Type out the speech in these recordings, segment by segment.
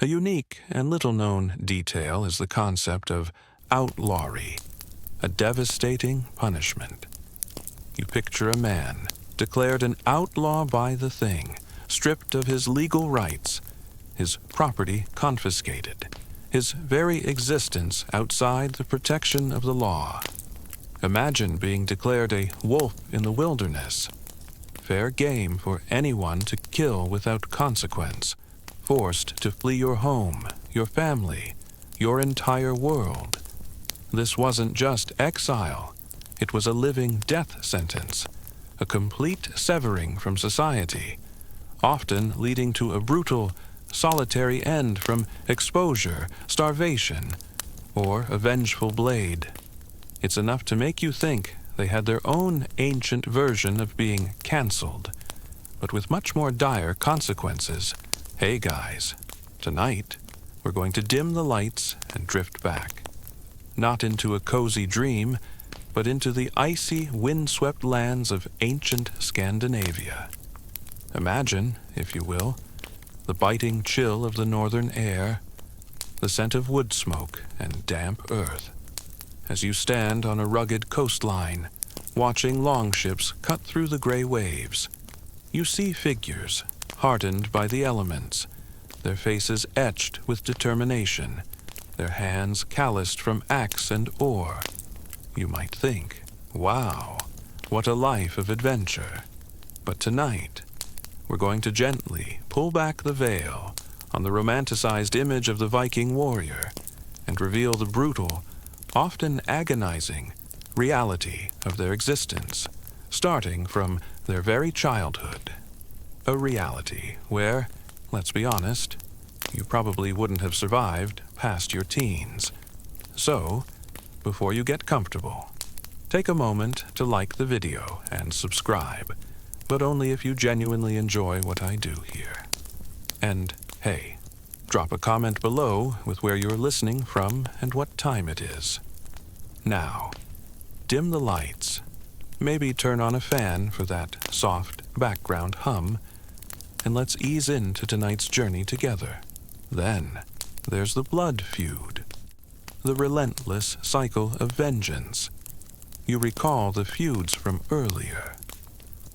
A unique and little-known detail is the concept of outlawry, a devastating punishment. You picture a man declared an outlaw by the thing, stripped of his legal rights, his property confiscated, his very existence outside the protection of the law. Imagine being declared a wolf in the wilderness, fair game for anyone to kill without consequence, forced to flee your home, your family, your entire world. This wasn't just exile, it was a living death sentence, a complete severing from society, often leading to a brutal, solitary end from exposure, starvation, or a vengeful blade. It's enough to make you think they had their own ancient version of being cancelled, but with much more dire consequences. Hey guys, tonight we're going to dim the lights and drift back, not into a cozy dream, but into the icy, windswept lands of ancient Scandinavia. Imagine, if you will, the biting chill of the northern air, the scent of wood smoke and damp earth. As you stand on a rugged coastline, watching longships cut through the gray waves, you see figures, hardened by the elements, their faces etched with determination, their hands calloused from axe and oar. You might think, wow, what a life of adventure. But tonight, we're going to gently pull back the veil on the romanticized image of the Viking warrior and reveal the brutal, often agonizing, reality of their existence, starting from their very childhood. A reality where, let's be honest, you probably wouldn't have survived past your teens. So, before you get comfortable, take a moment to like the video and subscribe, but only if you genuinely enjoy what I do here. And hey, drop a comment below with where you're listening from and what time it is. Now, dim the lights, maybe turn on a fan for that soft background hum, and let's ease into tonight's journey together. Then, there's the blood feud, the relentless cycle of vengeance. You recall the feuds from earlier.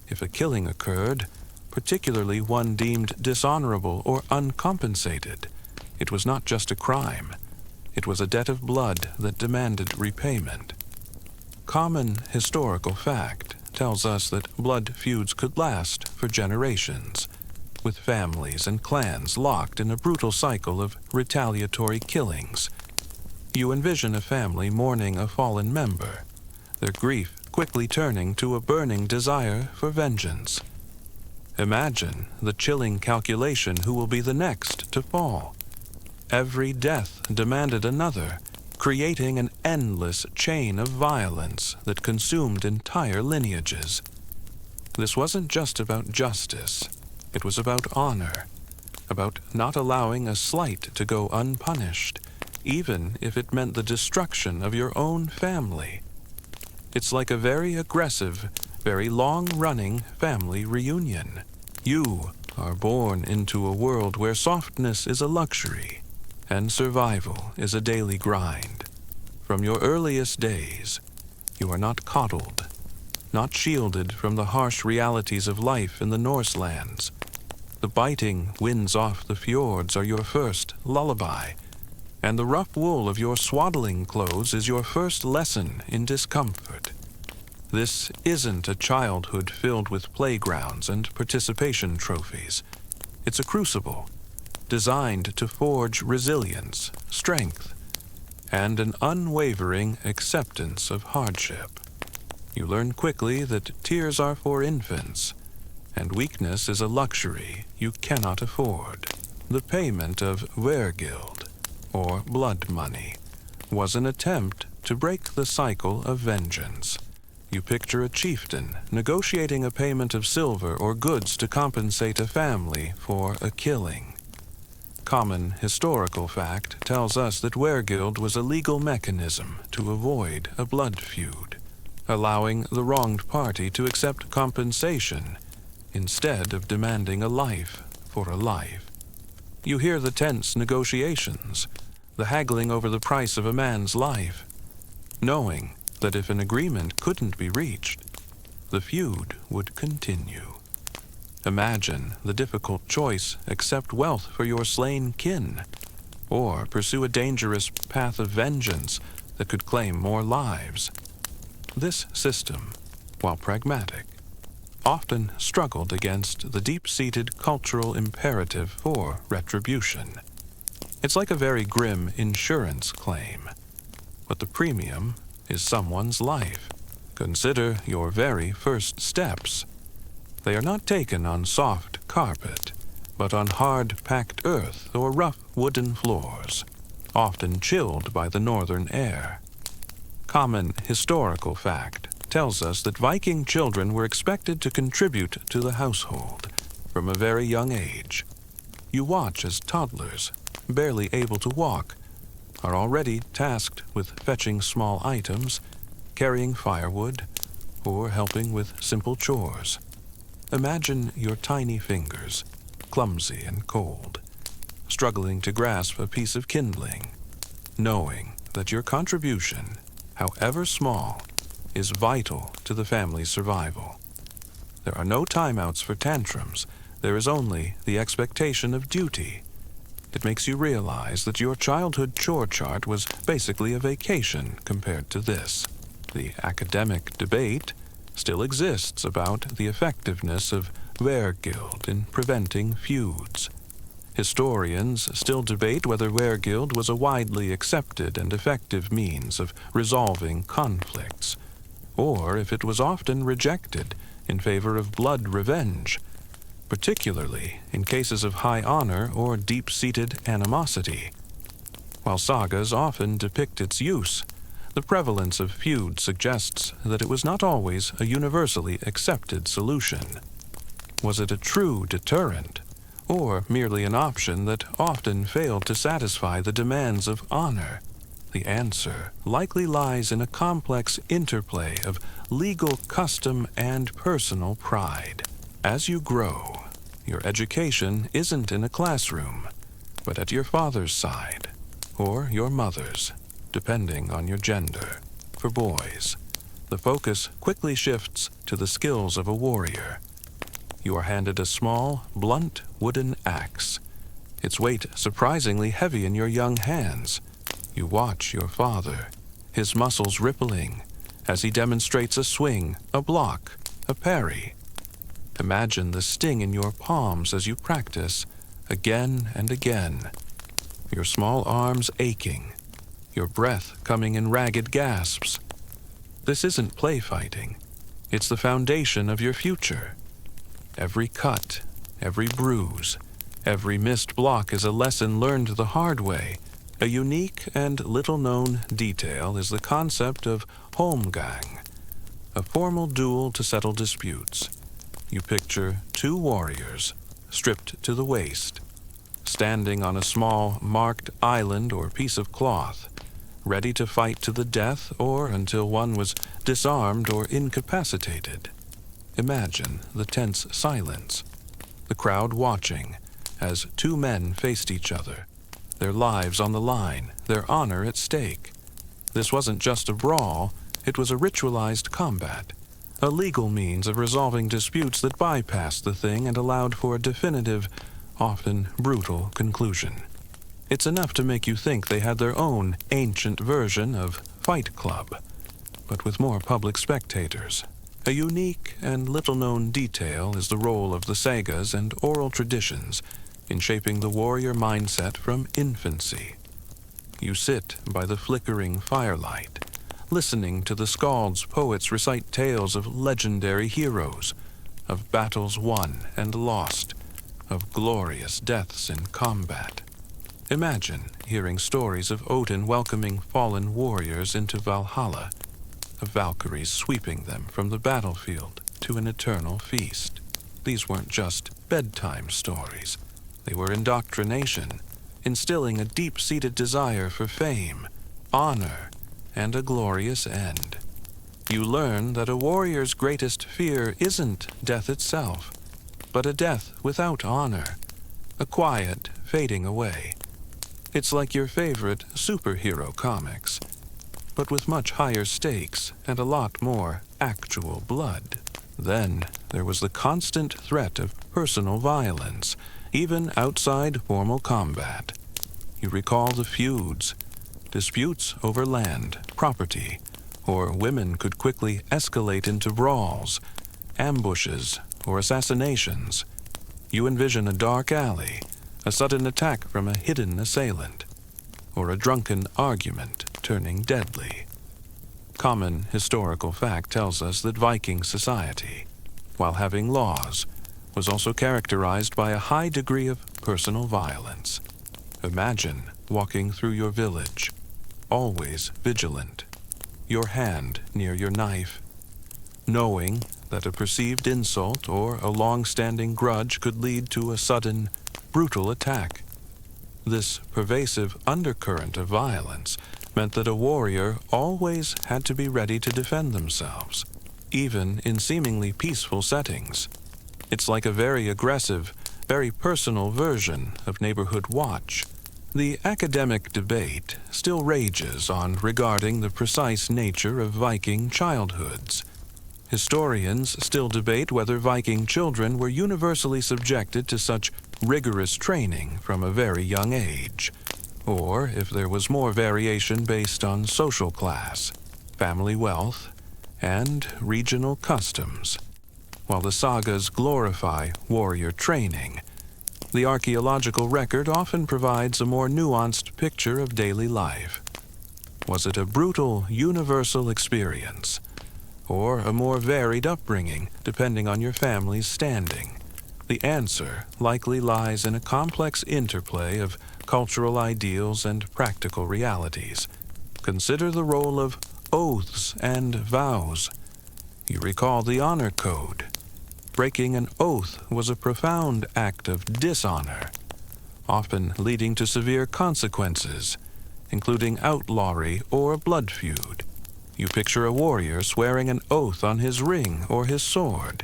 If a killing occurred, particularly one deemed dishonorable or uncompensated, it was not just a crime. It was a debt of blood that demanded repayment. Common historical fact tells us that blood feuds could last for generations, with families and clans locked in a brutal cycle of retaliatory killings. You envision a family mourning a fallen member, their grief quickly turning to a burning desire for vengeance. Imagine the chilling calculation who will be the next to fall. Every death demanded another, creating an endless chain of violence that consumed entire lineages. This wasn't just about justice. It was about honor, about not allowing a slight to go unpunished, even if it meant the destruction of your own family. It's like a very aggressive, very long-running family reunion. You are born into a world where softness is a luxury, and survival is a daily grind. From your earliest days, you are not coddled, not shielded from the harsh realities of life in the Norselands. The biting winds off the fjords are your first lullaby, and the rough wool of your swaddling clothes is your first lesson in discomfort. This isn't a childhood filled with playgrounds and participation trophies. It's a crucible, designed to forge resilience, strength, and an unwavering acceptance of hardship. You learn quickly that tears are for infants, and weakness is a luxury you cannot afford. The payment of vergild, or blood money, was an attempt to break the cycle of vengeance. You picture a chieftain negotiating a payment of silver or goods to compensate a family for a killing. Common historical fact tells us that wergild was a legal mechanism to avoid a blood feud, allowing the wronged party to accept compensation instead of demanding a life for a life. You hear the tense negotiations, the haggling over the price of a man's life, knowing that if an agreement couldn't be reached, the feud would continue. Imagine the difficult choice: accept wealth for your slain kin, or pursue a dangerous path of vengeance that could claim more lives. This system, while pragmatic, often struggled against the deep-seated cultural imperative for retribution. It's like a very grim insurance claim, but the premium is someone's life. Consider your very first steps. They are not taken on soft carpet, but on hard-packed earth or rough wooden floors, often chilled by the northern air. Common historical fact tells us that Viking children were expected to contribute to the household from a very young age. You watch as toddlers, barely able to walk, are already tasked with fetching small items, carrying firewood, or helping with simple chores. Imagine your tiny fingers, clumsy and cold, struggling to grasp a piece of kindling, knowing that your contribution, however small, is vital to the family's survival. There are no timeouts for tantrums. There is only the expectation of duty. It makes you realize that your childhood chore chart was basically a vacation compared to this. The academic debate still exists about the effectiveness of weregild in preventing feuds. Historians still debate whether weregild was a widely accepted and effective means of resolving conflicts, or if it was often rejected in favor of blood revenge, particularly in cases of high honor or deep-seated animosity. While sagas often depict its use, the prevalence of feud suggests that it was not always a universally accepted solution. Was it a true deterrent, or merely an option that often failed to satisfy the demands of honor? The answer likely lies in a complex interplay of legal custom and personal pride. As you grow, your education isn't in a classroom, but at your father's side, or your mother's, depending on your gender. For boys, the focus quickly shifts to the skills of a warrior. You are handed a small, blunt wooden axe, its weight surprisingly heavy in your young hands. You watch your father, his muscles rippling, as he demonstrates a swing, a block, a parry. Imagine the sting in your palms as you practice, again and again, your small arms aching, your breath coming in ragged gasps. This isn't play fighting. It's the foundation of your future. Every cut, every bruise, every missed block is a lesson learned the hard way. A unique and little-known detail is the concept of holmgang, a formal duel to settle disputes. You picture two warriors, stripped to the waist, standing on a small marked island or piece of cloth, ready to fight to the death or until one was disarmed or incapacitated. Imagine the tense silence, the crowd watching as two men faced each other, their lives on the line, their honor at stake. This wasn't just a brawl, it was a ritualized combat, a legal means of resolving disputes that bypassed the thing and allowed for a definitive, often brutal conclusion. It's enough to make you think they had their own ancient version of Fight Club, but with more public spectators. A unique and little-known detail is the role of the sagas and oral traditions in shaping the warrior mindset from infancy. You sit by the flickering firelight, listening to the scalds' poets recite tales of legendary heroes, of battles won and lost, of glorious deaths in combat. Imagine hearing stories of Odin welcoming fallen warriors into Valhalla, of Valkyries sweeping them from the battlefield to an eternal feast. These weren't just bedtime stories. They were indoctrination, instilling a deep-seated desire for fame, honor, and a glorious end. You learn that a warrior's greatest fear isn't death itself, but a death without honor, a quiet, fading away. It's like your favorite superhero comics, but with much higher stakes and a lot more actual blood. Then there was the constant threat of personal violence, even outside formal combat. You recall the feuds, disputes over land, property, or women could quickly escalate into brawls, ambushes, or assassinations. You envision a dark alley, a sudden attack from a hidden assailant, or a drunken argument turning deadly. Common historical fact tells us that Viking society, while having laws, was also characterized by a high degree of personal violence. Imagine walking through your village, always vigilant, your hand near your knife, knowing that a perceived insult or a long-standing grudge could lead to a sudden, brutal attack. This pervasive undercurrent of violence meant that a warrior always had to be ready to defend themselves, even in seemingly peaceful settings. It's like a very aggressive, very personal version of neighborhood watch. The academic debate still rages on regarding the precise nature of Viking childhoods. Historians still debate whether Viking children were universally subjected to such rigorous training from a very young age, or if there was more variation based on social class, family wealth, and regional customs. While the sagas glorify warrior training, the archaeological record often provides a more nuanced picture of daily life. Was it a brutal, universal experience, or a more varied upbringing, depending on your family's standing? The answer likely lies in a complex interplay of cultural ideals and practical realities. Consider the role of oaths and vows. You recall the honor code. Breaking an oath was a profound act of dishonor, often leading to severe consequences, including outlawry or blood feud. You picture a warrior swearing an oath on his ring or his sword,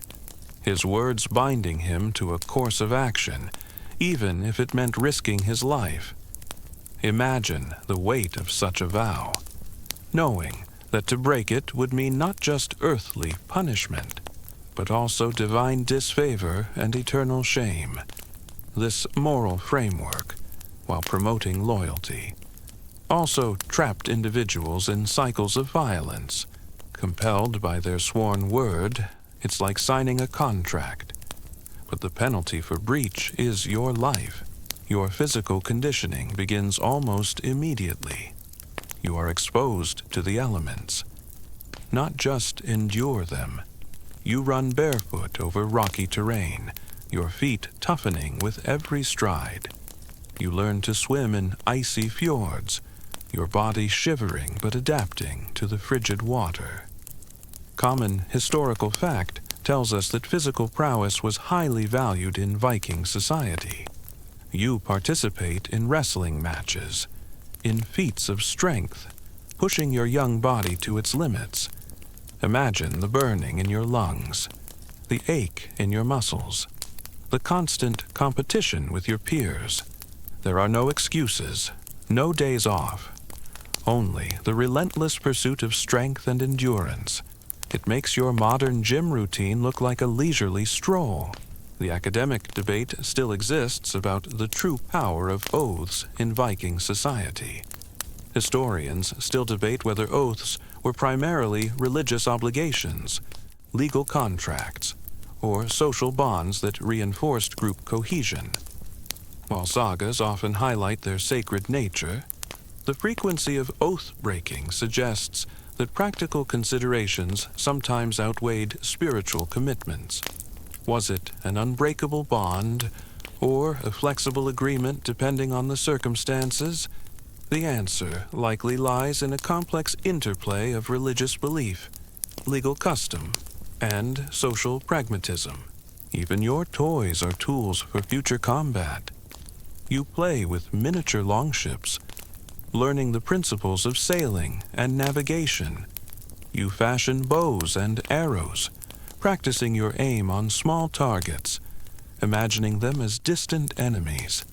his words binding him to a course of action, even if it meant risking his life. Imagine the weight of such a vow, knowing that to break it would mean not just earthly punishment, but also divine disfavor and eternal shame. This moral framework, while promoting loyalty, also trapped individuals in cycles of violence. Compelled by their sworn word, it's like signing a contract. But the penalty for breach is your life. Your physical conditioning begins almost immediately. You are exposed to the elements. Not just endure them. You run barefoot over rocky terrain, your feet toughening with every stride. You learn to swim in icy fjords, your body shivering but adapting to the frigid water. Common historical fact tells us that physical prowess was highly valued in Viking society. You participate in wrestling matches, in feats of strength, pushing your young body to its limits. Imagine the burning in your lungs, the ache in your muscles, the constant competition with your peers. There are no excuses, no days off, only the relentless pursuit of strength and endurance. It makes your modern gym routine look like a leisurely stroll. The academic debate still exists about the true power of oaths in Viking society. Historians still debate whether oaths were primarily religious obligations, legal contracts, or social bonds that reinforced group cohesion. While sagas often highlight their sacred nature, the frequency of oath-breaking suggests that practical considerations sometimes outweighed spiritual commitments. Was it an unbreakable bond, or a flexible agreement depending on the circumstances? The answer likely lies in a complex interplay of religious belief, legal custom, and social pragmatism. Even your toys are tools for future combat. You play with miniature longships, learning the principles of sailing and navigation. You fashion bows and arrows, practicing your aim on small targets, imagining them as distant enemies.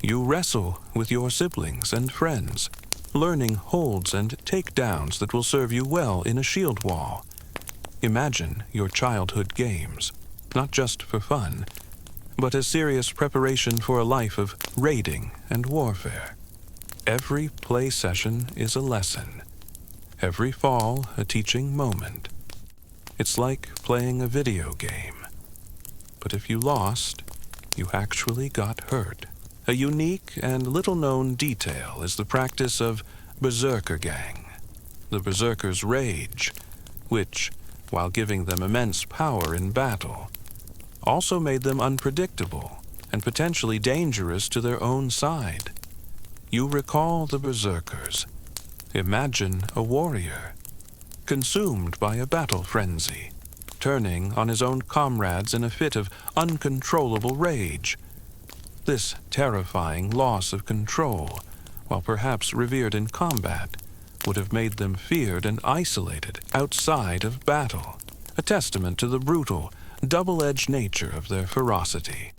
You wrestle with your siblings and friends, learning holds and takedowns that will serve you well in a shield wall. Imagine your childhood games, not just for fun, but as serious preparation for a life of raiding and warfare. Every play session is a lesson. Every fall a teaching moment. It's like playing a video game. But if you lost, you actually got hurt. A unique and little-known detail is the practice of berserker gang, the berserker's rage, which, while giving them immense power in battle, also made them unpredictable and potentially dangerous to their own side. You recall the berserkers. Imagine a warrior, consumed by a battle frenzy, turning on his own comrades in a fit of uncontrollable rage. This terrifying loss of control, while perhaps revered in combat, would have made them feared and isolated outside of battle, a testament to the brutal, double-edged nature of their ferocity.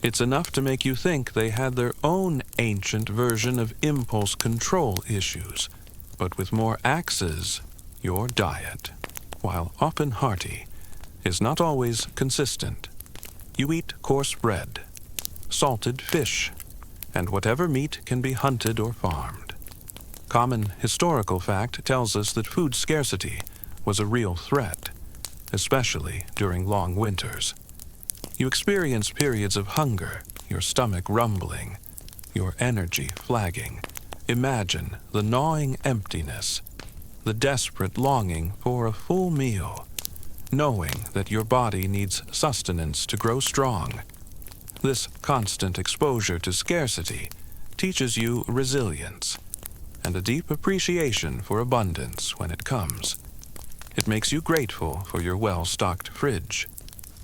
It's enough to make you think they had their own ancient version of impulse control issues, but with more axes. Your diet, while often hearty, is not always consistent. You eat coarse bread, salted fish, and whatever meat can be hunted or farmed. Common historical fact tells us that food scarcity was a real threat, especially during long winters. You experience periods of hunger, your stomach rumbling, your energy flagging. Imagine the gnawing emptiness, the desperate longing for a full meal, knowing that your body needs sustenance to grow strong. This constant exposure to scarcity teaches you resilience and a deep appreciation for abundance when it comes. It makes you grateful for your well-stocked fridge,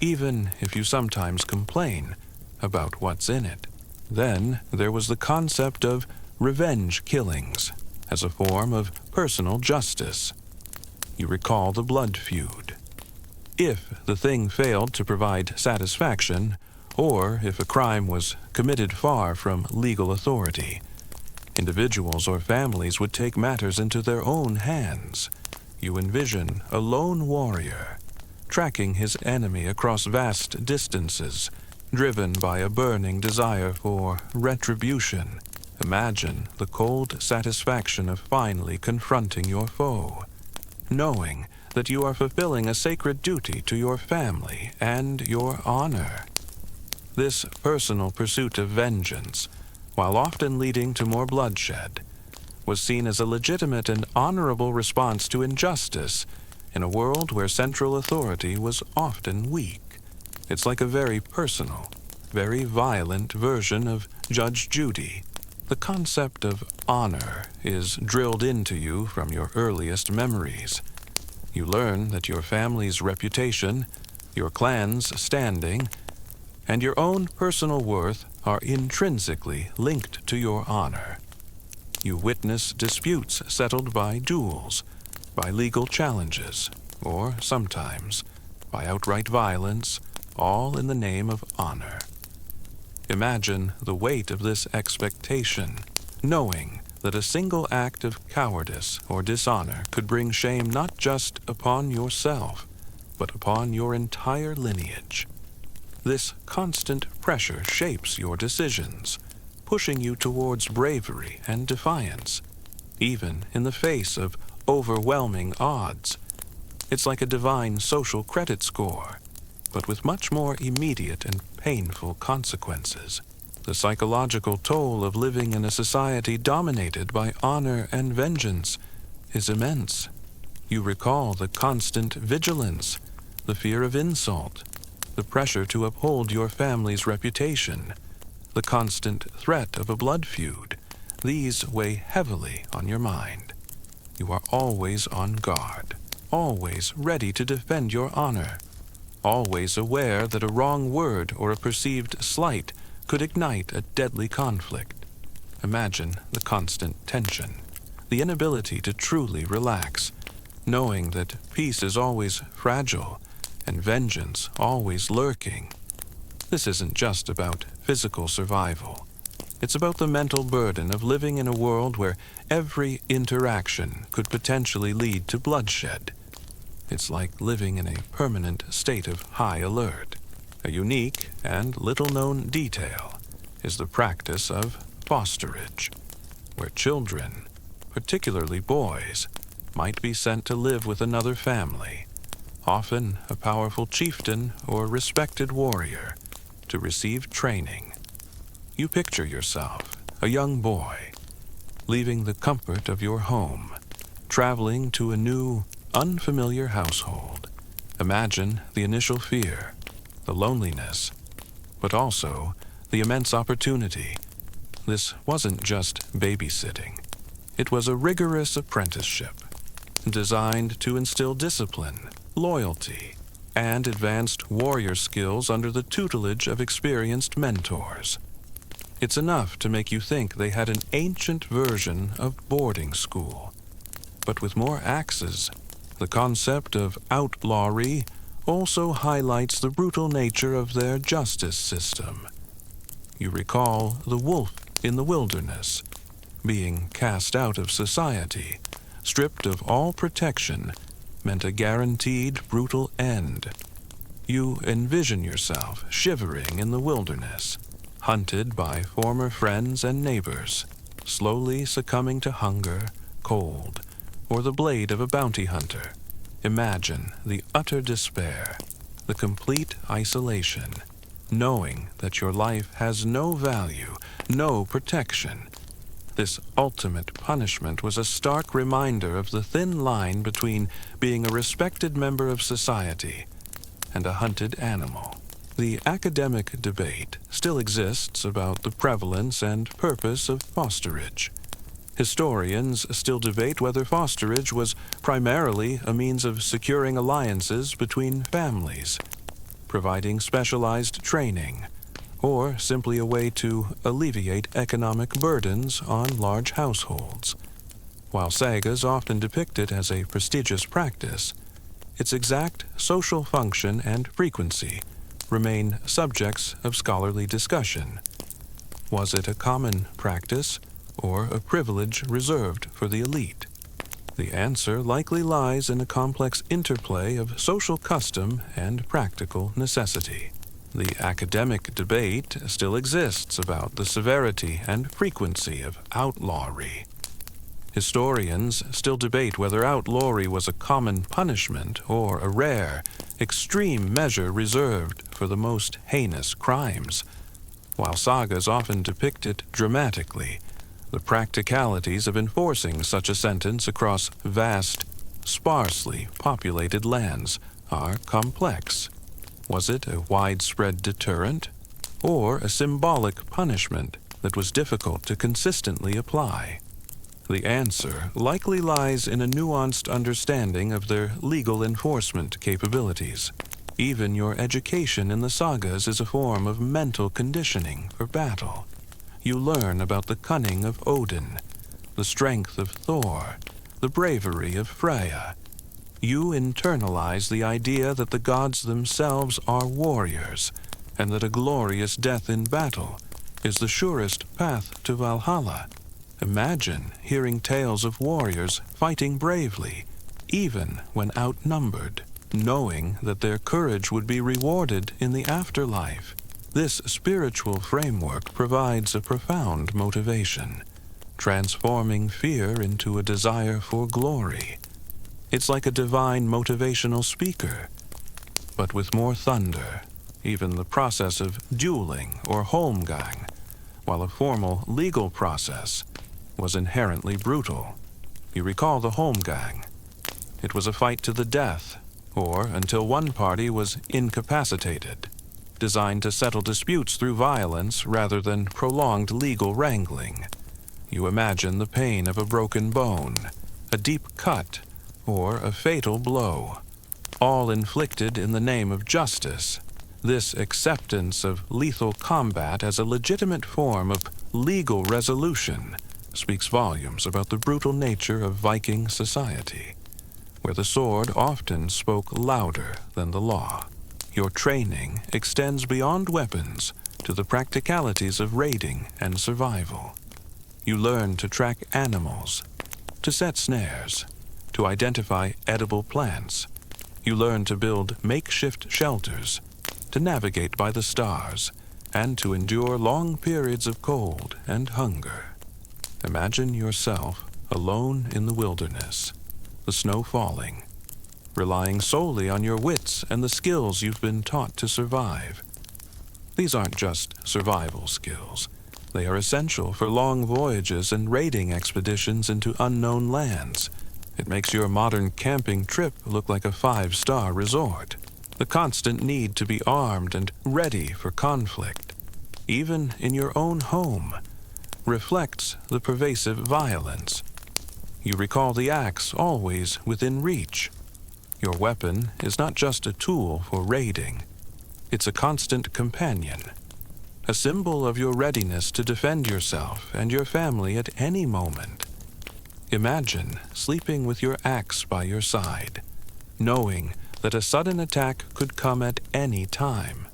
even if you sometimes complain about what's in it. Then there was the concept of revenge killings as a form of personal justice. You recall the blood feud. If the thing failed to provide satisfaction, or if a crime was committed far from legal authority, individuals or families would take matters into their own hands. You envision a lone warrior, tracking his enemy across vast distances, driven by a burning desire for retribution. Imagine the cold satisfaction of finally confronting your foe, knowing that you are fulfilling a sacred duty to your family and your honor. This personal pursuit of vengeance, while often leading to more bloodshed, was seen as a legitimate and honorable response to injustice in a world where central authority was often weak. It's like a very personal, very violent version of Judge Judy. The concept of honor is drilled into you from your earliest memories. You learn that your family's reputation, your clan's standing, and your own personal worth are intrinsically linked to your honor. You witness disputes settled by duels, by legal challenges, or sometimes by outright violence, all in the name of honor. Imagine the weight of this expectation, knowing that a single act of cowardice or dishonor could bring shame not just upon yourself, but upon your entire lineage. This constant pressure shapes your decisions, pushing you towards bravery and defiance, even in the face of overwhelming odds. It's like a divine social credit score, but with much more immediate and painful consequences. The psychological toll of living in a society dominated by honor and vengeance is immense. You recall the constant vigilance, the fear of insult, the pressure to uphold your family's reputation, the constant threat of a blood feud. These weigh heavily on your mind. You are always on guard, always ready to defend your honor, always aware that a wrong word or a perceived slight could ignite a deadly conflict. Imagine the constant tension, the inability to truly relax, knowing that peace is always fragile and vengeance always lurking. This isn't just about physical survival. It's about the mental burden of living in a world where every interaction could potentially lead to bloodshed. It's like living in a permanent state of high alert. A unique and little-known detail is the practice of fosterage, where children, particularly boys, might be sent to live with another family, often a powerful chieftain or respected warrior, to receive training. You picture yourself, a young boy, leaving the comfort of your home, traveling to a new, unfamiliar household. Imagine the initial fear, the loneliness, but also the immense opportunity. This wasn't just babysitting. It was a rigorous apprenticeship, designed to instill discipline, loyalty, and advanced warrior skills under the tutelage of experienced mentors. It's enough to make you think they had an ancient version of boarding school, but with more axes. The concept of outlawry also highlights the brutal nature of their justice system. You recall the wolf in the wilderness, being cast out of society, stripped of all protection, meant a guaranteed brutal end. You envision yourself shivering in the wilderness, hunted by former friends and neighbors, slowly succumbing to hunger, cold, or the blade of a bounty hunter. Imagine the utter despair, the complete isolation, knowing that your life has no value, no protection. This ultimate punishment was a stark reminder of the thin line between being a respected member of society and a hunted animal. The academic debate still exists about the prevalence and purpose of fosterage. Historians still debate whether fosterage was primarily a means of securing alliances between families, providing specialized training, or simply a way to alleviate economic burdens on large households. While sagas often depict it as a prestigious practice, its exact social function and frequency remain subjects of scholarly discussion. Was it a common practice, or a privilege reserved for the elite? The answer likely lies in a complex interplay of social custom and practical necessity. The academic debate still exists about the severity and frequency of outlawry. Historians still debate whether outlawry was a common punishment or a rare, extreme measure reserved for the most heinous crimes. While sagas often depict it dramatically, the practicalities of enforcing such a sentence across vast, sparsely populated lands are complex. Was it a widespread deterrent, or a symbolic punishment that was difficult to consistently apply? The answer likely lies in a nuanced understanding of their legal enforcement capabilities. Even your education in the sagas is a form of mental conditioning for battle. You learn about the cunning of Odin, the strength of Thor, the bravery of Freya. You internalize the idea that the gods themselves are warriors, and that a glorious death in battle is the surest path to Valhalla. Imagine hearing tales of warriors fighting bravely, even when outnumbered, knowing that their courage would be rewarded in the afterlife. This spiritual framework provides a profound motivation, transforming fear into a desire for glory. It's like a divine motivational speaker, but with more thunder. Even the process of dueling or holmgang, while a formal legal process, was inherently brutal. You recall the holmgang. It was a fight to the death, or until one party was incapacitated, designed to settle disputes through violence rather than prolonged legal wrangling. You imagine the pain of a broken bone, a deep cut, or a fatal blow, all inflicted in the name of justice. This acceptance of lethal combat as a legitimate form of legal resolution speaks volumes about the brutal nature of Viking society, where the sword often spoke louder than the law. Your training extends beyond weapons to the practicalities of raiding and survival. You learn to track animals, to set snares, to identify edible plants. You learn to build makeshift shelters, to navigate by the stars, and to endure long periods of cold and hunger. Imagine yourself alone in the wilderness, the snow falling, relying solely on your wits and the skills you've been taught to survive. These aren't just survival skills. They are essential for long voyages and raiding expeditions into unknown lands. It makes your modern camping trip look like a 5-star resort. The constant need to be armed and ready for conflict, even in your own home, reflects the pervasive violence. You recall the axe always within reach. Your weapon is not just a tool for raiding. It's a constant companion, a symbol of your readiness to defend yourself and your family at any moment. Imagine sleeping with your axe by your side, knowing that a sudden attack could come at any time,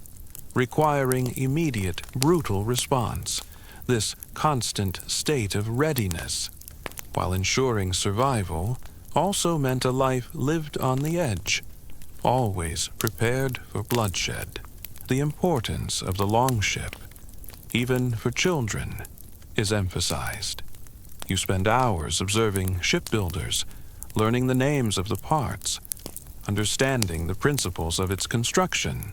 requiring immediate, brutal response. This constant state of readiness, while ensuring survival, also meant a life lived on the edge, always prepared for bloodshed. The importance of the longship, even for children, is emphasized. You spend hours observing shipbuilders, learning the names of the parts, understanding the principles of its construction.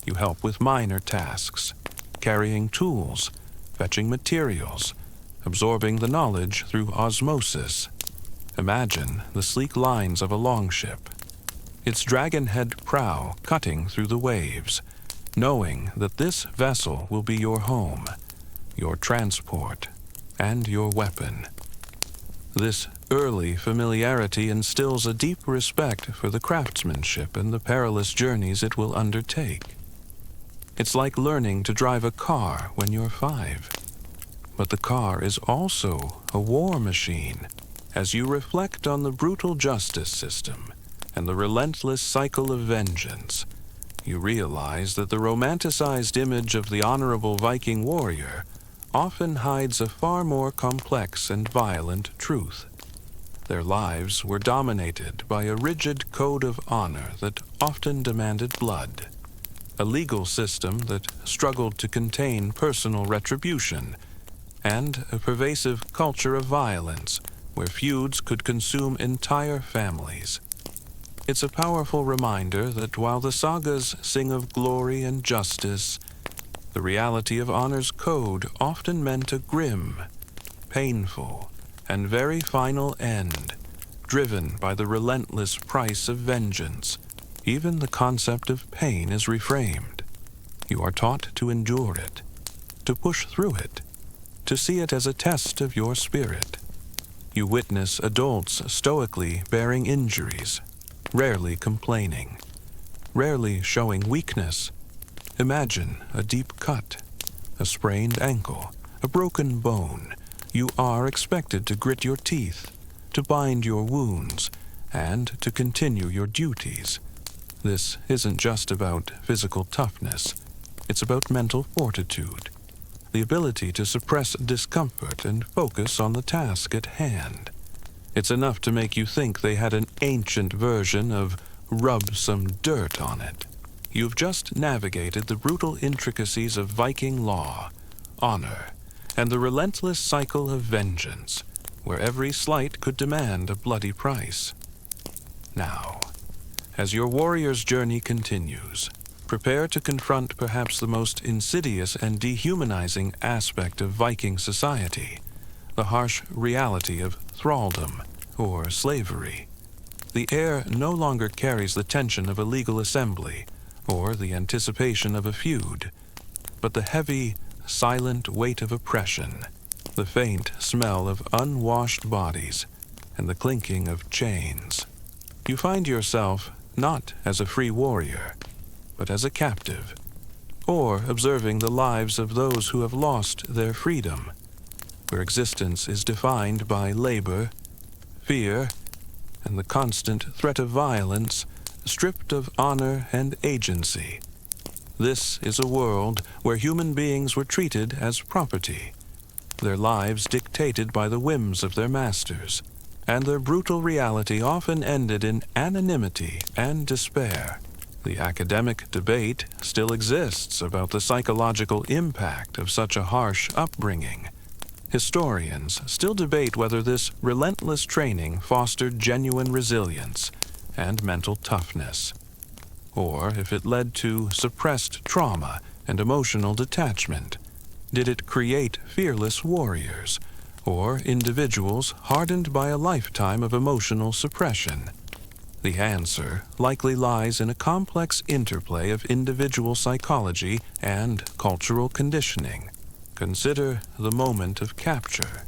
You help with minor tasks, carrying tools, fetching materials, absorbing the knowledge through osmosis. Imagine the sleek lines of a longship, its dragon-head prow cutting through the waves, knowing that this vessel will be your home, your transport, and your weapon. This early familiarity instills a deep respect for the craftsmanship and the perilous journeys it will undertake. It's like learning to drive a car when you're 5. But the car is also a war machine. As you reflect on the brutal justice system and the relentless cycle of vengeance, you realize that the romanticized image of the honorable Viking warrior often hides a far more complex and violent truth. Their lives were dominated by a rigid code of honor that often demanded blood, a legal system that struggled to contain personal retribution, and a pervasive culture of violence where feuds could consume entire families. It's a powerful reminder that while the sagas sing of glory and justice, the reality of honor's code often meant a grim, painful, and very final end, driven by the relentless price of vengeance. Even the concept of pain is reframed. You are taught to endure it, to push through it, to see it as a test of your spirit. You witness adults stoically bearing injuries, rarely complaining, rarely showing weakness. Imagine a deep cut, a sprained ankle, a broken bone. You are expected to grit your teeth, to bind your wounds, and to continue your duties. This isn't just about physical toughness. It's about mental fortitude, the ability to suppress discomfort and focus on the task at hand. It's enough to make you think they had an ancient version of rub some dirt on it. You've just navigated the brutal intricacies of Viking law, honor, and the relentless cycle of vengeance, where every slight could demand a bloody price. Now, as your warrior's journey continues, prepare to confront perhaps the most insidious and dehumanizing aspect of Viking society, the harsh reality of thraldom or slavery. The air no longer carries the tension of a legal assembly or the anticipation of a feud, but the heavy, silent weight of oppression, the faint smell of unwashed bodies, and the clinking of chains. You find yourself not as a free warrior, but as a captive, or observing the lives of those who have lost their freedom, where existence is defined by labor, fear, and the constant threat of violence, stripped of honor and agency. This is a world where human beings were treated as property, their lives dictated by the whims of their masters, and their brutal reality often ended in anonymity and despair. The academic debate still exists about the psychological impact of such a harsh upbringing. Historians still debate whether this relentless training fostered genuine resilience and mental toughness, or if it led to suppressed trauma and emotional detachment. Did it create fearless warriors, or individuals hardened by a lifetime of emotional suppression? The answer likely lies in a complex interplay of individual psychology and cultural conditioning. Consider the moment of capture.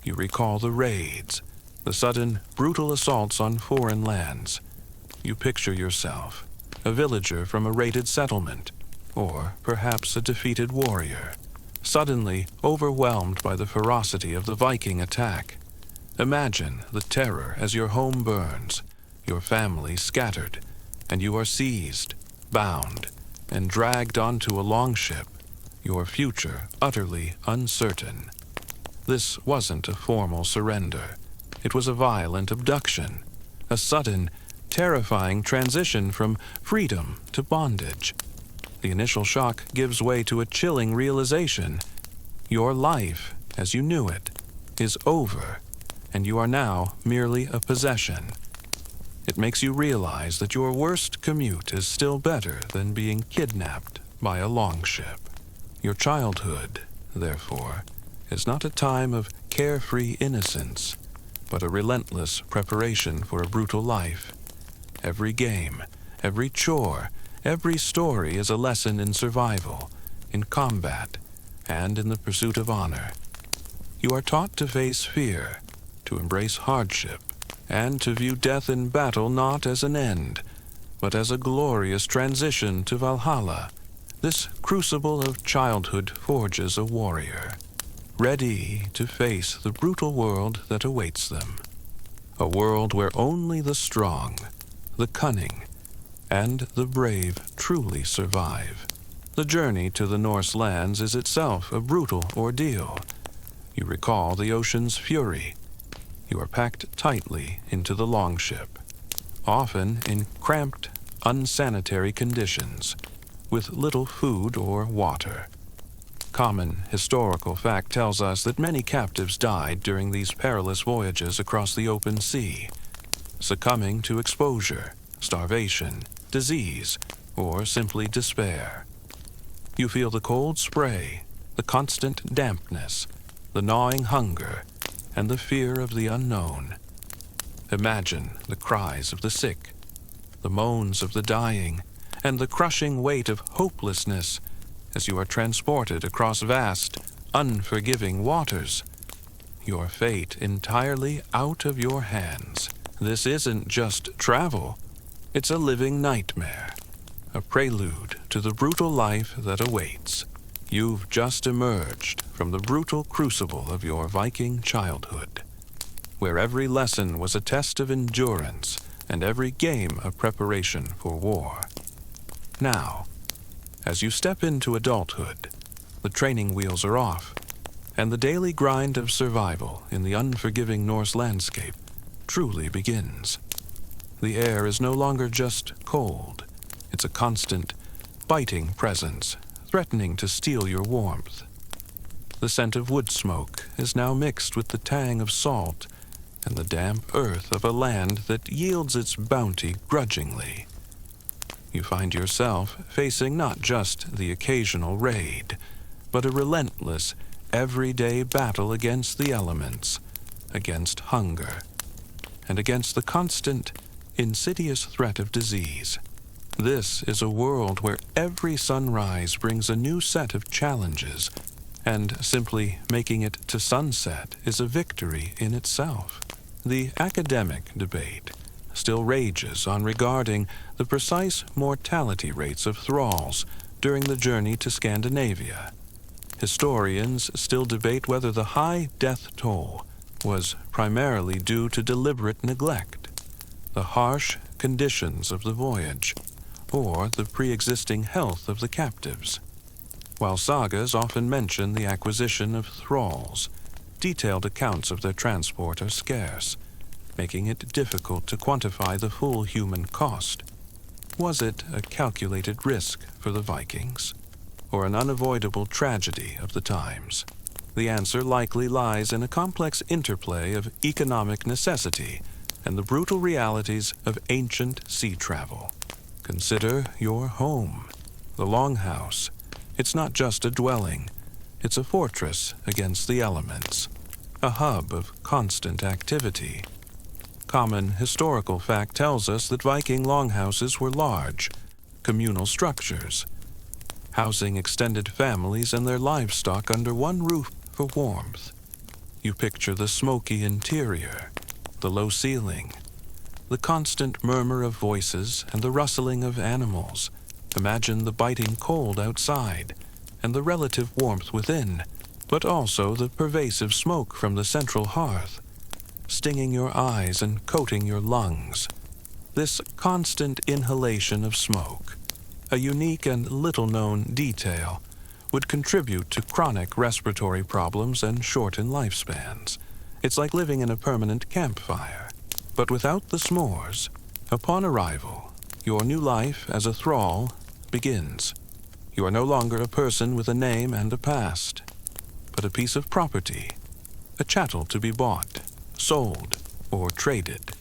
You recall the raids, the sudden, brutal assaults on foreign lands. You picture yourself, a villager from a raided settlement, or perhaps a defeated warrior, suddenly overwhelmed by the ferocity of the Viking attack. Imagine the terror as your home burns, your family scattered, and you are seized, bound, and dragged onto a longship, your future utterly uncertain. This wasn't a formal surrender. It was a violent abduction, a sudden, terrifying transition from freedom to bondage. The initial shock gives way to a chilling realization. Your life, as you knew it, is over, and you are now merely a possession. It makes you realize that your worst commute is still better than being kidnapped by a longship. Your childhood, therefore, is not a time of carefree innocence, but a relentless preparation for a brutal life. Every game, every chore, every story is a lesson in survival, in combat, and in the pursuit of honor. You are taught to face fear, to embrace hardship, and to view death in battle not as an end, but as a glorious transition to Valhalla. This crucible of childhood forges a warrior, ready to face the brutal world that awaits them. A world where only the strong, the cunning, and the brave truly survive. The journey to the Norse lands is itself a brutal ordeal. You recall the ocean's fury. You are packed tightly into the longship, often in cramped, unsanitary conditions, with little food or water. Common historical fact tells us that many captives died during these perilous voyages across the open sea, succumbing to exposure, starvation, disease, or simply despair. You feel the cold spray, the constant dampness, the gnawing hunger, and the fear of the unknown. Imagine the cries of the sick, the moans of the dying, and the crushing weight of hopelessness as you are transported across vast, unforgiving waters. Your fate entirely out of your hands. This isn't just travel. It's a living nightmare, a prelude to the brutal life that awaits. You've just emerged from the brutal crucible of your Viking childhood, where every lesson was a test of endurance and every game a preparation for war. Now, as you step into adulthood, the training wheels are off, and the daily grind of survival in the unforgiving Norse landscape truly begins. The air is no longer just cold. It's a constant, biting presence, threatening to steal your warmth. The scent of wood smoke is now mixed with the tang of salt and the damp earth of a land that yields its bounty grudgingly. You find yourself facing not just the occasional raid, but a relentless, everyday battle against the elements, against hunger, and against the constant, insidious threat of disease. This is a world where every sunrise brings a new set of challenges, and simply making it to sunset is a victory in itself. The academic debate still rages on regarding the precise mortality rates of thralls during the journey to Scandinavia. Historians still debate whether the high death toll was primarily due to deliberate neglect, the harsh conditions of the voyage, or the pre-existing health of the captives. While sagas often mention the acquisition of thralls, detailed accounts of their transport are scarce, making it difficult to quantify the full human cost. Was it a calculated risk for the Vikings, or an unavoidable tragedy of the times? The answer likely lies in a complex interplay of economic necessity and the brutal realities of ancient sea travel. Consider your home, the Longhouse. It's not just a dwelling, it's a fortress against the elements, a hub of constant activity. Common historical fact tells us that Viking longhouses were large, communal structures, housing extended families and their livestock under one roof for warmth. You picture the smoky interior, the low ceiling, the constant murmur of voices and the rustling of animals. Imagine the biting cold outside and the relative warmth within, but also the pervasive smoke from the central hearth, stinging your eyes and coating your lungs. This constant inhalation of smoke, a unique and little-known detail, would contribute to chronic respiratory problems and shorten lifespans. It's like living in a permanent campfire. But without the s'mores, upon arrival, your new life as a thrall begins. You are no longer a person with a name and a past, but a piece of property, a chattel to be bought, sold, or traded.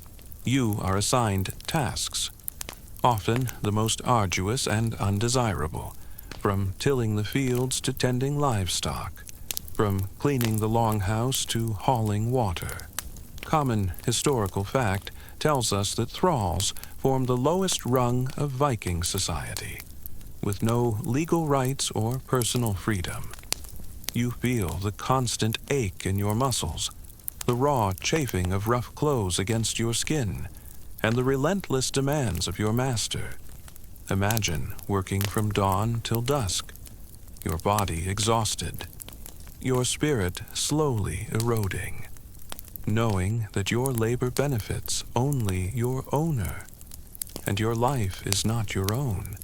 You are assigned tasks, often the most arduous and undesirable, from tilling the fields to tending livestock, from cleaning the longhouse to hauling water. Common historical fact tells us that thralls formed the lowest rung of Viking society, with no legal rights or personal freedom. You feel the constant ache in your muscles, the raw chafing of rough clothes against your skin, and the relentless demands of your master. Imagine working from dawn till dusk, your body exhausted, your spirit slowly eroding, knowing that your labor benefits only your owner, and your life is not your own.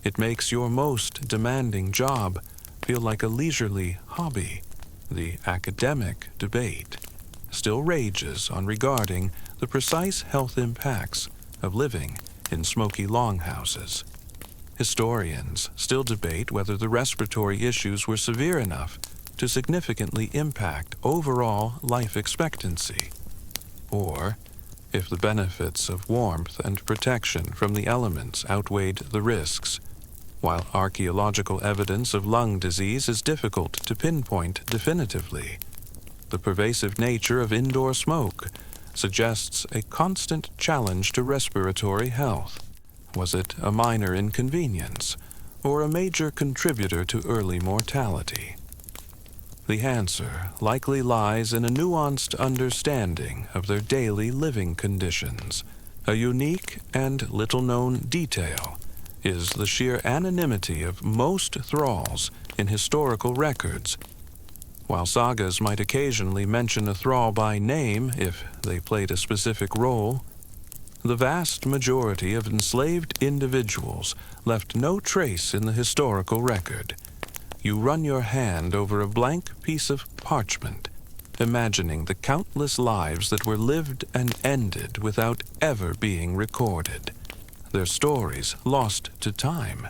It makes your most demanding job feel like a leisurely hobby. The academic debate still rages on regarding the precise health impacts of living in smoky longhouses. Historians still debate whether the respiratory issues were severe enough to significantly impact overall life expectancy, or if the benefits of warmth and protection from the elements outweighed the risks. While archaeological evidence of lung disease is difficult to pinpoint definitively, the pervasive nature of indoor smoke suggests a constant challenge to respiratory health. Was it a minor inconvenience, or a major contributor to early mortality? The answer likely lies in a nuanced understanding of their daily living conditions. A unique and little-known detail is the sheer anonymity of most thralls in historical records. While sagas might occasionally mention a thrall by name if they played a specific role, the vast majority of enslaved individuals left no trace in the historical record. You run your hand over a blank piece of parchment, imagining the countless lives that were lived and ended without ever being recorded, their stories lost to time.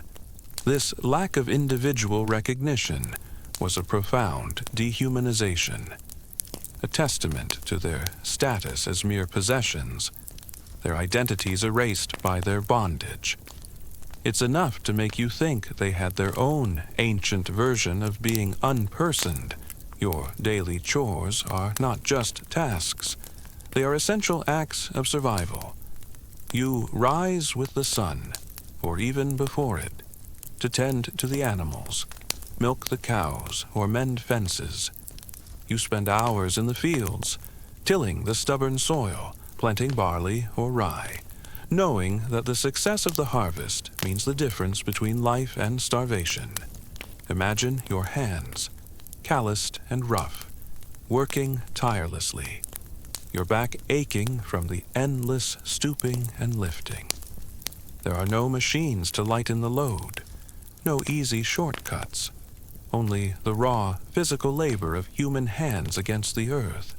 This lack of individual recognition was a profound dehumanization, a testament to their status as mere possessions, their identities erased by their bondage. It's enough to make you think they had their own ancient version of being unpersoned. Your daily chores are not just tasks. They are essential acts of survival. You rise with the sun, or even before it, to tend to the animals, milk the cows, or mend fences. You spend hours in the fields, tilling the stubborn soil, planting barley or rye, knowing that the success of the harvest means the difference between life and starvation. Imagine your hands, calloused and rough, working tirelessly, your back aching from the endless stooping and lifting. There are no machines to lighten the load, no easy shortcuts, only the raw physical labor of human hands against the earth.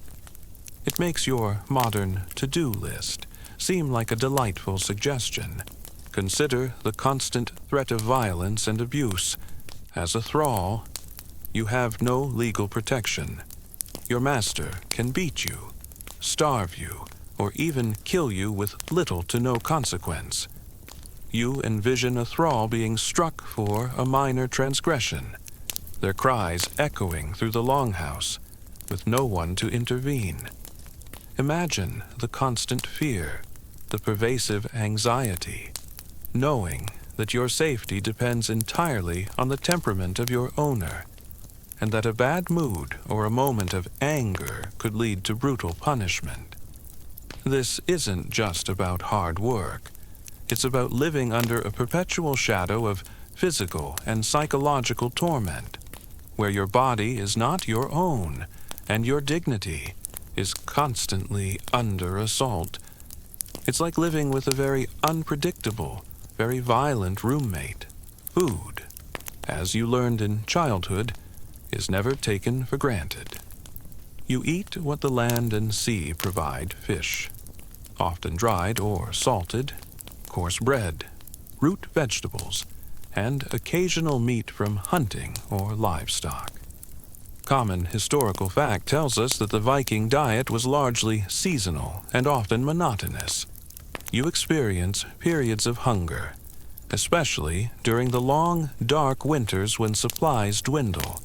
It makes your modern to-do list seem like a delightful suggestion. Consider the constant threat of violence and abuse. As a thrall, you have no legal protection. Your master can beat you, starve you, or even kill you with little to no consequence. You envision a thrall being struck for a minor transgression, their cries echoing through the longhouse, with no one to intervene. Imagine the constant fear, the pervasive anxiety, knowing that your safety depends entirely on the temperament of your owner, and that a bad mood or a moment of anger could lead to brutal punishment. This isn't just about hard work. It's about living under a perpetual shadow of physical and psychological torment, where your body is not your own, and your dignity is constantly under assault. It's like living with a very unpredictable, very violent roommate. Food, as you learned in childhood, is never taken for granted. You eat what the land and sea provide: fish, often dried or salted, coarse bread, root vegetables, and occasional meat from hunting or livestock. Common historical fact tells us that the Viking diet was largely seasonal and often monotonous. You experience periods of hunger, especially during the long, dark winters when supplies dwindle.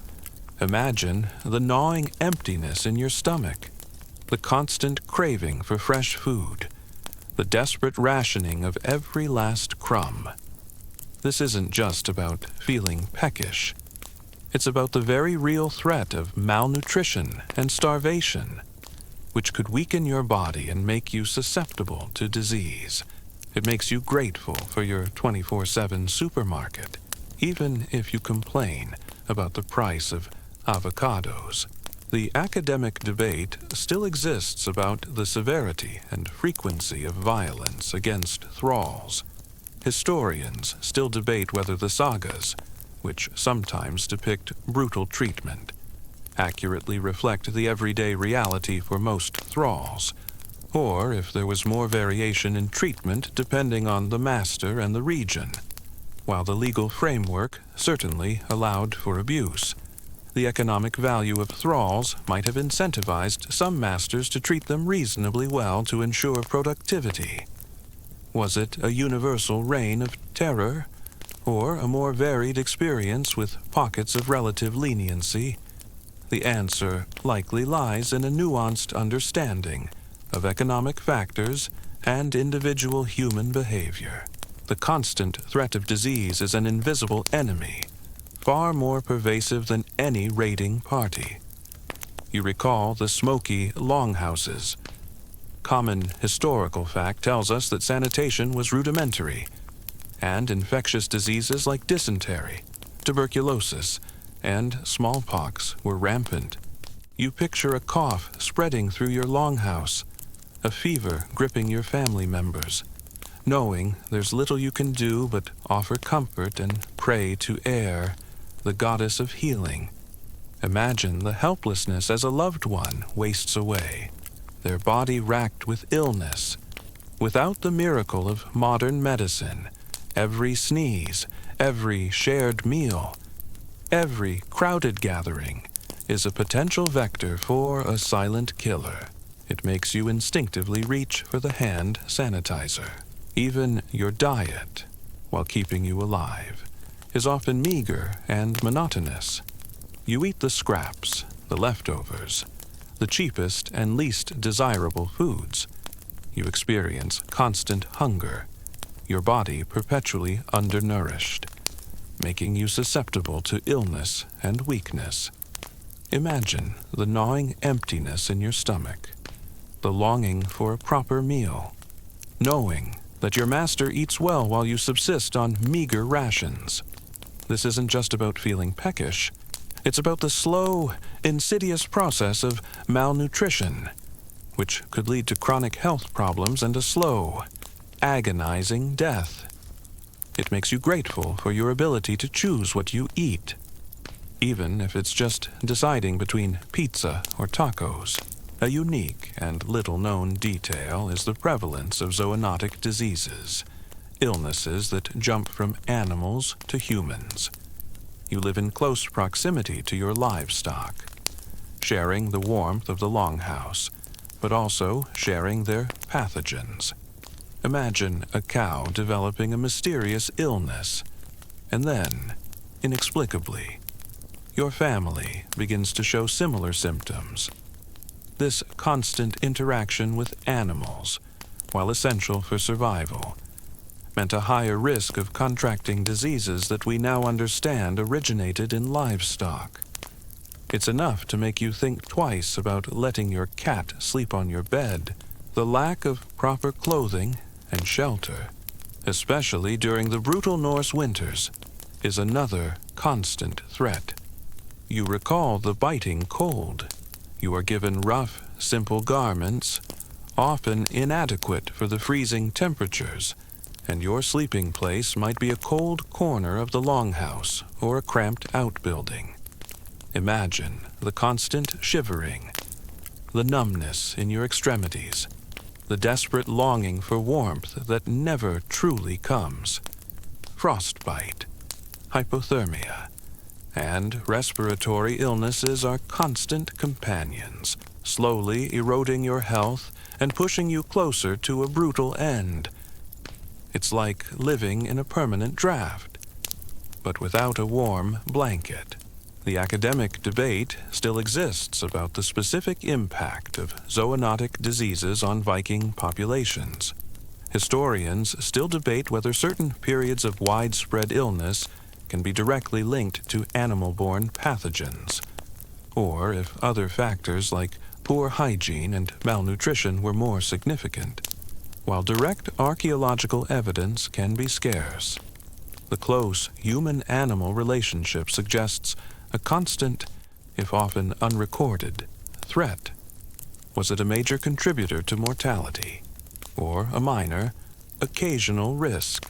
Imagine the gnawing emptiness in your stomach, the constant craving for fresh food, the desperate rationing of every last crumb. This isn't just about feeling peckish. It's about the very real threat of malnutrition and starvation, which could weaken your body and make you susceptible to disease. It makes you grateful for your 24/7 supermarket, even if you complain about the price of avocados. The academic debate still exists about the severity and frequency of violence against thralls. Historians still debate whether the sagas, which sometimes depict brutal treatment, accurately reflect the everyday reality for most thralls, or if there was more variation in treatment depending on the master and the region. While the legal framework certainly allowed for abuse, the economic value of thralls might have incentivized some masters to treat them reasonably well to ensure productivity. Was it a universal reign of terror, or a more varied experience with pockets of relative leniency? The answer likely lies in a nuanced understanding of economic factors and individual human behavior. The constant threat of disease is an invisible enemy, far more pervasive than any raiding party. You recall the smoky longhouses. Common historical fact tells us that sanitation was rudimentary, and infectious diseases like dysentery, tuberculosis, and smallpox were rampant. You picture a cough spreading through your longhouse, a fever gripping your family members, knowing there's little you can do but offer comfort and pray to Air, the goddess of healing. Imagine the helplessness as a loved one wastes away, their body racked with illness. Without the miracle of modern medicine, every sneeze, every shared meal, every crowded gathering is a potential vector for a silent killer. It makes you instinctively reach for the hand sanitizer. Even your diet, while keeping you alive, is often meager and monotonous. You eat the scraps, the leftovers, the cheapest and least desirable foods. You experience constant hunger, your body perpetually undernourished, making you susceptible to illness and weakness. Imagine the gnawing emptiness in your stomach, the longing for a proper meal, knowing that your master eats well while you subsist on meager rations. This isn't just about feeling peckish. It's about the slow, insidious process of malnutrition, which could lead to chronic health problems and a slow, agonizing death. It makes you grateful for your ability to choose what you eat, even if it's just deciding between pizza or tacos. A unique and little-known detail is the prevalence of zoonotic diseases, illnesses that jump from animals to humans. You live in close proximity to your livestock, sharing the warmth of the longhouse, but also sharing their pathogens. Imagine a cow developing a mysterious illness, and then, inexplicably, your family begins to show similar symptoms. This constant interaction with animals, while essential for survival, meant a higher risk of contracting diseases that we now understand originated in livestock. It's enough to make you think twice about letting your cat sleep on your bed. The lack of proper clothing and shelter, especially during the brutal Norse winters, is another constant threat. You recall the biting cold. You are given rough, simple garments, often inadequate for the freezing temperatures, and your sleeping place might be a cold corner of the longhouse or a cramped outbuilding. Imagine the constant shivering, the numbness in your extremities, the desperate longing for warmth that never truly comes. Frostbite, hypothermia, and respiratory illnesses are constant companions, slowly eroding your health and pushing you closer to a brutal end. It's like living in a permanent draft, but without a warm blanket. The academic debate still exists about the specific impact of zoonotic diseases on Viking populations. Historians still debate whether certain periods of widespread illness can be directly linked to animal-borne pathogens, or if other factors like poor hygiene and malnutrition were more significant. While direct archaeological evidence can be scarce, the close human-animal relationship suggests a constant, if often unrecorded, threat. Was it a major contributor to mortality, or a minor, occasional risk?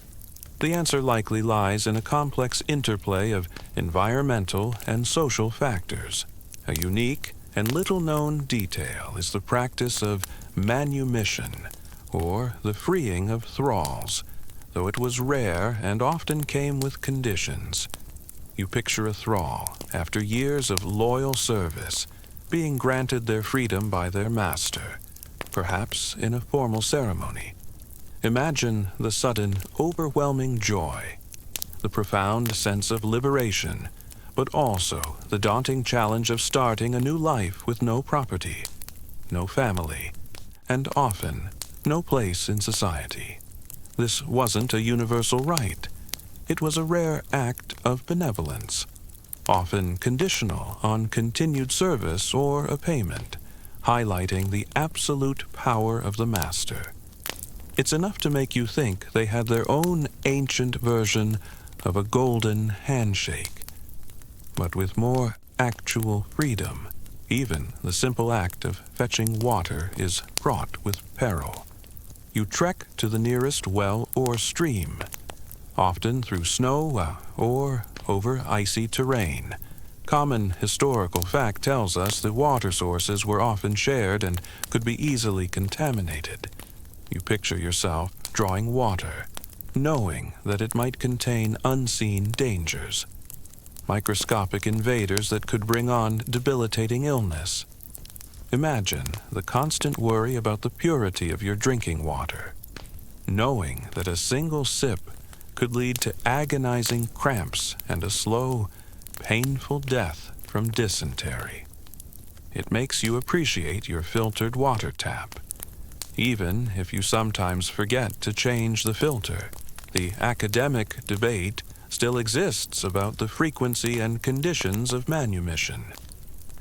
The answer likely lies in a complex interplay of environmental and social factors. A unique and little-known detail is the practice of manumission, or the freeing of thralls, though it was rare and often came with conditions. You picture a thrall, after years of loyal service, being granted their freedom by their master, perhaps in a formal ceremony. Imagine the sudden, overwhelming joy, the profound sense of liberation, but also the daunting challenge of starting a new life with no property, no family, and often no place in society. This wasn't a universal right. It was a rare act of benevolence, often conditional on continued service or a payment, highlighting the absolute power of the master. It's enough to make you think they had their own ancient version of a golden handshake, but with more actual freedom. Even the simple act of fetching water is fraught with peril. You trek to the nearest well or stream, often through snow or over icy terrain. Common historical fact tells us that water sources were often shared and could be easily contaminated. You picture yourself drawing water, knowing that it might contain unseen dangers, microscopic invaders that could bring on debilitating illness. Imagine the constant worry about the purity of your drinking water, knowing that a single sip could lead to agonizing cramps and a slow, painful death from dysentery. It makes you appreciate your filtered water tap, even if you sometimes forget to change the filter. The academic debate still exists about the frequency and conditions of manumission.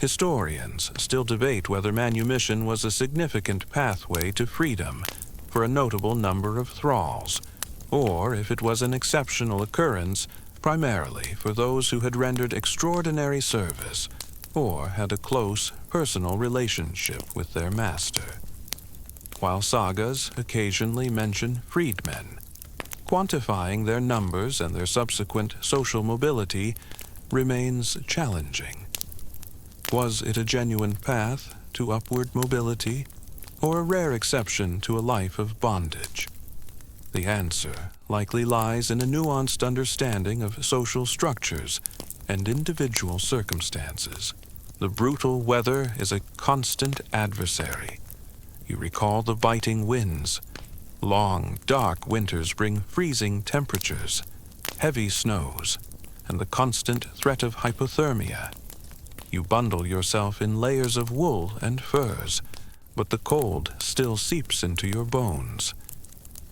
Historians still debate whether manumission was a significant pathway to freedom for a notable number of thralls, or if it was an exceptional occurrence primarily for those who had rendered extraordinary service or had a close personal relationship with their master. While sagas occasionally mention freedmen, quantifying their numbers and their subsequent social mobility remains challenging. Was it a genuine path to upward mobility, or a rare exception to a life of bondage? The answer likely lies in a nuanced understanding of social structures and individual circumstances. The brutal weather is a constant adversary. You recall the biting winds. Long, dark winters bring freezing temperatures, heavy snows, and the constant threat of hypothermia. You bundle yourself in layers of wool and furs, but the cold still seeps into your bones.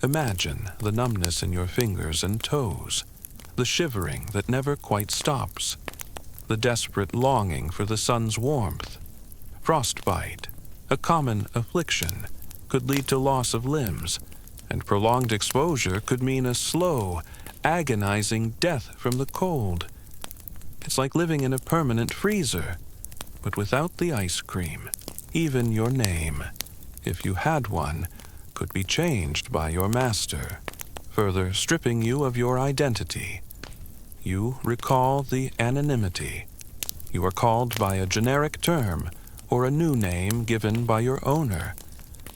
Imagine the numbness in your fingers and toes, the shivering that never quite stops, the desperate longing for the sun's warmth. Frostbite, a common affliction, could lead to loss of limbs, and prolonged exposure could mean a slow, agonizing death from the cold. It's like living in a permanent freezer, but without the ice cream. Even your name, if you had one, could be changed by your master, further stripping you of your identity. You recall the anonymity. You are called by a generic term or a new name given by your owner,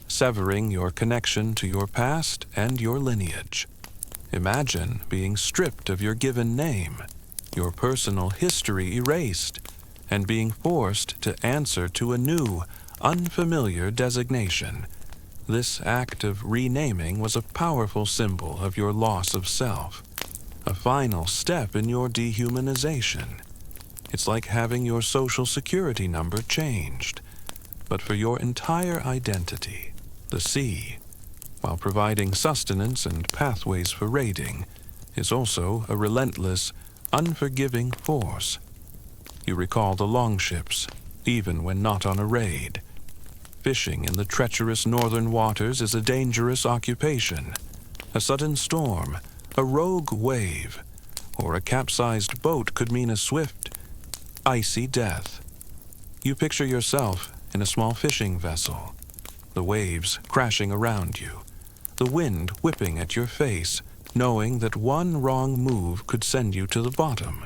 severing your connection to your past and your lineage. Imagine being stripped of your given name, your personal history erased, and being forced to answer to a new, unfamiliar designation. This act of renaming was a powerful symbol of your loss of self, a final step in your dehumanization. It's like having your social security number changed, but for your entire identity. The sea, while providing sustenance and pathways for raiding, is also a relentless, unforgiving force. You recall the longships, even when not on a raid. Fishing in the treacherous northern waters is a dangerous occupation. A sudden storm, a rogue wave, or a capsized boat could mean a swift, icy death. You picture yourself in a small fishing vessel, the waves crashing around you, the wind whipping at your face, knowing that one wrong move could send you to the bottom.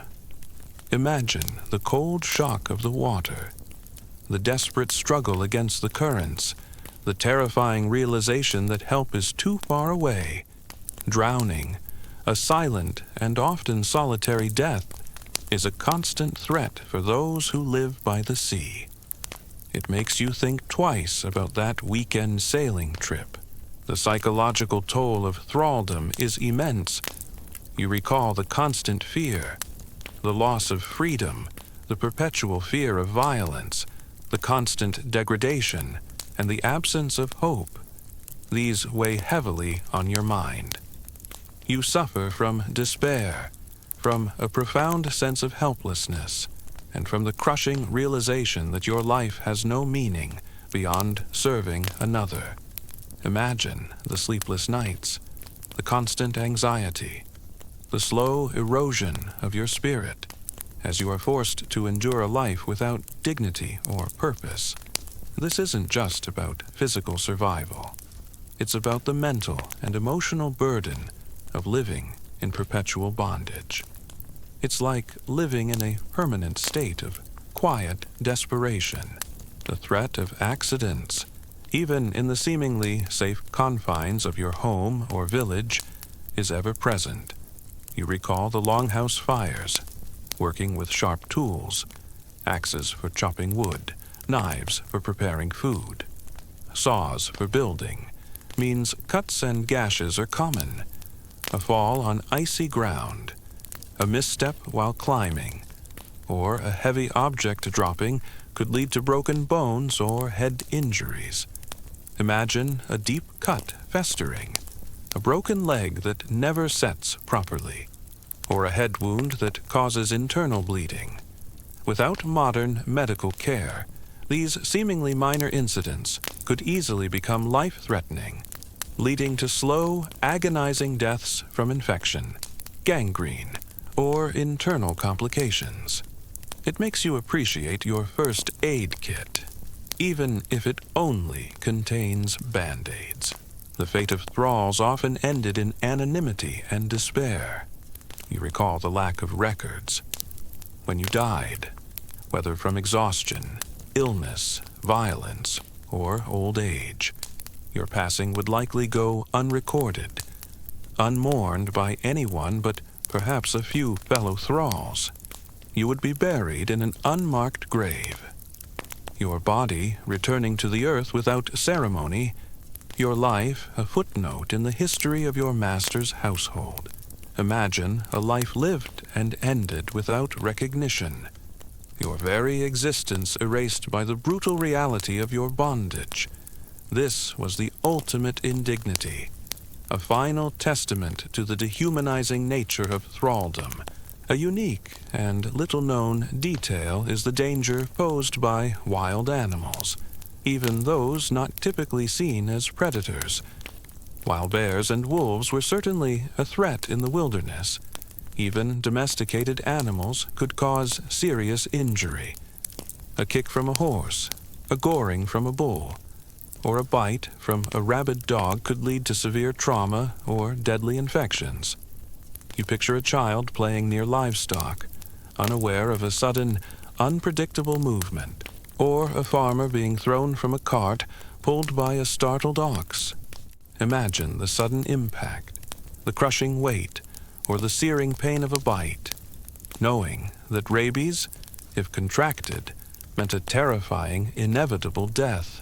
Imagine the cold shock of the water, the desperate struggle against the currents, the terrifying realization that help is too far away. Drowning, a silent and often solitary death, is a constant threat for those who live by the sea. It makes you think twice about that weekend sailing trip. The psychological toll of thraldom is immense. You recall the constant fear, the loss of freedom, the perpetual fear of violence, the constant degradation, and the absence of hope. These weigh heavily on your mind. You suffer from despair, from a profound sense of helplessness, and from the crushing realization that your life has no meaning beyond serving another. Imagine the sleepless nights, the constant anxiety, the slow erosion of your spirit, as you are forced to endure a life without dignity or purpose. This isn't just about physical survival. It's about the mental and emotional burden of living in perpetual bondage. It's like living in a permanent state of quiet desperation. The threat of accidents, even in the seemingly safe confines of your home or village, is ever present. You recall the longhouse fires, working with sharp tools, axes for chopping wood, knives for preparing food. Saws for building means cuts and gashes are common. A fall on icy ground, a misstep while climbing, or a heavy object dropping could lead to broken bones or head injuries. Imagine a deep cut festering, a broken leg that never sets properly, or a head wound that causes internal bleeding. Without modern medical care, these seemingly minor incidents could easily become life-threatening, leading to slow, agonizing deaths from infection, gangrene, or internal complications. It makes you appreciate your first aid kit, even if it only contains Band-Aids. The fate of thralls often ended in anonymity and despair. You recall the lack of records. When you died, whether from exhaustion, illness, violence, or old age, your passing would likely go unrecorded, unmourned by anyone but perhaps a few fellow thralls. You would be buried in an unmarked grave, your body returning to the earth without ceremony, your life a footnote in the history of your master's household. Imagine a life lived and ended without recognition, your very existence erased by the brutal reality of your bondage. This was the ultimate indignity, a final testament to the dehumanizing nature of thraldom. A unique and little-known detail is the danger posed by wild animals, even those not typically seen as predators. While bears and wolves were certainly a threat in the wilderness, even domesticated animals could cause serious injury. A kick from a horse, a goring from a bull, or a bite from a rabid dog could lead to severe trauma or deadly infections. You picture a child playing near livestock, unaware of a sudden, unpredictable movement, or a farmer being thrown from a cart pulled by a startled ox. Imagine the sudden impact, the crushing weight, or the searing pain of a bite, knowing that rabies, if contracted, meant a terrifying, inevitable death.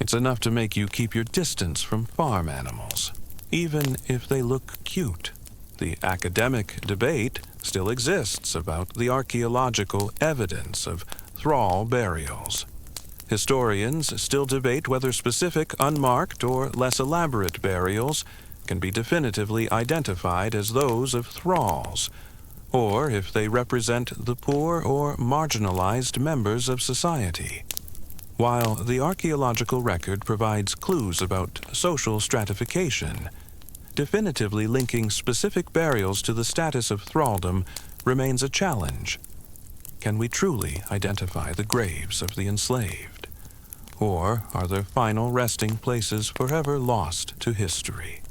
It's enough to make you keep your distance from farm animals, even if they look cute. The academic debate still exists about the archaeological evidence of thrall burials. Historians still debate whether specific unmarked or less elaborate burials can be definitively identified as those of thralls, or if they represent the poor or marginalized members of society. While the archaeological record provides clues about social stratification, definitively linking specific burials to the status of thraldom remains a challenge. Can we truly identify the graves of the enslaved? Or are their final resting places forever lost to history?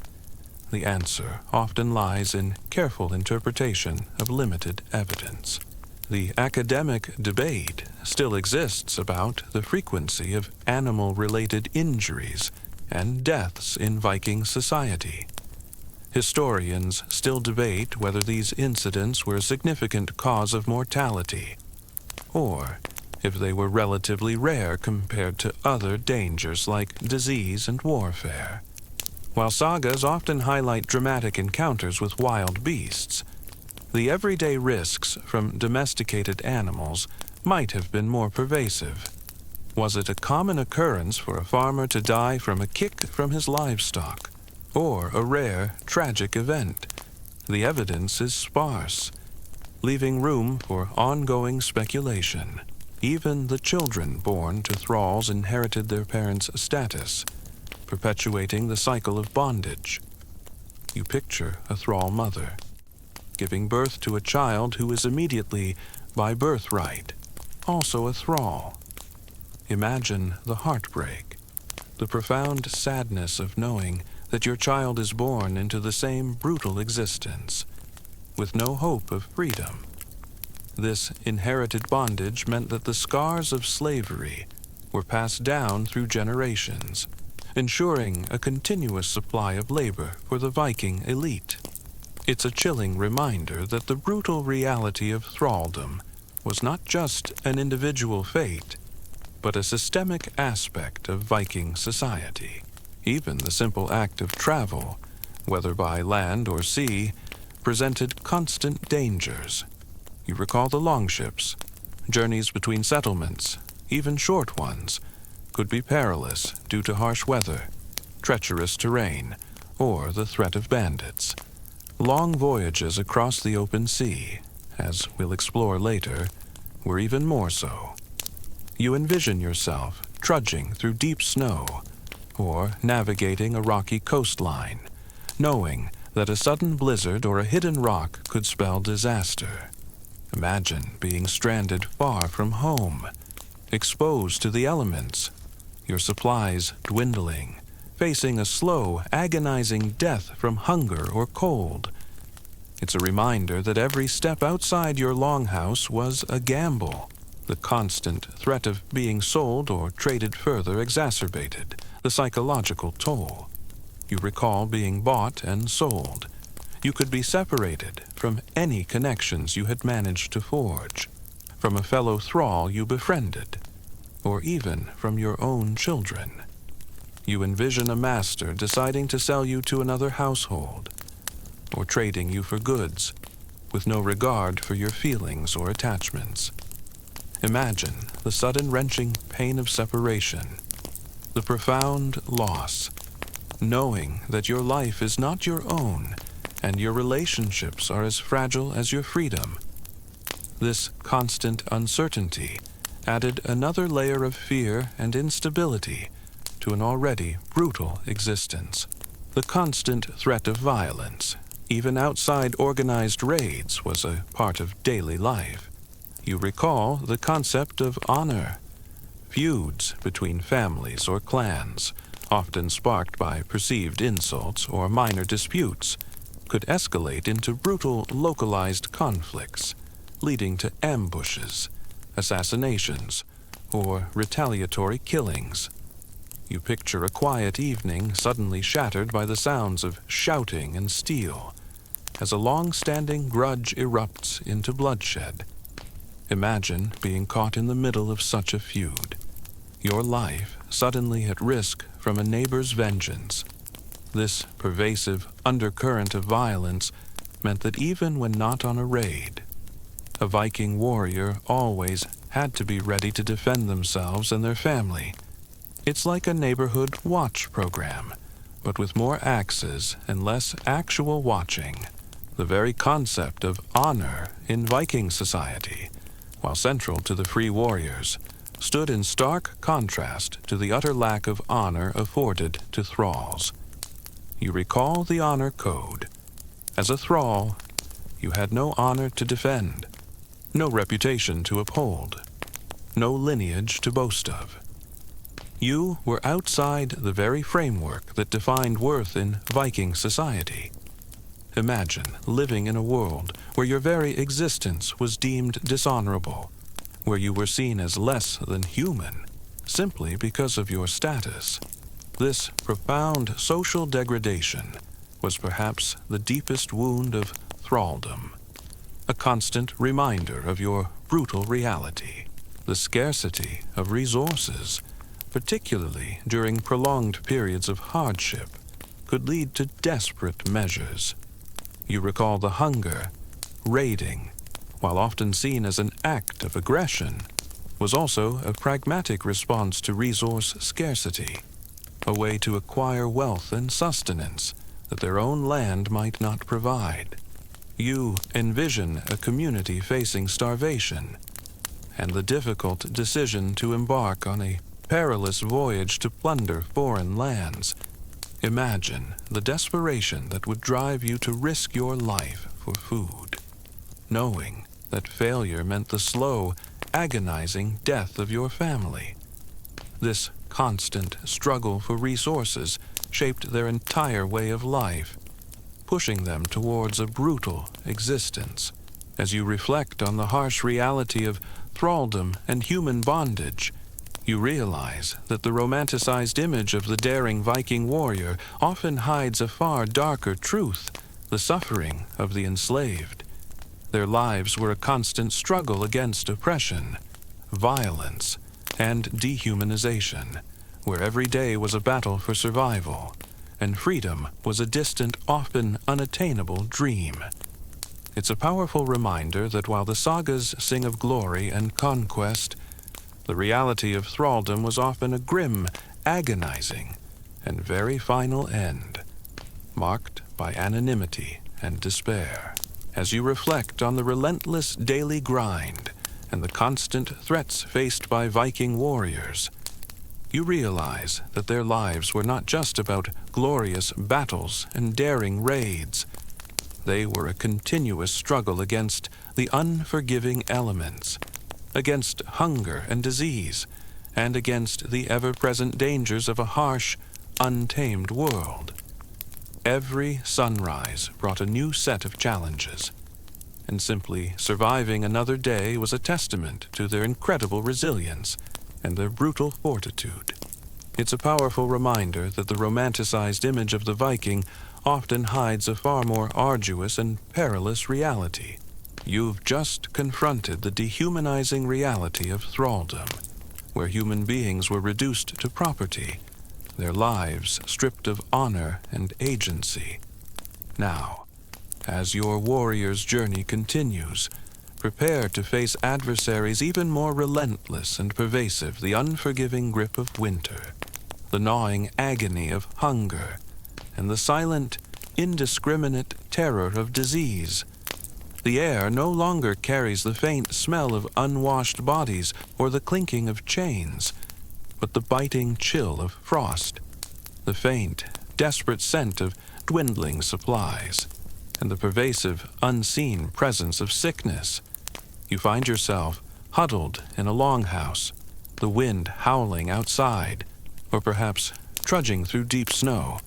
The answer often lies in careful interpretation of limited evidence. The academic debate still exists about the frequency of animal-related injuries and deaths in Viking society. Historians still debate whether these incidents were a significant cause of mortality, or if they were relatively rare compared to other dangers like disease and warfare. While sagas often highlight dramatic encounters with wild beasts, the everyday risks from domesticated animals might have been more pervasive. Was it a common occurrence for a farmer to die from a kick from his livestock, or a rare, tragic event? The evidence is sparse, leaving room for ongoing speculation. Even the children born to thralls inherited their parents' status, perpetuating the cycle of bondage. You picture a thrall mother, giving birth to a child who is immediately, by birthright, also a thrall. Imagine the heartbreak, the profound sadness of knowing that your child is born into the same brutal existence, with no hope of freedom. This inherited bondage meant that the scars of slavery were passed down through generations, ensuring a continuous supply of labor for the Viking elite. It's a chilling reminder that the brutal reality of thraldom was not just an individual fate, but a systemic aspect of Viking society. Even the simple act of travel, whether by land or sea, presented constant dangers. You recall the longships. Journeys between settlements, even short ones, could be perilous due to harsh weather, treacherous terrain, or the threat of bandits. Long voyages across the open sea, as we'll explore later, were even more so. You envision yourself trudging through deep snow, or navigating a rocky coastline, knowing that a sudden blizzard or a hidden rock could spell disaster. Imagine being stranded far from home, exposed to the elements, your supplies dwindling, facing a slow, agonizing death from hunger or cold. It's a reminder that every step outside your longhouse was a gamble. The constant threat of being sold or traded further exacerbated the psychological toll. You recall being bought and sold. You could be separated from any connections you had managed to forge, from a fellow thrall you befriended, or even from your own children. You envision a master deciding to sell you to another household, or trading you for goods, with no regard for your feelings or attachments. Imagine the sudden wrenching pain of separation, the profound loss, knowing that your life is not your own and your relationships are as fragile as your freedom. This constant uncertainty added another layer of fear and instability to an already brutal existence. The constant threat of violence, even outside organized raids, was a part of daily life. You recall the concept of honor. Feuds between families or clans, often sparked by perceived insults or minor disputes, could escalate into brutal localized conflicts, leading to ambushes, assassinations, or retaliatory killings. You picture a quiet evening suddenly shattered by the sounds of shouting and steel, as a long-standing grudge erupts into bloodshed. Imagine being caught in the middle of such a feud, your life suddenly at risk from a neighbor's vengeance. This pervasive undercurrent of violence meant that even when not on a raid, a Viking warrior always had to be ready to defend themselves and their family. It's like a neighborhood watch program, but with more axes and less actual watching. The very concept of honor in Viking society, while central to the free warriors, stood in stark contrast to the utter lack of honor afforded to thralls. You recall the honor code. As a thrall, you had no honor to defend, no reputation to uphold, no lineage to boast of. You were outside the very framework that defined worth in Viking society. Imagine living in a world where your very existence was deemed dishonorable, where you were seen as less than human, simply because of your status. This profound social degradation was perhaps the deepest wound of thraldom, a constant reminder of your brutal reality. The scarcity of resources, particularly during prolonged periods of hardship, could lead to desperate measures. You recall the hunger, raiding, while often seen as an act of aggression, was also a pragmatic response to resource scarcity, a way to acquire wealth and sustenance that their own land might not provide. You envision a community facing starvation and the difficult decision to embark on a perilous voyage to plunder foreign lands. Imagine the desperation that would drive you to risk your life for food, knowing that failure meant the slow, agonizing death of your family. This constant struggle for resources shaped their entire way of life, pushing them towards a brutal existence. As you reflect on the harsh reality of thraldom and human bondage, you realize that the romanticized image of the daring Viking warrior often hides a far darker truth, the suffering of the enslaved. Their lives were a constant struggle against oppression, violence, and dehumanization, where every day was a battle for survival, and freedom was a distant, often unattainable dream. It's a powerful reminder that while the sagas sing of glory and conquest, the reality of thraldom was often a grim, agonizing, and very final end, marked by anonymity and despair. As you reflect on the relentless daily grind and the constant threats faced by Viking warriors, you realize that their lives were not just about glorious battles and daring raids. They were a continuous struggle against the unforgiving elements, against hunger and disease, and against the ever-present dangers of a harsh, untamed world. Every sunrise brought a new set of challenges, and simply surviving another day was a testament to their incredible resilience and their brutal fortitude. It's a powerful reminder that the romanticized image of the Viking often hides a far more arduous and perilous reality. You've just confronted the dehumanizing reality of thraldom, where human beings were reduced to property, their lives stripped of honor and agency. Now, as your warrior's journey continues, prepare to face adversaries even more relentless and pervasive, the unforgiving grip of winter, the gnawing agony of hunger, and the silent, indiscriminate terror of disease. The air no longer carries the faint smell of unwashed bodies or the clinking of chains, but the biting chill of frost, the faint, desperate scent of dwindling supplies, and the pervasive, unseen presence of sickness. You find yourself huddled in a longhouse, the wind howling outside, or perhaps trudging through deep snow,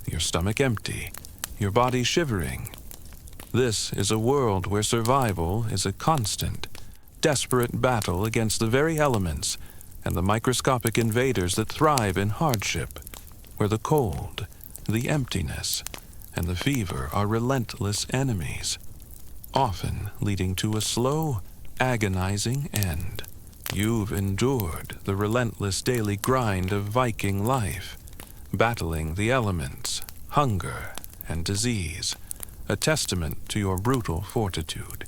your stomach empty, your body shivering. This is a world where survival is a constant, desperate battle against the very elements and the microscopic invaders that thrive in hardship, where the cold, the emptiness, and the fever are relentless enemies, often leading to a slow, agonizing end. You've endured the relentless daily grind of Viking life, battling the elements, hunger, and disease, a testament to your brutal fortitude.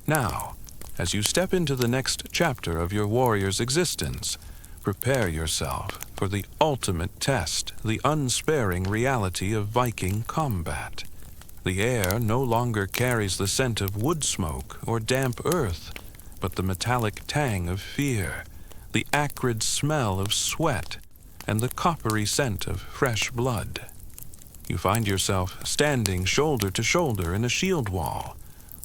Now, as you step into the next chapter of your warrior's existence, prepare yourself for the ultimate test, the unsparing reality of Viking combat. The air no longer carries the scent of wood smoke or damp earth, but the metallic tang of fear, the acrid smell of sweat, and the coppery scent of fresh blood. You find yourself standing shoulder to shoulder in a shield wall,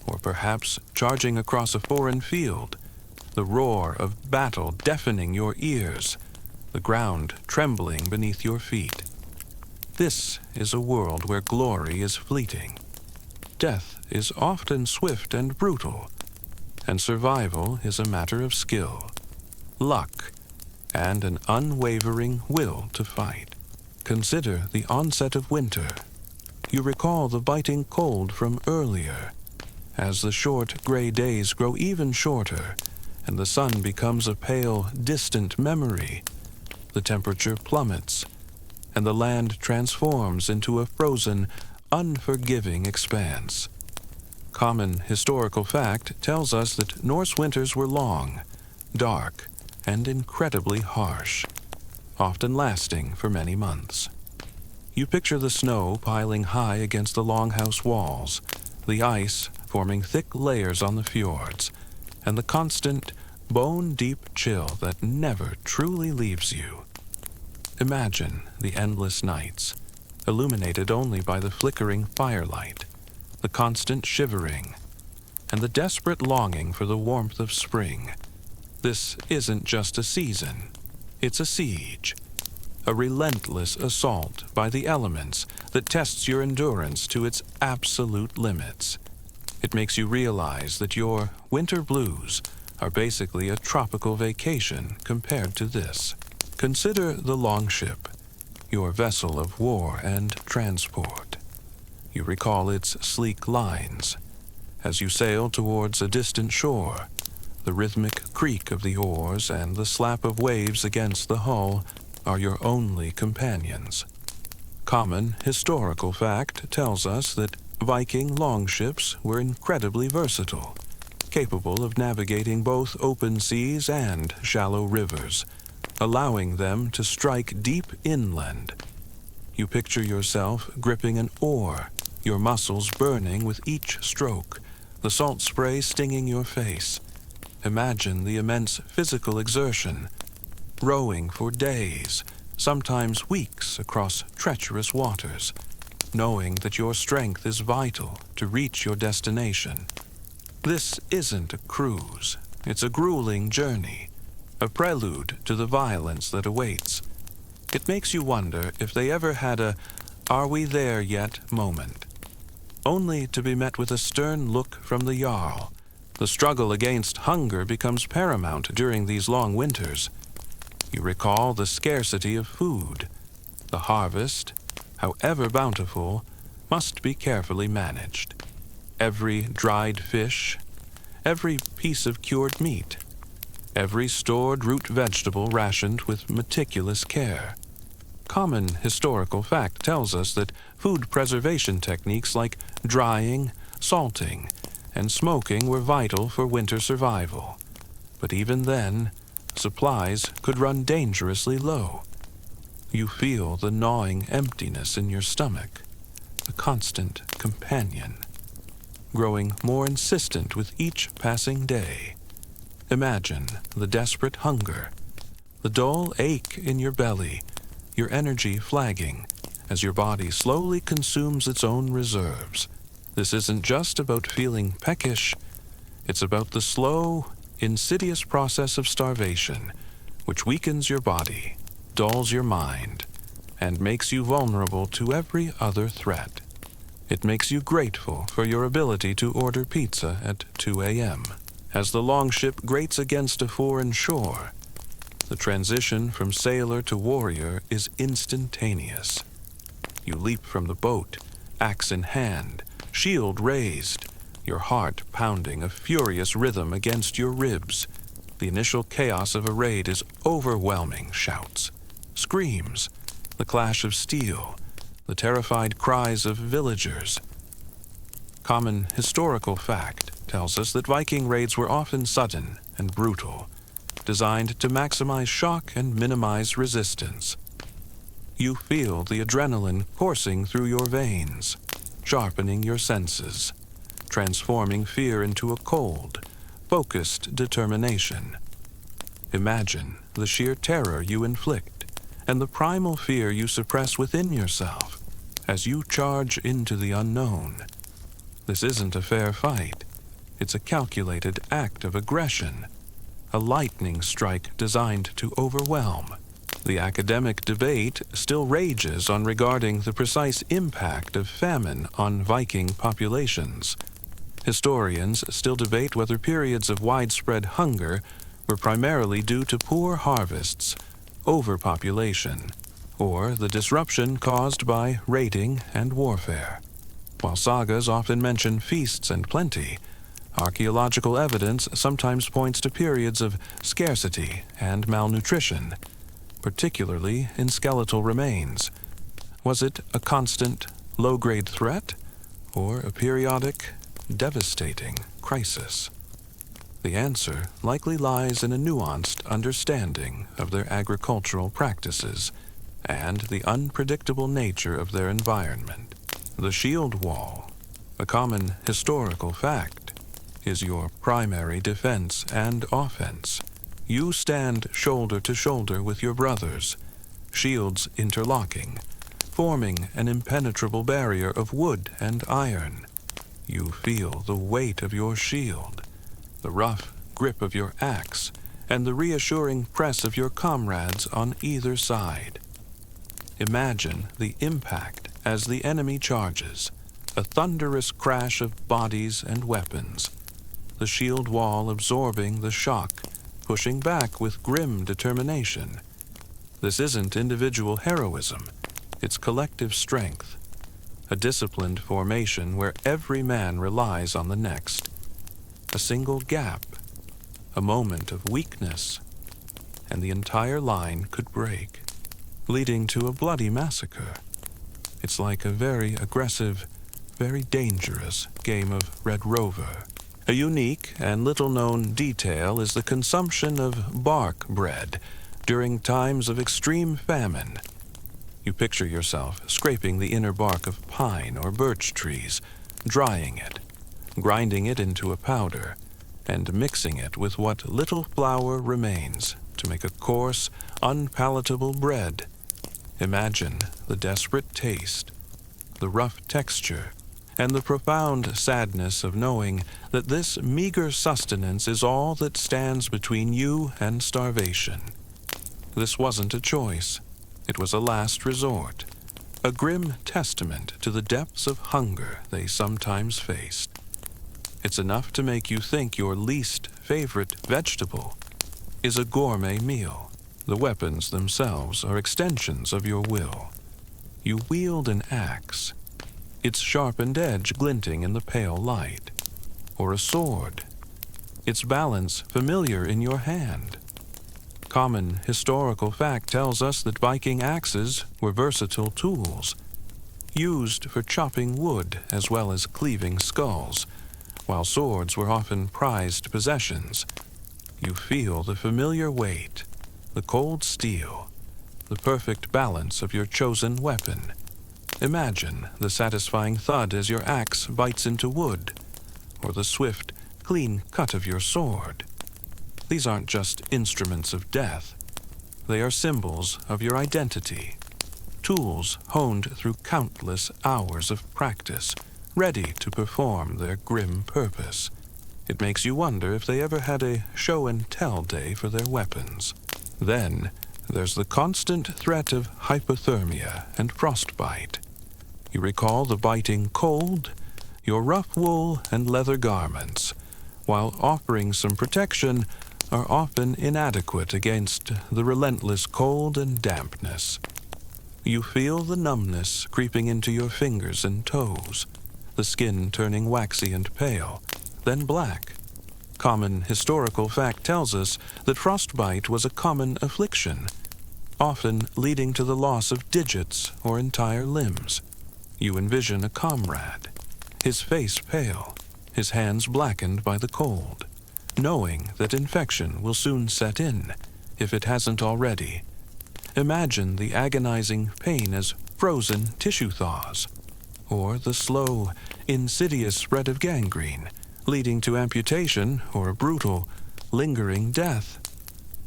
or perhaps charging across a foreign field, the roar of battle deafening your ears, the ground trembling beneath your feet. This is a world where glory is fleeting. Death is often swift and brutal, and survival is a matter of skill, luck, and an unwavering will to fight. Consider the onset of winter. You recall the biting cold from earlier. As the short gray days grow even shorter, and the sun becomes a pale, distant memory, the temperature plummets, and the land transforms into a frozen, unforgiving expanse. Common historical fact tells us that Norse winters were long, dark, and incredibly harsh, often lasting for many months. You picture the snow piling high against the longhouse walls, the ice forming thick layers on the fjords, and the constant, bone-deep chill that never truly leaves you. Imagine the endless nights, illuminated only by the flickering firelight, the constant shivering, and the desperate longing for the warmth of spring. This isn't just a season, it's a siege, a relentless assault by the elements that tests your endurance to its absolute limits. It makes you realize that your winter blues are basically a tropical vacation compared to this. Consider the longship, your vessel of war and transport. You recall its sleek lines. As you sail towards a distant shore, the rhythmic creak of the oars and the slap of waves against the hull are your only companions. Common historical fact tells us that Viking longships were incredibly versatile, capable of navigating both open seas and shallow rivers, allowing them to strike deep inland. You picture yourself gripping an oar, your muscles burning with each stroke, the salt spray stinging your face. Imagine the immense physical exertion, rowing for days, sometimes weeks across treacherous waters, knowing that your strength is vital to reach your destination. This isn't a cruise, it's a grueling journey, a prelude to the violence that awaits. It makes you wonder if they ever had a "are we there yet" moment, only to be met with a stern look from the Jarl. The struggle against hunger becomes paramount during these long winters. You recall the scarcity of food. The harvest, however bountiful, must be carefully managed. Every dried fish, every piece of cured meat, every stored root vegetable rationed with meticulous care. Common historical fact tells us that food preservation techniques like drying, salting, and smoking were vital for winter survival. But even then, supplies could run dangerously low. You feel the gnawing emptiness in your stomach, a constant companion, growing more insistent with each passing day. Imagine the desperate hunger, the dull ache in your belly, your energy flagging as your body slowly consumes its own reserves. This isn't just about feeling peckish, it's about the slow, insidious process of starvation, which weakens your body, dulls your mind, and makes you vulnerable to every other threat. It makes you grateful for your ability to order pizza at 2 a.m. As the longship grates against a foreign shore, the transition from sailor to warrior is instantaneous. You leap from the boat, axe in hand, shield raised, your heart pounding a furious rhythm against your ribs. The initial chaos of a raid is overwhelming shouts, screams, the clash of steel, the terrified cries of villagers. Common historical fact tells us that Viking raids were often sudden and brutal, designed to maximize shock and minimize resistance. You feel the adrenaline coursing through your veins, sharpening your senses, transforming fear into a cold, focused determination. Imagine the sheer terror you inflict and the primal fear you suppress within yourself as you charge into the unknown. This isn't a fair fight. It's a calculated act of aggression, a lightning strike designed to overwhelm. The academic debate still rages on regarding the precise impact of famine on Viking populations. Historians still debate whether periods of widespread hunger were primarily due to poor harvests, overpopulation, or the disruption caused by raiding and warfare. While sagas often mention feasts and plenty, archaeological evidence sometimes points to periods of scarcity and malnutrition, particularly in skeletal remains. Was it a constant, low-grade threat, or a periodic, devastating crisis? The answer likely lies in a nuanced understanding of their agricultural practices and the unpredictable nature of their environment. The shield wall, a common historical fact, is your primary defense and offense. You stand shoulder to shoulder with your brothers, shields interlocking, forming an impenetrable barrier of wood and iron. You feel the weight of your shield, the rough grip of your axe, and the reassuring press of your comrades on either side. Imagine the impact as the enemy charges, a thunderous crash of bodies and weapons, the shield wall absorbing the shock, pushing back with grim determination. This isn't individual heroism, it's collective strength, a disciplined formation where every man relies on the next. A single gap, a moment of weakness, and the entire line could break, leading to a bloody massacre. It's like a very aggressive, very dangerous game of Red Rover. A unique and little-known detail is the consumption of bark bread during times of extreme famine. You picture yourself scraping the inner bark of pine or birch trees, drying it, grinding it into a powder, and mixing it with what little flour remains to make a coarse, unpalatable bread. Imagine the desperate taste, the rough texture, and the profound sadness of knowing that this meager sustenance is all that stands between you and starvation. This wasn't a choice. It was a last resort, a grim testament to the depths of hunger they sometimes faced. It's enough to make you think your least favorite vegetable is a gourmet meal. The weapons themselves are extensions of your will. You wield an axe, its sharpened edge glinting in the pale light, or a sword, its balance familiar in your hand. Common historical fact tells us that Viking axes were versatile tools, used for chopping wood as well as cleaving skulls, while swords were often prized possessions. You feel the familiar weight, the cold steel, the perfect balance of your chosen weapon. Imagine the satisfying thud as your axe bites into wood, or the swift, clean cut of your sword. These aren't just instruments of death. They are symbols of your identity, tools honed through countless hours of practice, ready to perform their grim purpose. It makes you wonder if they ever had a show-and-tell day for their weapons. Then, there's the constant threat of hypothermia and frostbite. You recall the biting cold, your rough wool and leather garments, while offering some protection, are often inadequate against the relentless cold and dampness. You feel the numbness creeping into your fingers and toes, the skin turning waxy and pale, then black. Common historical fact tells us that frostbite was a common affliction, often leading to the loss of digits or entire limbs. You envision a comrade, his face pale, his hands blackened by the cold, knowing that infection will soon set in, if it hasn't already. Imagine the agonizing pain as frozen tissue thaws, or the slow, insidious spread of gangrene, leading to amputation or a brutal, lingering death.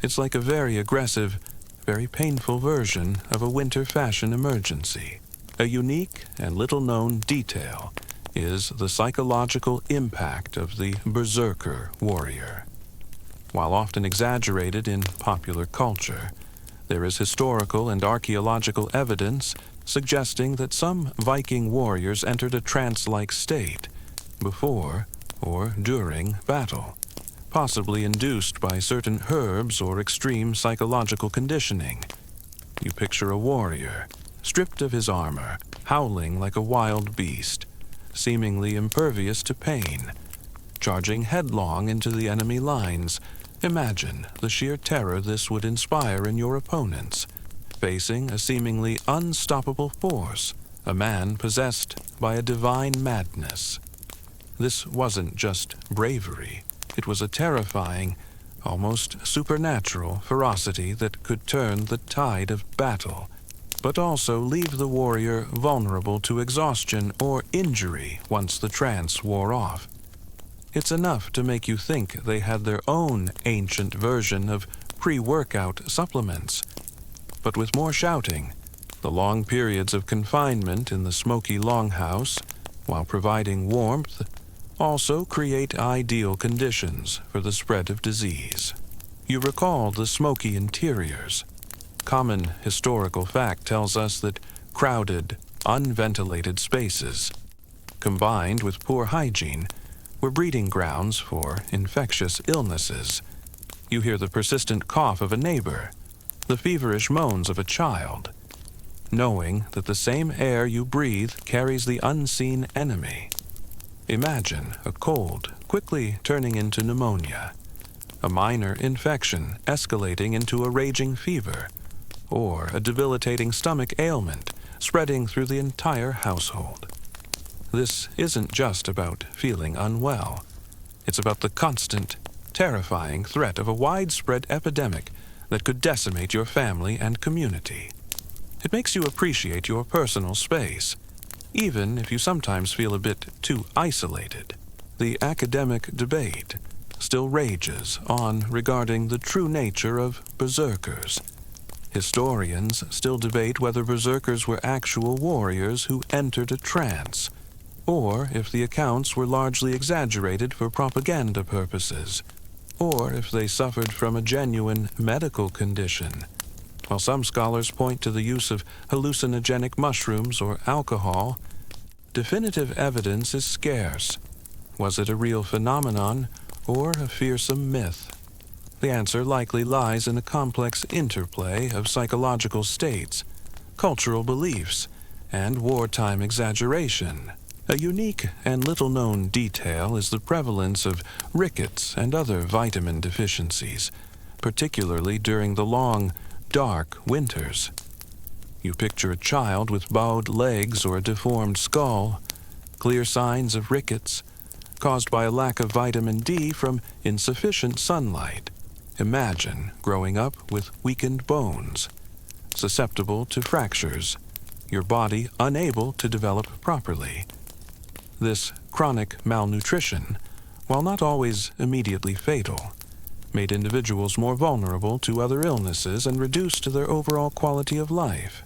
It's like a very aggressive, very painful version of a winter fashion emergency. A unique and little-known detail is the psychological impact of the berserker warrior. While often exaggerated in popular culture, there is historical and archaeological evidence suggesting that some Viking warriors entered a trance-like state before or during battle, possibly induced by certain herbs or extreme psychological conditioning. You picture a warrior, stripped of his armor, howling like a wild beast, seemingly impervious to pain, charging headlong into the enemy lines. Imagine the sheer terror this would inspire in your opponents, facing a seemingly unstoppable force, a man possessed by a divine madness. This wasn't just bravery. It was a terrifying, almost supernatural ferocity that could turn the tide of battle, but also leave the warrior vulnerable to exhaustion or injury once the trance wore off. It's enough to make you think they had their own ancient version of pre-workout supplements. But with more shouting, the long periods of confinement in the smoky longhouse, while providing warmth, also create ideal conditions for the spread of disease. You recall the smoky interiors. Common historical fact tells us that crowded, unventilated spaces, combined with poor hygiene, were breeding grounds for infectious illnesses. You hear the persistent cough of a neighbor, the feverish moans of a child, knowing that the same air you breathe carries the unseen enemy. Imagine a cold quickly turning into pneumonia, a minor infection escalating into a raging fever, or a debilitating stomach ailment spreading through the entire household. This isn't just about feeling unwell. It's about the constant, terrifying threat of a widespread epidemic that could decimate your family and community. It makes you appreciate your personal space, even if you sometimes feel a bit too isolated. The academic debate still rages on regarding the true nature of berserkers. Historians still debate whether berserkers were actual warriors who entered a trance, or if the accounts were largely exaggerated for propaganda purposes, or if they suffered from a genuine medical condition. While some scholars point to the use of hallucinogenic mushrooms or alcohol, definitive evidence is scarce. Was it a real phenomenon or a fearsome myth? The answer likely lies in a complex interplay of psychological states, cultural beliefs, and wartime exaggeration. A unique and little-known detail is the prevalence of rickets and other vitamin deficiencies, particularly during the long, dark winters. You picture a child with bowed legs or a deformed skull, clear signs of rickets, caused by a lack of vitamin D from insufficient sunlight. Imagine growing up with weakened bones, susceptible to fractures, your body unable to develop properly. This chronic malnutrition, while not always immediately fatal, made individuals more vulnerable to other illnesses and reduced their overall quality of life,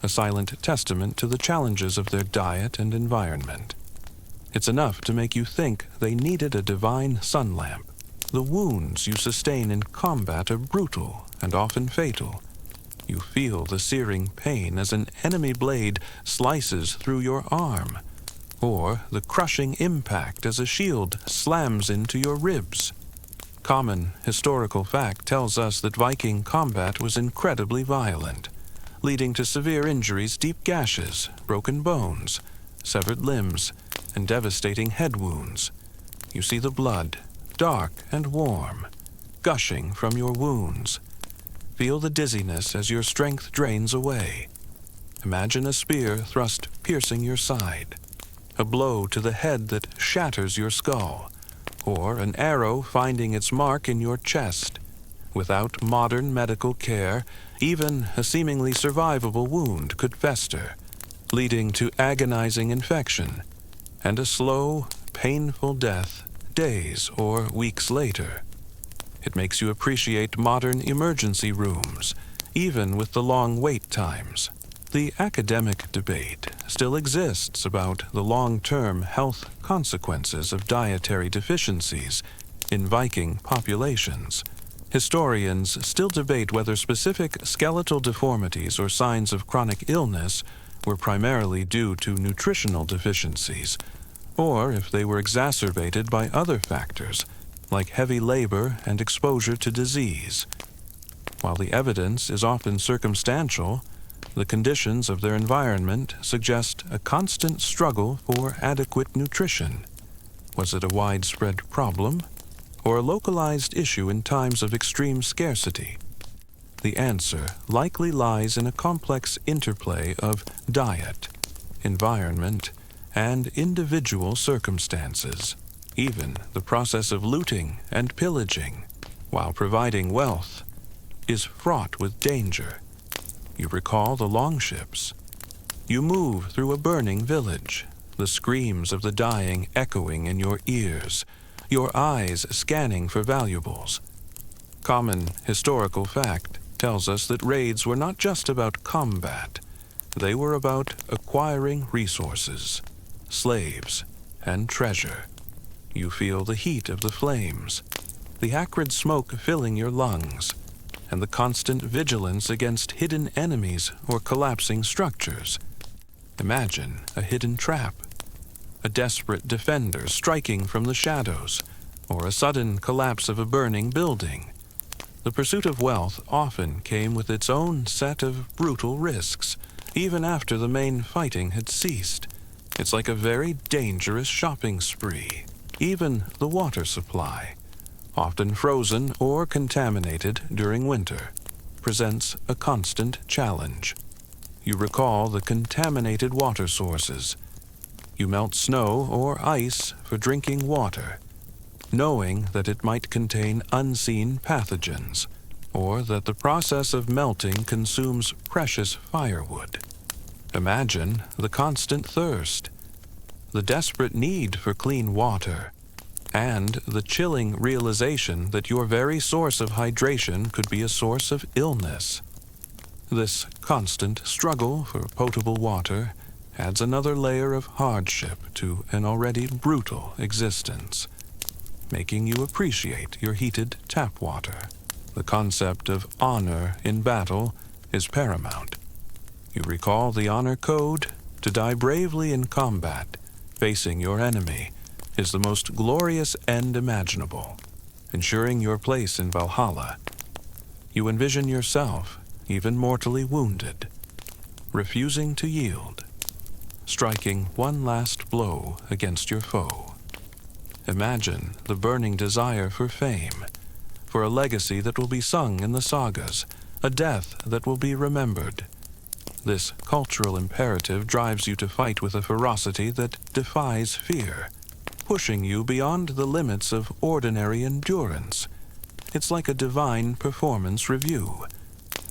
a silent testament to the challenges of their diet and environment. It's enough to make you think they needed a divine sun lamp. The wounds you sustain in combat are brutal and often fatal. You feel the searing pain as an enemy blade slices through your arm, or the crushing impact as a shield slams into your ribs. Common historical fact tells us that Viking combat was incredibly violent, leading to severe injuries, deep gashes, broken bones, severed limbs, and devastating head wounds. You see the blood, dark and warm, gushing from your wounds. Feel the dizziness as your strength drains away. Imagine a spear thrust piercing your side, a blow to the head that shatters your skull, or an arrow finding its mark in your chest. Without modern medical care, even a seemingly survivable wound could fester, leading to agonizing infection and a slow, painful death days or weeks later. It makes you appreciate modern emergency rooms, even with the long wait times. The academic debate still exists about the long-term health consequences of dietary deficiencies in Viking populations. Historians still debate whether specific skeletal deformities or signs of chronic illness were primarily due to nutritional deficiencies, or if they were exacerbated by other factors, like heavy labor and exposure to disease. While the evidence is often circumstantial, the conditions of their environment suggest a constant struggle for adequate nutrition. Was it a widespread problem, or a localized issue in times of extreme scarcity? The answer likely lies in a complex interplay of diet, environment, and individual circumstances. Even the process of looting and pillaging, while providing wealth, is fraught with danger. You recall the longships. You move through a burning village, the screams of the dying echoing in your ears, your eyes scanning for valuables. Common historical fact tells us that raids were not just about combat. They were about acquiring resources, slaves, and treasure. You feel the heat of the flames, the acrid smoke filling your lungs, and the constant vigilance against hidden enemies or collapsing structures. Imagine a hidden trap, a desperate defender striking from the shadows, or a sudden collapse of a burning building. The pursuit of wealth often came with its own set of brutal risks, even after the main fighting had ceased. It's like a very dangerous shopping spree. Even the water supply, often frozen or contaminated during winter, presents a constant challenge. You recall the contaminated water sources. You melt snow or ice for drinking water, knowing that it might contain unseen pathogens, or that the process of melting consumes precious firewood. Imagine the constant thirst, the desperate need for clean water, and the chilling realization that your very source of hydration could be a source of illness. This constant struggle for potable water adds another layer of hardship to an already brutal existence, making you appreciate your heated tap water. The concept of honor in battle is paramount. You recall the honor code: to die bravely in combat, facing your enemy, is the most glorious end imaginable, ensuring your place in Valhalla. You envision yourself, even mortally wounded, refusing to yield, striking one last blow against your foe. Imagine the burning desire for fame, for a legacy that will be sung in the sagas, a death that will be remembered. This cultural imperative drives you to fight with a ferocity that defies fear, pushing you beyond the limits of ordinary endurance. It's like a divine performance review,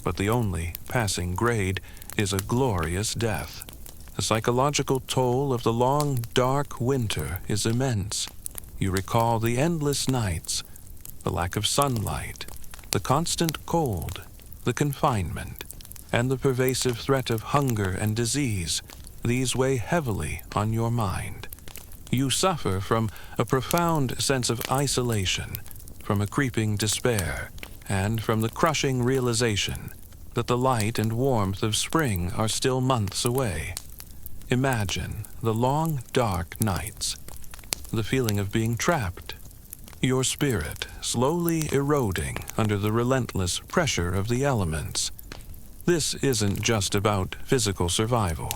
but the only passing grade is a glorious death. The psychological toll of the long, dark winter is immense. You recall the endless nights, the lack of sunlight, the constant cold, the confinement, and the pervasive threat of hunger and disease. These weigh heavily on your mind. You suffer from a profound sense of isolation, from a creeping despair, and from the crushing realization that the light and warmth of spring are still months away. Imagine the long, dark nights, the feeling of being trapped, your spirit slowly eroding under the relentless pressure of the elements. This isn't just about physical survival.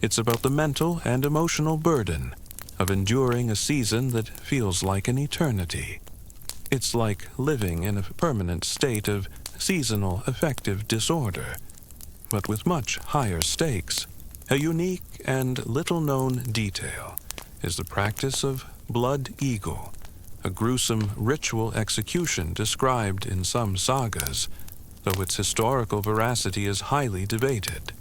It's about the mental and emotional burden of enduring a season that feels like an eternity. It's like living in a permanent state of seasonal affective disorder, but with much higher stakes. A unique and little-known detail is the practice of blood eagle, a gruesome ritual execution described in some sagas, though its historical veracity is highly debated.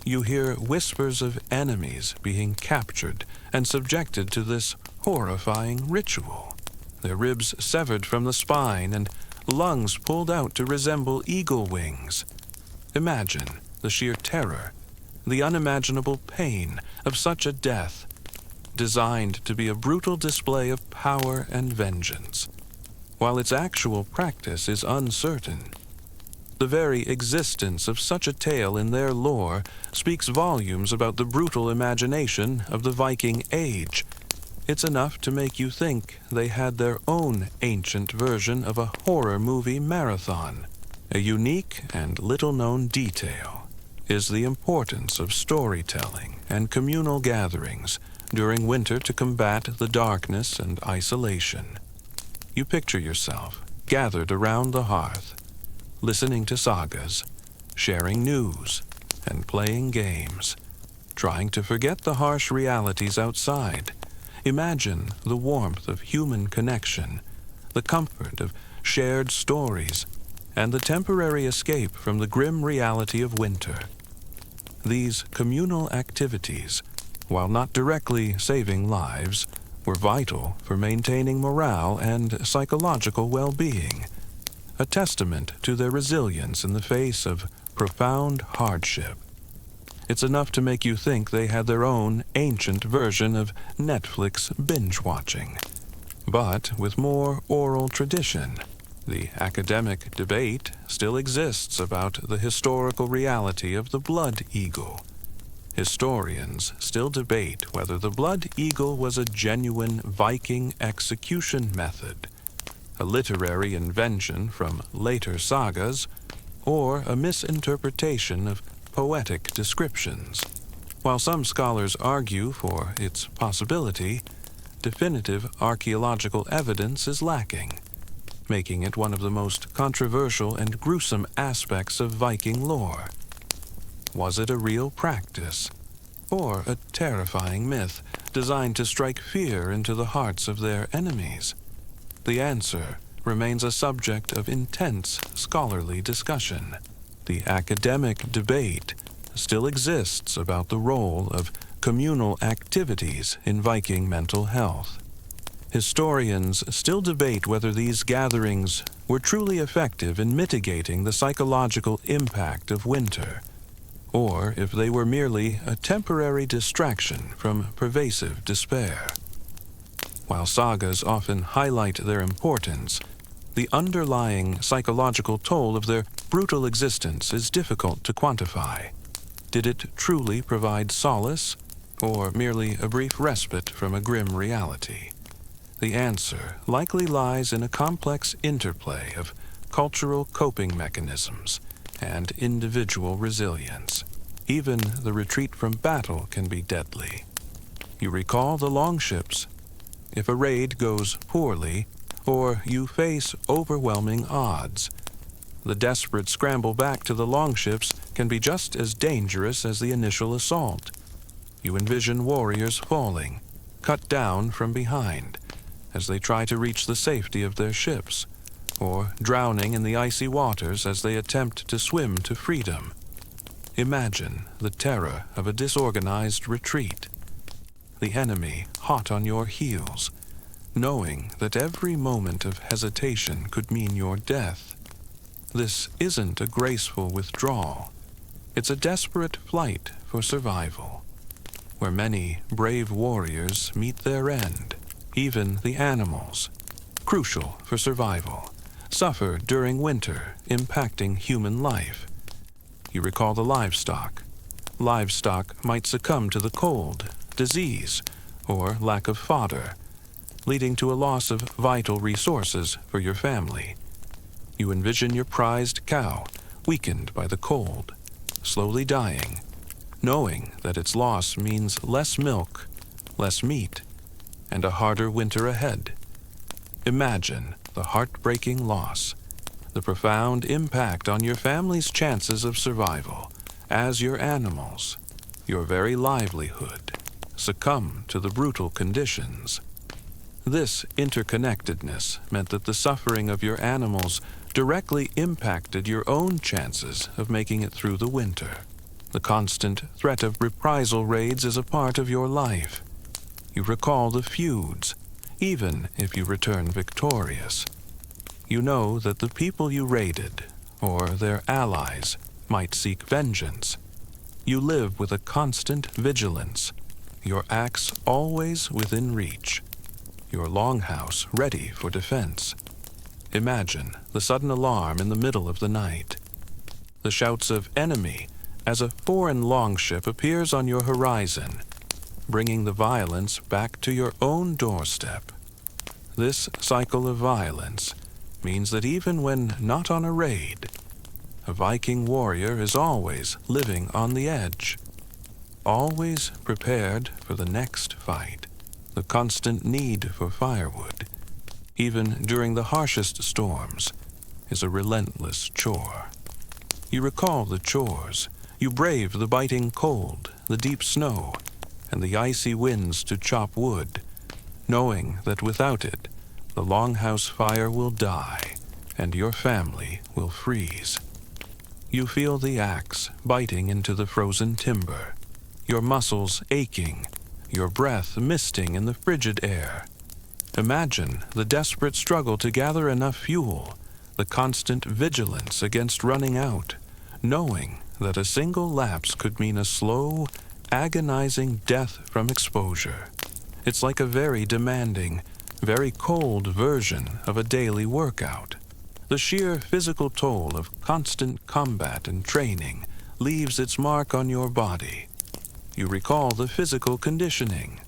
You hear whispers of enemies being captured and subjected to this horrifying ritual, their ribs severed from the spine and lungs pulled out to resemble eagle wings. Imagine the sheer terror, the unimaginable pain of such a death, designed to be a brutal display of power and vengeance, while its actual practice is uncertain. The very existence of such a tale in their lore speaks volumes about the brutal imagination of the Viking age. It's enough to make you think they had their own ancient version of a horror movie marathon. A unique and little-known detail is the importance of storytelling and communal gatherings during winter to combat the darkness and isolation. You picture yourself gathered around the hearth, listening to sagas, sharing news, and playing games, trying to forget the harsh realities outside. Imagine the warmth of human connection, the comfort of shared stories, and the temporary escape from the grim reality of winter. These communal activities, while not directly saving lives, were vital for maintaining morale and psychological well-being, a testament to their resilience in the face of profound hardship. It's enough to make you think they had their own ancient version of Netflix binge-watching, but with more oral tradition. The academic debate still exists about the historical reality of the blood eagle. Historians still debate whether the blood eagle was a genuine Viking execution method, a literary invention from later sagas, or a misinterpretation of poetic descriptions. While some scholars argue for its possibility, definitive archaeological evidence is lacking, making it one of the most controversial and gruesome aspects of Viking lore. Was it a real practice, or a terrifying myth designed to strike fear into the hearts of their enemies? The answer remains a subject of intense scholarly discussion. The academic debate still exists about the role of communal activities in Viking mental health. Historians still debate whether these gatherings were truly effective in mitigating the psychological impact of winter, or if they were merely a temporary distraction from pervasive despair. While sagas often highlight their importance, the underlying psychological toll of their brutal existence is difficult to quantify. Did it truly provide solace, or merely a brief respite from a grim reality? The answer likely lies in a complex interplay of cultural coping mechanisms and individual resilience. Even the retreat from battle can be deadly. You recall the longships. If a raid goes poorly, or you face overwhelming odds, the desperate scramble back to the longships can be just as dangerous as the initial assault. You envision warriors falling, cut down from behind, as they try to reach the safety of their ships, or drowning in the icy waters as they attempt to swim to freedom. Imagine the terror of a disorganized retreat. The enemy hot on your heels, knowing that every moment of hesitation could mean your death. This isn't a graceful withdrawal. It's a desperate flight for survival, where many brave warriors meet their end. Even the animals, crucial for survival, suffer during winter, impacting human life. You recall the livestock. Livestock might succumb to the cold, disease, or lack of fodder, leading to a loss of vital resources for your family. You envision your prized cow, weakened by the cold, slowly dying, knowing that its loss means less milk, less meat, and a harder winter ahead. Imagine the heartbreaking loss, the profound impact on your family's chances of survival as your animals, your very livelihood, succumb to the brutal conditions. This interconnectedness meant that the suffering of your animals directly impacted your own chances of making it through the winter. The constant threat of reprisal raids is a part of your life. You recall the feuds, even if you return victorious. You know that the people you raided, or their allies, might seek vengeance. You live with a constant vigilance, your axe always within reach, your longhouse ready for defense. Imagine the sudden alarm in the middle of the night, the shouts of enemy as a foreign longship appears on your horizon, bringing the violence back to your own doorstep. This cycle of violence means that even when not on a raid, a Viking warrior is always living on the edge, always prepared for the next fight. The constant need for firewood, even during the harshest storms, is a relentless chore. You recall the chores. You brave the biting cold, the deep snow, and the icy winds to chop wood, knowing that without it, the longhouse fire will die and your family will freeze. You feel the axe biting into the frozen timber, your muscles aching, your breath misting in the frigid air. Imagine the desperate struggle to gather enough fuel, the constant vigilance against running out, knowing that a single lapse could mean a slow, agonizing death from exposure. It's like a very demanding, very cold version of a daily workout. The sheer physical toll of constant combat and training leaves its mark on your body. You recall the physical conditioning.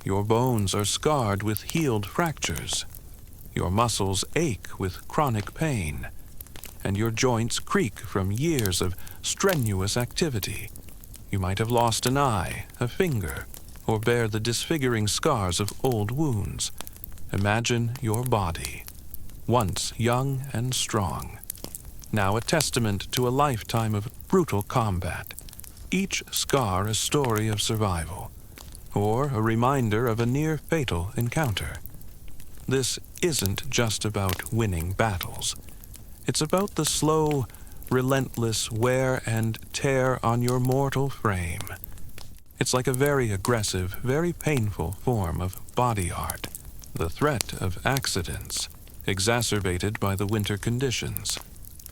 Your bones are scarred with healed fractures. Your muscles ache with chronic pain, and your joints creak from years of strenuous activity. You might have lost an eye, a finger, or bear the disfiguring scars of old wounds. Imagine your body, once young and strong, now a testament to a lifetime of brutal combat. Each scar a story of survival, or a reminder of a near-fatal encounter. This isn't just about winning battles. It's about the slow, relentless wear and tear on your mortal frame. It's like a very aggressive, very painful form of body art. The threat of accidents, exacerbated by the winter conditions,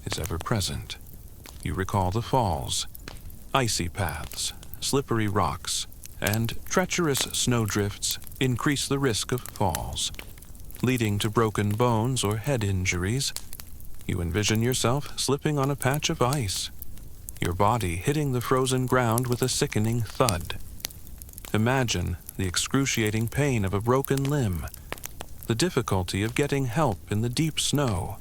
is ever present. You recall the falls, icy paths, slippery rocks, and treacherous snowdrifts increase the risk of falls, leading to broken bones or head injuries. You envision yourself slipping on a patch of ice, your body hitting the frozen ground with a sickening thud. Imagine the excruciating pain of a broken limb, the difficulty of getting help in the deep snow,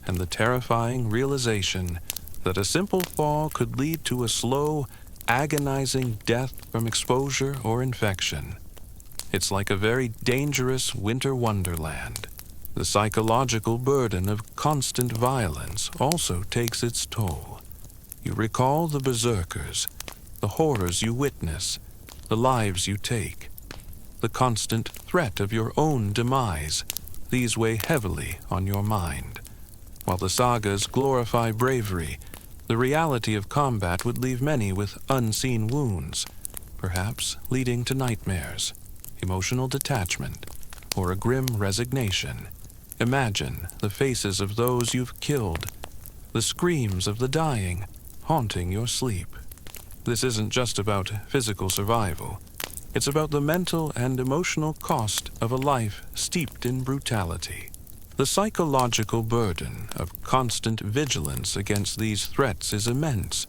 and the terrifying realization that a simple fall could lead to a slow, agonizing death from exposure or infection. It's like a very dangerous winter wonderland. The psychological burden of constant violence also takes its toll. You recall the berserkers, the horrors you witness, the lives you take, the constant threat of your own demise. These weigh heavily on your mind. While the sagas glorify bravery, the reality of combat would leave many with unseen wounds, perhaps leading to nightmares, emotional detachment, or a grim resignation. Imagine the faces of those you've killed, the screams of the dying haunting your sleep. This isn't just about physical survival. It's about the mental and emotional cost of a life steeped in brutality. The psychological burden of constant vigilance against these threats is immense.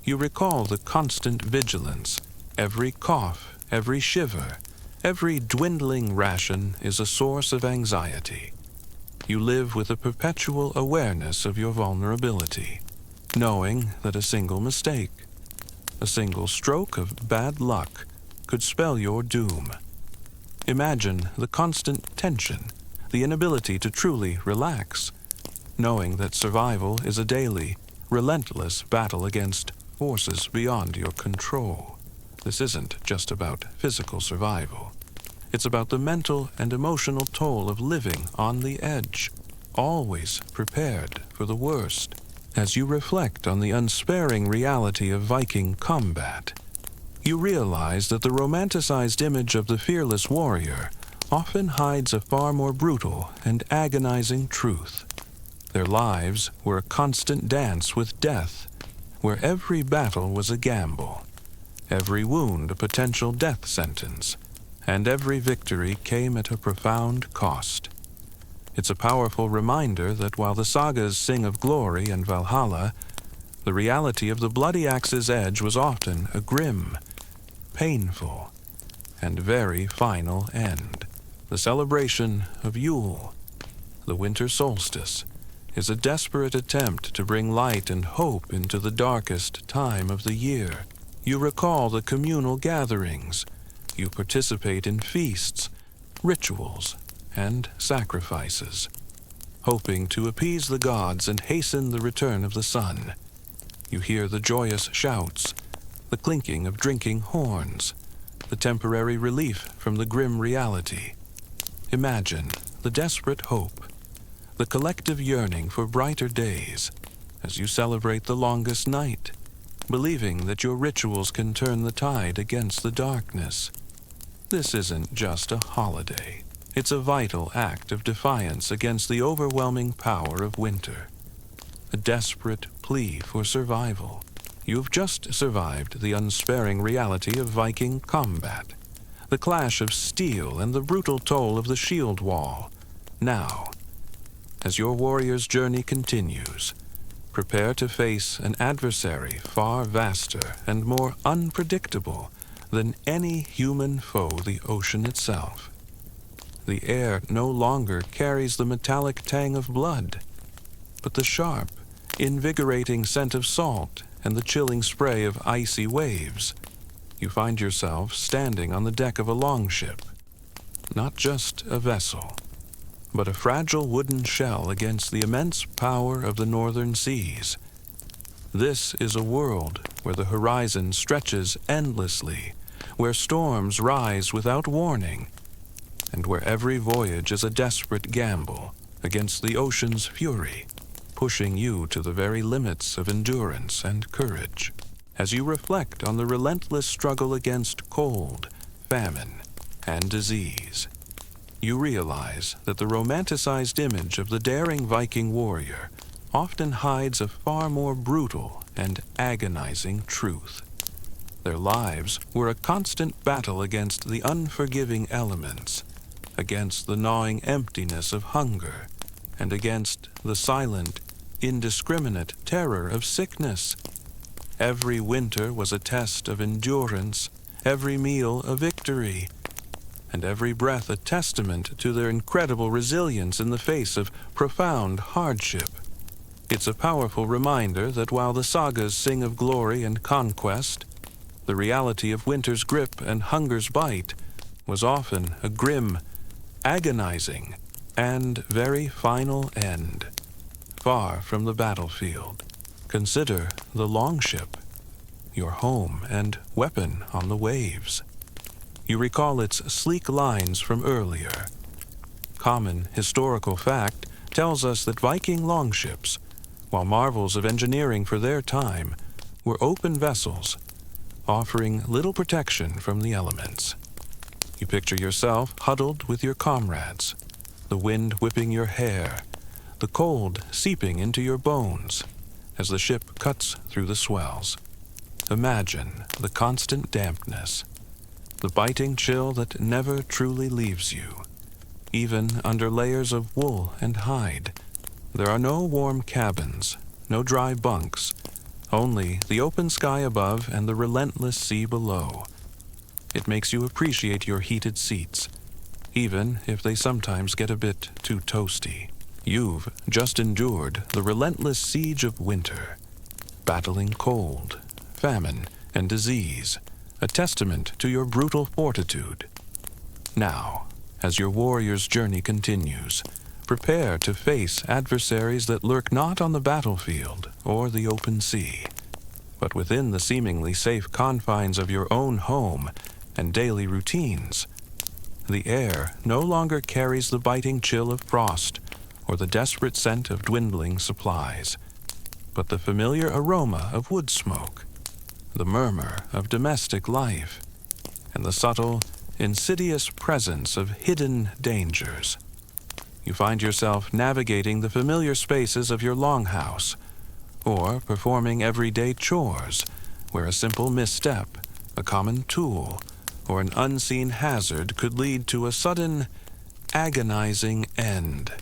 You recall the constant vigilance. Every cough, every shiver, every dwindling ration is a source of anxiety. You live with a perpetual awareness of your vulnerability, knowing that a single mistake, a single stroke of bad luck could spell your doom. Imagine the constant tension, the inability to truly relax, knowing that survival is a daily, relentless battle against forces beyond your control. This isn't just about physical survival. It's about the mental and emotional toll of living on the edge, always prepared for the worst. As you reflect on the unsparing reality of Viking combat, you realize that the romanticized image of the fearless warrior often hides a far more brutal and agonizing truth. Their lives were a constant dance with death, where every battle was a gamble, every wound a potential death sentence, and every victory came at a profound cost. It's a powerful reminder that while the sagas sing of glory and Valhalla, the reality of the bloody axe's edge was often a grim, painful, and very final end. The celebration of Yule, the winter solstice, is a desperate attempt to bring light and hope into the darkest time of the year. You recall the communal gatherings. You participate in feasts, rituals, and sacrifices, hoping to appease the gods and hasten the return of the sun. You hear the joyous shouts, the clinking of drinking horns, the temporary relief from the grim reality. Imagine the desperate hope, the collective yearning for brighter days as you celebrate the longest night, believing that your rituals can turn the tide against the darkness. This isn't just a holiday. It's a vital act of defiance against the overwhelming power of winter, a desperate plea for survival. You've just survived the unsparing reality of Viking combat, the clash of steel and the brutal toll of the shield wall. Now, as your warrior's journey continues, prepare to face an adversary far vaster and more unpredictable than any human foe the ocean itself. The air no longer carries the metallic tang of blood, but the sharp, invigorating scent of salt and the chilling spray of icy waves. You find yourself standing on the deck of a longship, not just a vessel, but a fragile wooden shell against the immense power of the northern seas. This is a world where the horizon stretches endlessly, where storms rise without warning, and where every voyage is a desperate gamble against the ocean's fury, pushing you to the very limits of endurance and courage. As you reflect on the relentless struggle against cold, famine, and disease, you realize that the romanticized image of the daring Viking warrior often hides a far more brutal and agonizing truth. Their lives were a constant battle against the unforgiving elements, against the gnawing emptiness of hunger, and against the silent, indiscriminate terror of sickness. Every winter was a test of endurance, every meal a victory, and every breath a testament to their incredible resilience in the face of profound hardship. It's a powerful reminder that while the sagas sing of glory and conquest, the reality of winter's grip and hunger's bite was often a grim, agonizing, and very final end. Far from the battlefield, consider the longship, your home and weapon on the waves. You recall its sleek lines from earlier. Common historical fact tells us that Viking longships, while marvels of engineering for their time, were open vessels, offering little protection from the elements. You picture yourself huddled with your comrades, the wind whipping your hair, the cold seeping into your bones as the ship cuts through the swells. Imagine the constant dampness, the biting chill that never truly leaves you, even under layers of wool and hide. There are no warm cabins, no dry bunks, only the open sky above and the relentless sea below. It makes you appreciate your heated seats, even if they sometimes get a bit too toasty. You've just endured the relentless siege of winter, battling cold, famine, and disease, a testament to your brutal fortitude. Now, as your warrior's journey continues, prepare to face adversaries that lurk not on the battlefield or the open sea, but within the seemingly safe confines of your own home and daily routines. The air no longer carries the biting chill of frost or the desperate scent of dwindling supplies, but the familiar aroma of wood smoke, the murmur of domestic life, and the subtle, insidious presence of hidden dangers. You find yourself navigating the familiar spaces of your longhouse, or performing everyday chores where a simple misstep, a common tool, or an unseen hazard could lead to a sudden, agonizing end.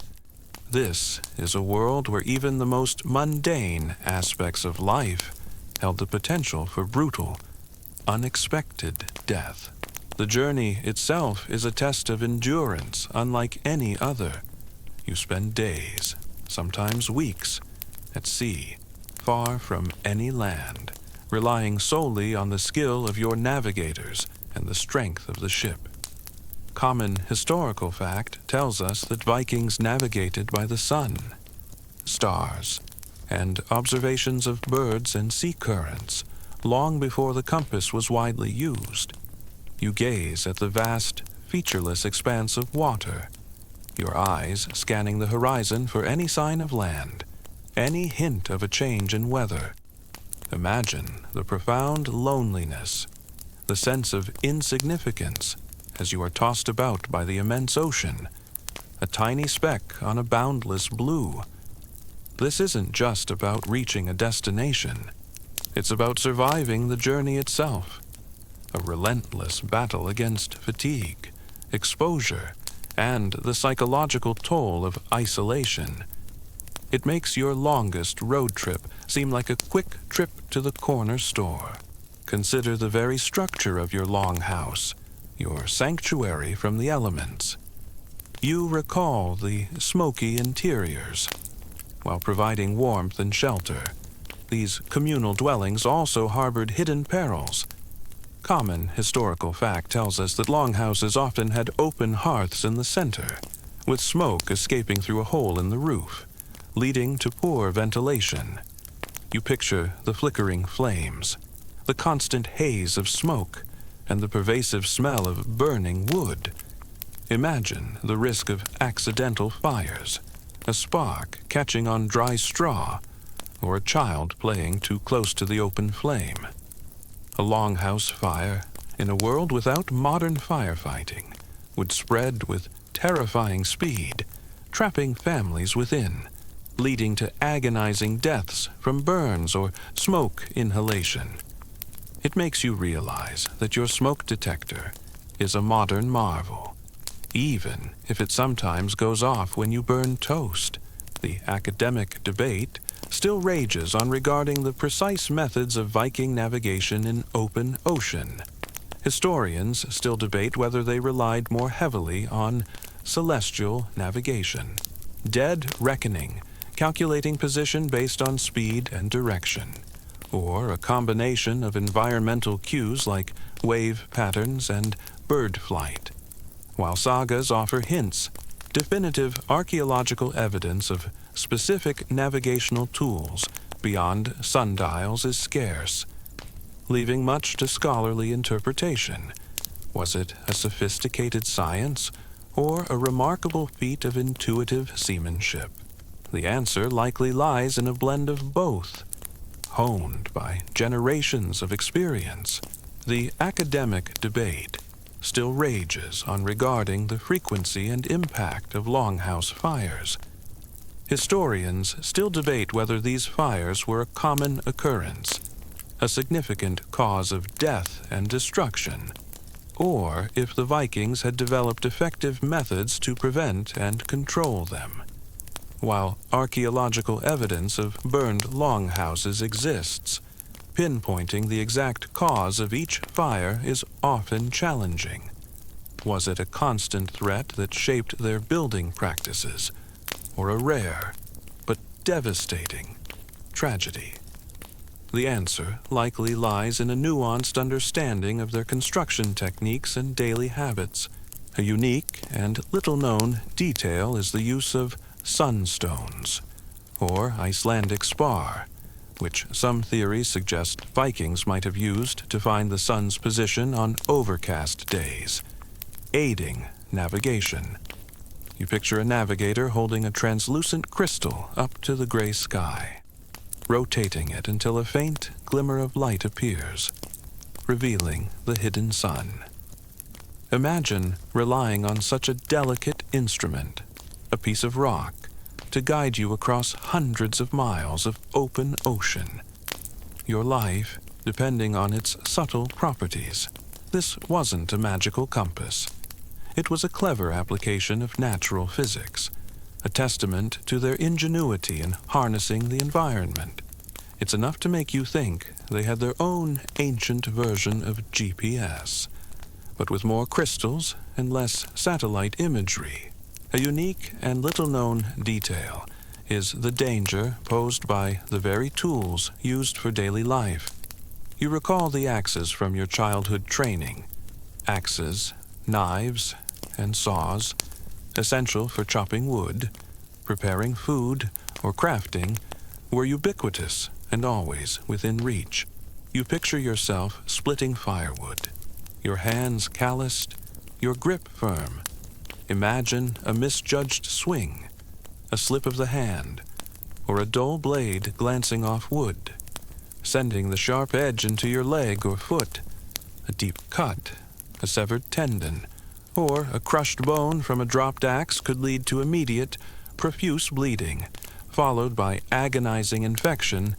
This is a world where even the most mundane aspects of life held the potential for brutal, unexpected death. The journey itself is a test of endurance unlike any other. You spend days, sometimes weeks, at sea, far from any land, relying solely on the skill of your navigators and the strength of the ship. Common historical fact tells us that Vikings navigated by the sun, stars, and observations of birds and sea currents long before the compass was widely used. You gaze at the vast, featureless expanse of water, your eyes scanning the horizon for any sign of land, any hint of a change in weather. Imagine the profound loneliness, the sense of insignificance as you are tossed about by the immense ocean, a tiny speck on a boundless blue. This isn't just about reaching a destination. It's about surviving the journey itself, a relentless battle against fatigue, exposure, and the psychological toll of isolation. It makes your longest road trip seem like a quick trip to the corner store. Consider the very structure of your longhouse, your sanctuary from the elements. You recall the smoky interiors. While providing warmth and shelter, these communal dwellings also harbored hidden perils. Common historical fact tells us that longhouses often had open hearths in the center, with smoke escaping through a hole in the roof, leading to poor ventilation. You picture the flickering flames, the constant haze of smoke, and the pervasive smell of burning wood. Imagine the risk of accidental fires, a spark catching on dry straw, or a child playing too close to the open flame. A longhouse fire, in a world without modern firefighting, would spread with terrifying speed, trapping families within, leading to agonizing deaths from burns or smoke inhalation. It makes you realize that your smoke detector is a modern marvel, even if it sometimes goes off when you burn toast. The academic debate still rages on regarding the precise methods of Viking navigation in open ocean. Historians still debate whether they relied more heavily on celestial navigation, dead reckoning, calculating position based on speed and direction, or a combination of environmental cues like wave patterns and bird flight. While sagas offer hints, definitive archaeological evidence of specific navigational tools beyond sundials is scarce, leaving much to scholarly interpretation. Was it a sophisticated science or a remarkable feat of intuitive seamanship? The answer likely lies in a blend of both, honed by generations of experience. The academic debate still rages on regarding the frequency and impact of longhouse fires. Historians still debate whether these fires were a common occurrence, a significant cause of death and destruction, or if the Vikings had developed effective methods to prevent and control them. While archaeological evidence of burned longhouses exists, pinpointing the exact cause of each fire is often challenging. Was it a constant threat that shaped their building practices, or a rare but devastating tragedy? The answer likely lies in a nuanced understanding of their construction techniques and daily habits. A unique and little-known detail is the use of sunstones, or Icelandic spar, which some theories suggest Vikings might have used to find the sun's position on overcast days, aiding navigation. You picture a navigator holding a translucent crystal up to the gray sky, rotating it until a faint glimmer of light appears, revealing the hidden sun. Imagine relying on such a delicate instrument, a piece of rock, to guide you across hundreds of miles of open ocean, your life depending on its subtle properties. This wasn't a magical compass. It was a clever application of natural physics, a testament to their ingenuity in harnessing the environment. It's enough to make you think they had their own ancient version of GPS, but with more crystals and less satellite imagery. A unique and little-known detail is the danger posed by the very tools used for daily life. You recall the axes from your childhood training. Axes, knives, and saws, essential for chopping wood, preparing food, or crafting, were ubiquitous and always within reach. You picture yourself splitting firewood, your hands calloused, your grip firm. Imagine a misjudged swing, a slip of the hand, or a dull blade glancing off wood, sending the sharp edge into your leg or foot. A deep cut, a severed tendon, or a crushed bone from a dropped axe could lead to immediate, profuse bleeding, followed by agonizing infection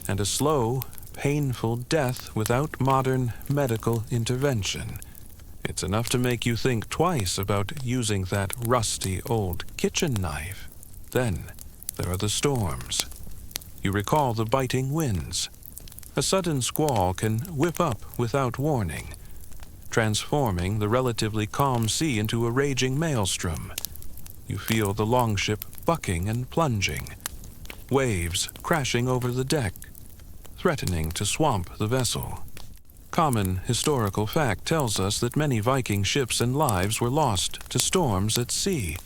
and a slow, painful death without modern medical intervention. It's enough to make you think twice about using that rusty old kitchen knife. Then there are the storms. You recall the biting winds. A sudden squall can whip up without warning, transforming the relatively calm sea into a raging maelstrom. You feel the longship bucking and plunging, waves crashing over the deck, threatening to swamp the vessel. Common historical fact tells us that many Viking ships and lives were lost to storms at sea.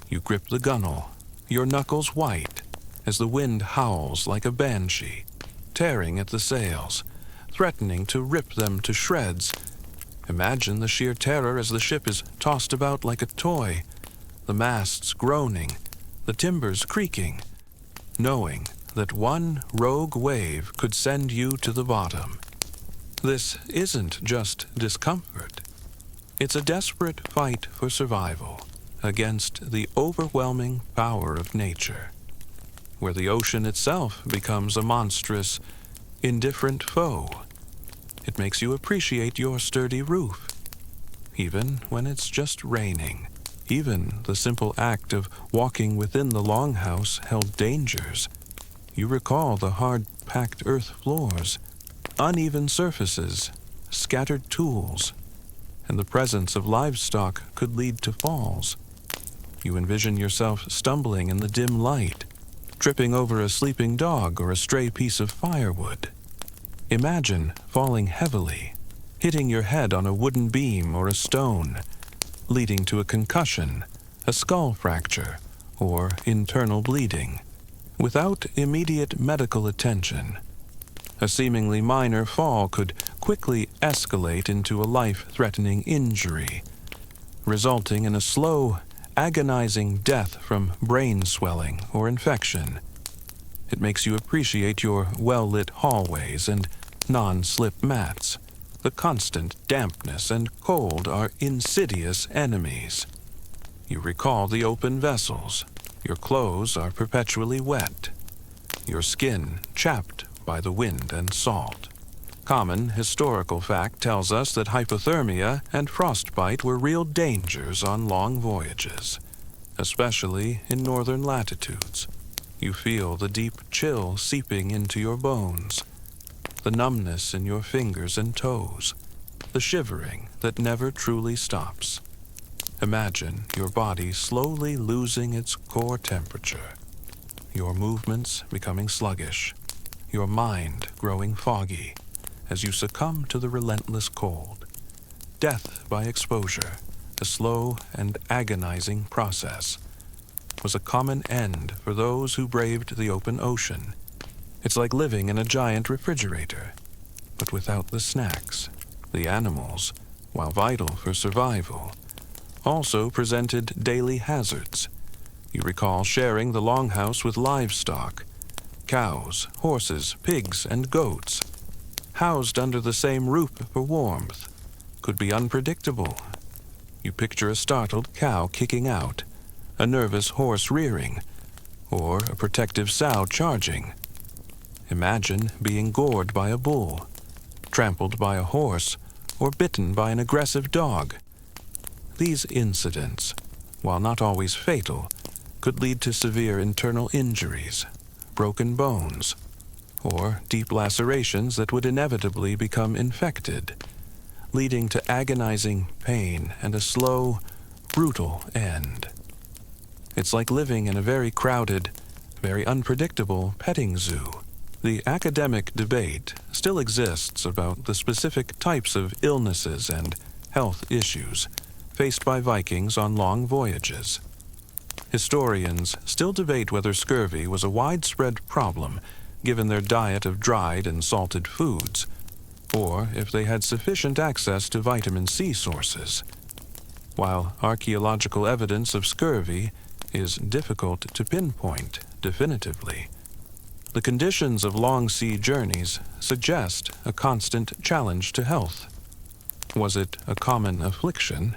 You grip the gunwale, your knuckles white, as the wind howls like a banshee, tearing at the sails, threatening to rip them to shreds. Imagine the sheer terror as the ship is tossed about like a toy, the masts groaning, the timbers creaking, knowing that one rogue wave could send you to the bottom. This isn't just discomfort. It's a desperate fight for survival against the overwhelming power of nature, where the ocean itself becomes a monstrous, indifferent foe. It makes you appreciate your sturdy roof, even when it's just raining. Even the simple act of walking within the longhouse held dangers. You recall the hard-packed earth floors, uneven surfaces, scattered tools, and the presence of livestock could lead to falls. You envision yourself stumbling in the dim light, tripping over a sleeping dog or a stray piece of firewood. Imagine falling heavily, hitting your head on a wooden beam or a stone, leading to a concussion, a skull fracture, or internal bleeding, without immediate medical attention. A seemingly minor fall could quickly escalate into a life-threatening injury, resulting in a slow, agonizing death from brain swelling or infection. It makes you appreciate your well-lit hallways and non-slip mats. The constant dampness and cold are insidious enemies. You recall the open vessels. Your clothes are perpetually wet. Your skin chapped by the wind and salt. Common historical fact tells us that hypothermia and frostbite were real dangers on long voyages, especially in northern latitudes. You feel the deep chill seeping into your bones, the numbness in your fingers and toes, the shivering that never truly stops. Imagine your body slowly losing its core temperature, your movements becoming sluggish, your mind growing foggy as you succumb to the relentless cold. Death by exposure, a slow and agonizing process, was a common end for those who braved the open ocean. It's like living in a giant refrigerator, but without the snacks. The animals, while vital for survival, also presented daily hazards. You recall sharing the longhouse with livestock, cows, horses, pigs, and goats, housed under the same roof for warmth, could be unpredictable. You picture a startled cow kicking out, a nervous horse rearing, or a protective sow charging. Imagine being gored by a bull, trampled by a horse, or bitten by an aggressive dog. These incidents, while not always fatal, could lead to severe internal injuries, broken bones, or deep lacerations that would inevitably become infected, leading to agonizing pain and a slow, brutal end. It's like living in a very crowded, very unpredictable petting zoo. The academic debate still exists about the specific types of illnesses and health issues faced by Vikings on long voyages. Historians still debate whether scurvy was a widespread problem given their diet of dried and salted foods, or if they had sufficient access to vitamin C sources. While archaeological evidence of scurvy is difficult to pinpoint definitively, the conditions of long sea journeys suggest a constant challenge to health. Was it a common affliction,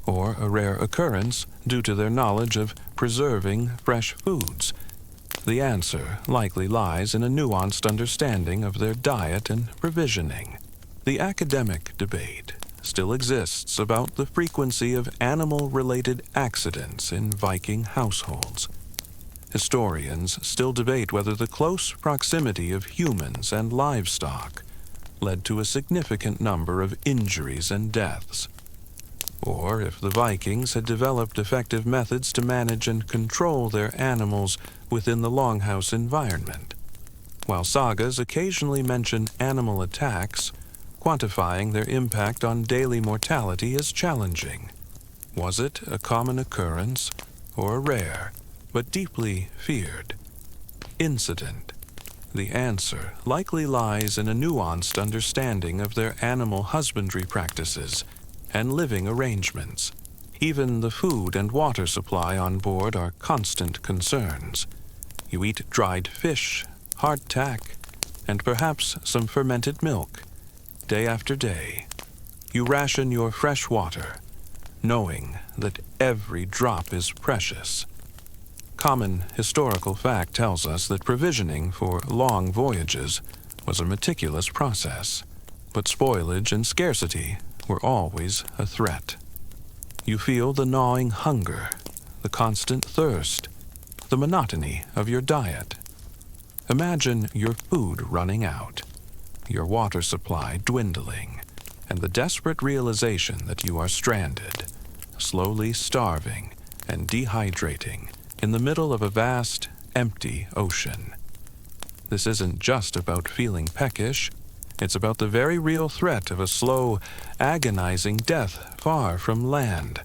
or a rare occurrence due to their knowledge of preserving fresh foods? The answer likely lies in a nuanced understanding of their diet and provisioning. The academic debate still exists about the frequency of animal-related accidents in Viking households. Historians still debate whether the close proximity of humans and livestock led to a significant number of injuries and deaths, or if the Vikings had developed effective methods to manage and control their animals within the longhouse environment. While sagas occasionally mention animal attacks, quantifying their impact on daily mortality is challenging. Was it a common occurrence or a rare, but deeply feared, incident? The answer likely lies in a nuanced understanding of their animal husbandry practices and living arrangements. Even the food and water supply on board are constant concerns. You eat dried fish, hardtack, and perhaps some fermented milk, day after day. You ration your fresh water, knowing that every drop is precious. Common historical fact tells us that provisioning for long voyages was a meticulous process, but spoilage and scarcity were always a threat. You feel the gnawing hunger, the constant thirst, the monotony of your diet. Imagine your food running out, your water supply dwindling, and the desperate realization that you are stranded, slowly starving and dehydrating in the middle of a vast, empty ocean. This isn't just about feeling peckish. It's about the very real threat of a slow, agonizing death far from land.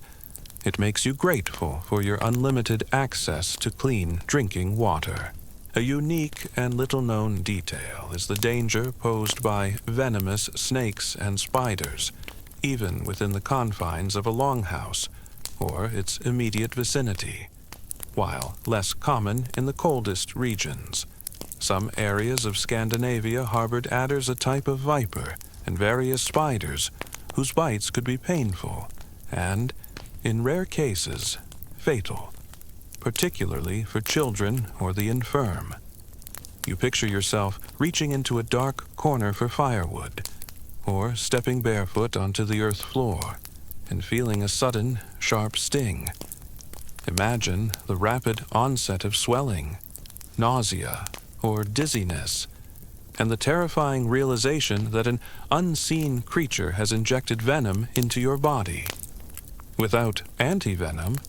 It makes you grateful for your unlimited access to clean drinking water. A unique and little-known detail is the danger posed by venomous snakes and spiders, even within the confines of a longhouse or its immediate vicinity, while less common in the coldest regions. Some areas of Scandinavia harbored adders, a type of viper, and various spiders whose bites could be painful and, in rare cases, fatal, particularly for children or the infirm. You picture yourself reaching into a dark corner for firewood, or stepping barefoot onto the earth floor and feeling a sudden, sharp sting. Imagine the rapid onset of swelling, nausea, or dizziness, and the terrifying realization that an unseen creature has injected venom into your body. Without antivenom,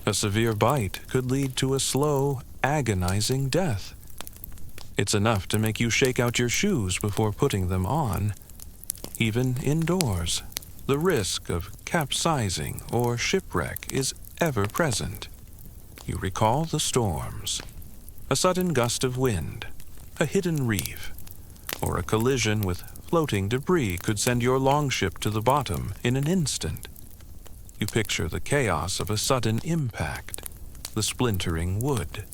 a severe bite could lead to a slow, agonizing death. It's enough to make you shake out your shoes before putting them on. Even indoors, the risk of capsizing or shipwreck is ever present. You recall the storms. A sudden gust of wind, a hidden reef, or a collision with floating debris could send your longship to the bottom in an instant. You picture the chaos of a sudden impact, the splintering wood,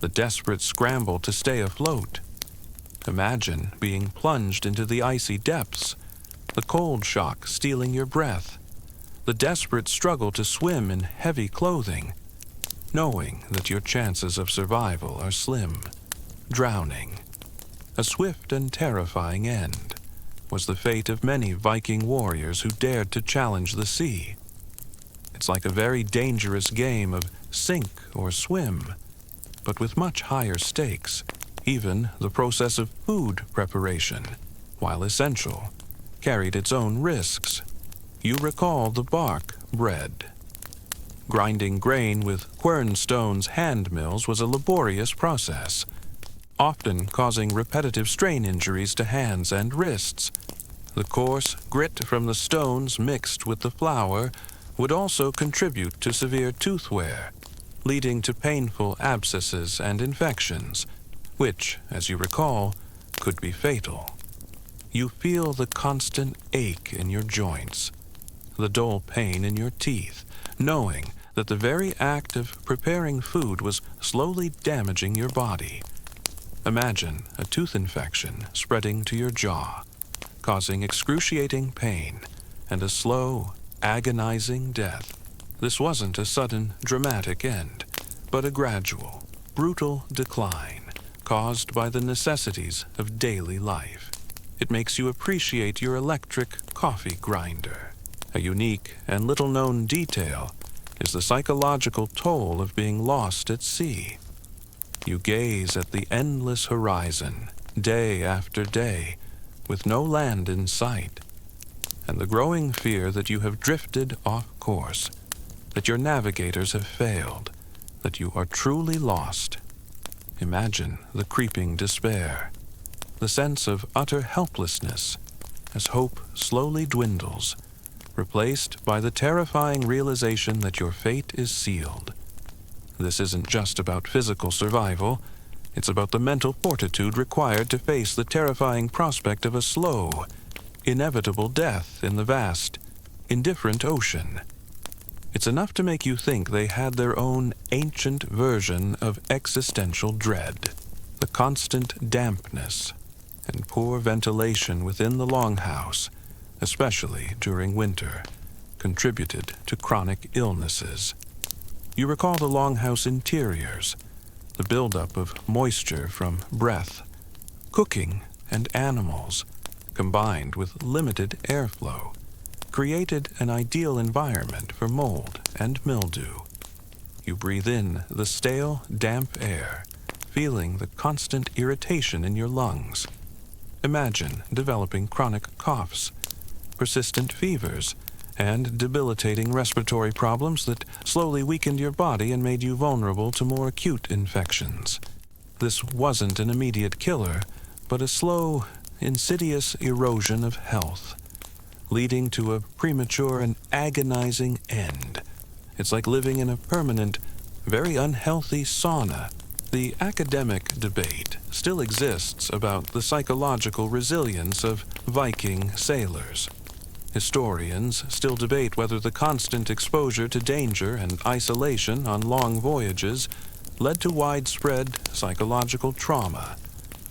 the desperate scramble to stay afloat. Imagine being plunged into the icy depths, the cold shock stealing your breath, the desperate struggle to swim in heavy clothing, knowing that your chances of survival are slim. Drowning, a swift and terrifying end, was the fate of many Viking warriors who dared to challenge the sea. It's like a very dangerous game of sink or swim, but with much higher stakes. Even the process of food preparation, while essential, carried its own risks. You recall the bark bread. Grinding grain with quernstones hand mills was a laborious process, often causing repetitive strain injuries to hands and wrists. The coarse grit from the stones mixed with the flour would also contribute to severe tooth wear, leading to painful abscesses and infections, which, as you recall, could be fatal. You feel the constant ache in your joints, the dull pain in your teeth, knowing that the very act of preparing food was slowly damaging your body. Imagine a tooth infection spreading to your jaw, causing excruciating pain and a slow, agonizing death. This wasn't a sudden, dramatic end, but a gradual, brutal decline caused by the necessities of daily life. It makes you appreciate your electric coffee grinder. A unique and little-known detail is the psychological toll of being lost at sea. You gaze at the endless horizon, day after day, with no land in sight, and the growing fear that you have drifted off course, that your navigators have failed, that you are truly lost. Imagine the creeping despair, the sense of utter helplessness as hope slowly dwindles, replaced by the terrifying realization that your fate is sealed. This isn't just about physical survival, it's about the mental fortitude required to face the terrifying prospect of a slow, inevitable death in the vast, indifferent ocean. It's enough to make you think they had their own ancient version of existential dread. The constant dampness and poor ventilation within the longhouse, especially during winter, contributed to chronic illnesses. You recall the longhouse interiors, the buildup of moisture from breath, cooking, and animals, combined with limited airflow, created an ideal environment for mold and mildew. You breathe in the stale, damp air, feeling the constant irritation in your lungs. Imagine developing chronic coughs, persistent fevers, and debilitating respiratory problems that slowly weakened your body and made you vulnerable to more acute infections. This wasn't an immediate killer, but a slow, insidious erosion of health, leading to a premature and agonizing end. It's like living in a permanent, very unhealthy sauna. The academic debate still exists about the psychological resilience of Viking sailors. Historians still debate whether the constant exposure to danger and isolation on long voyages led to widespread psychological trauma,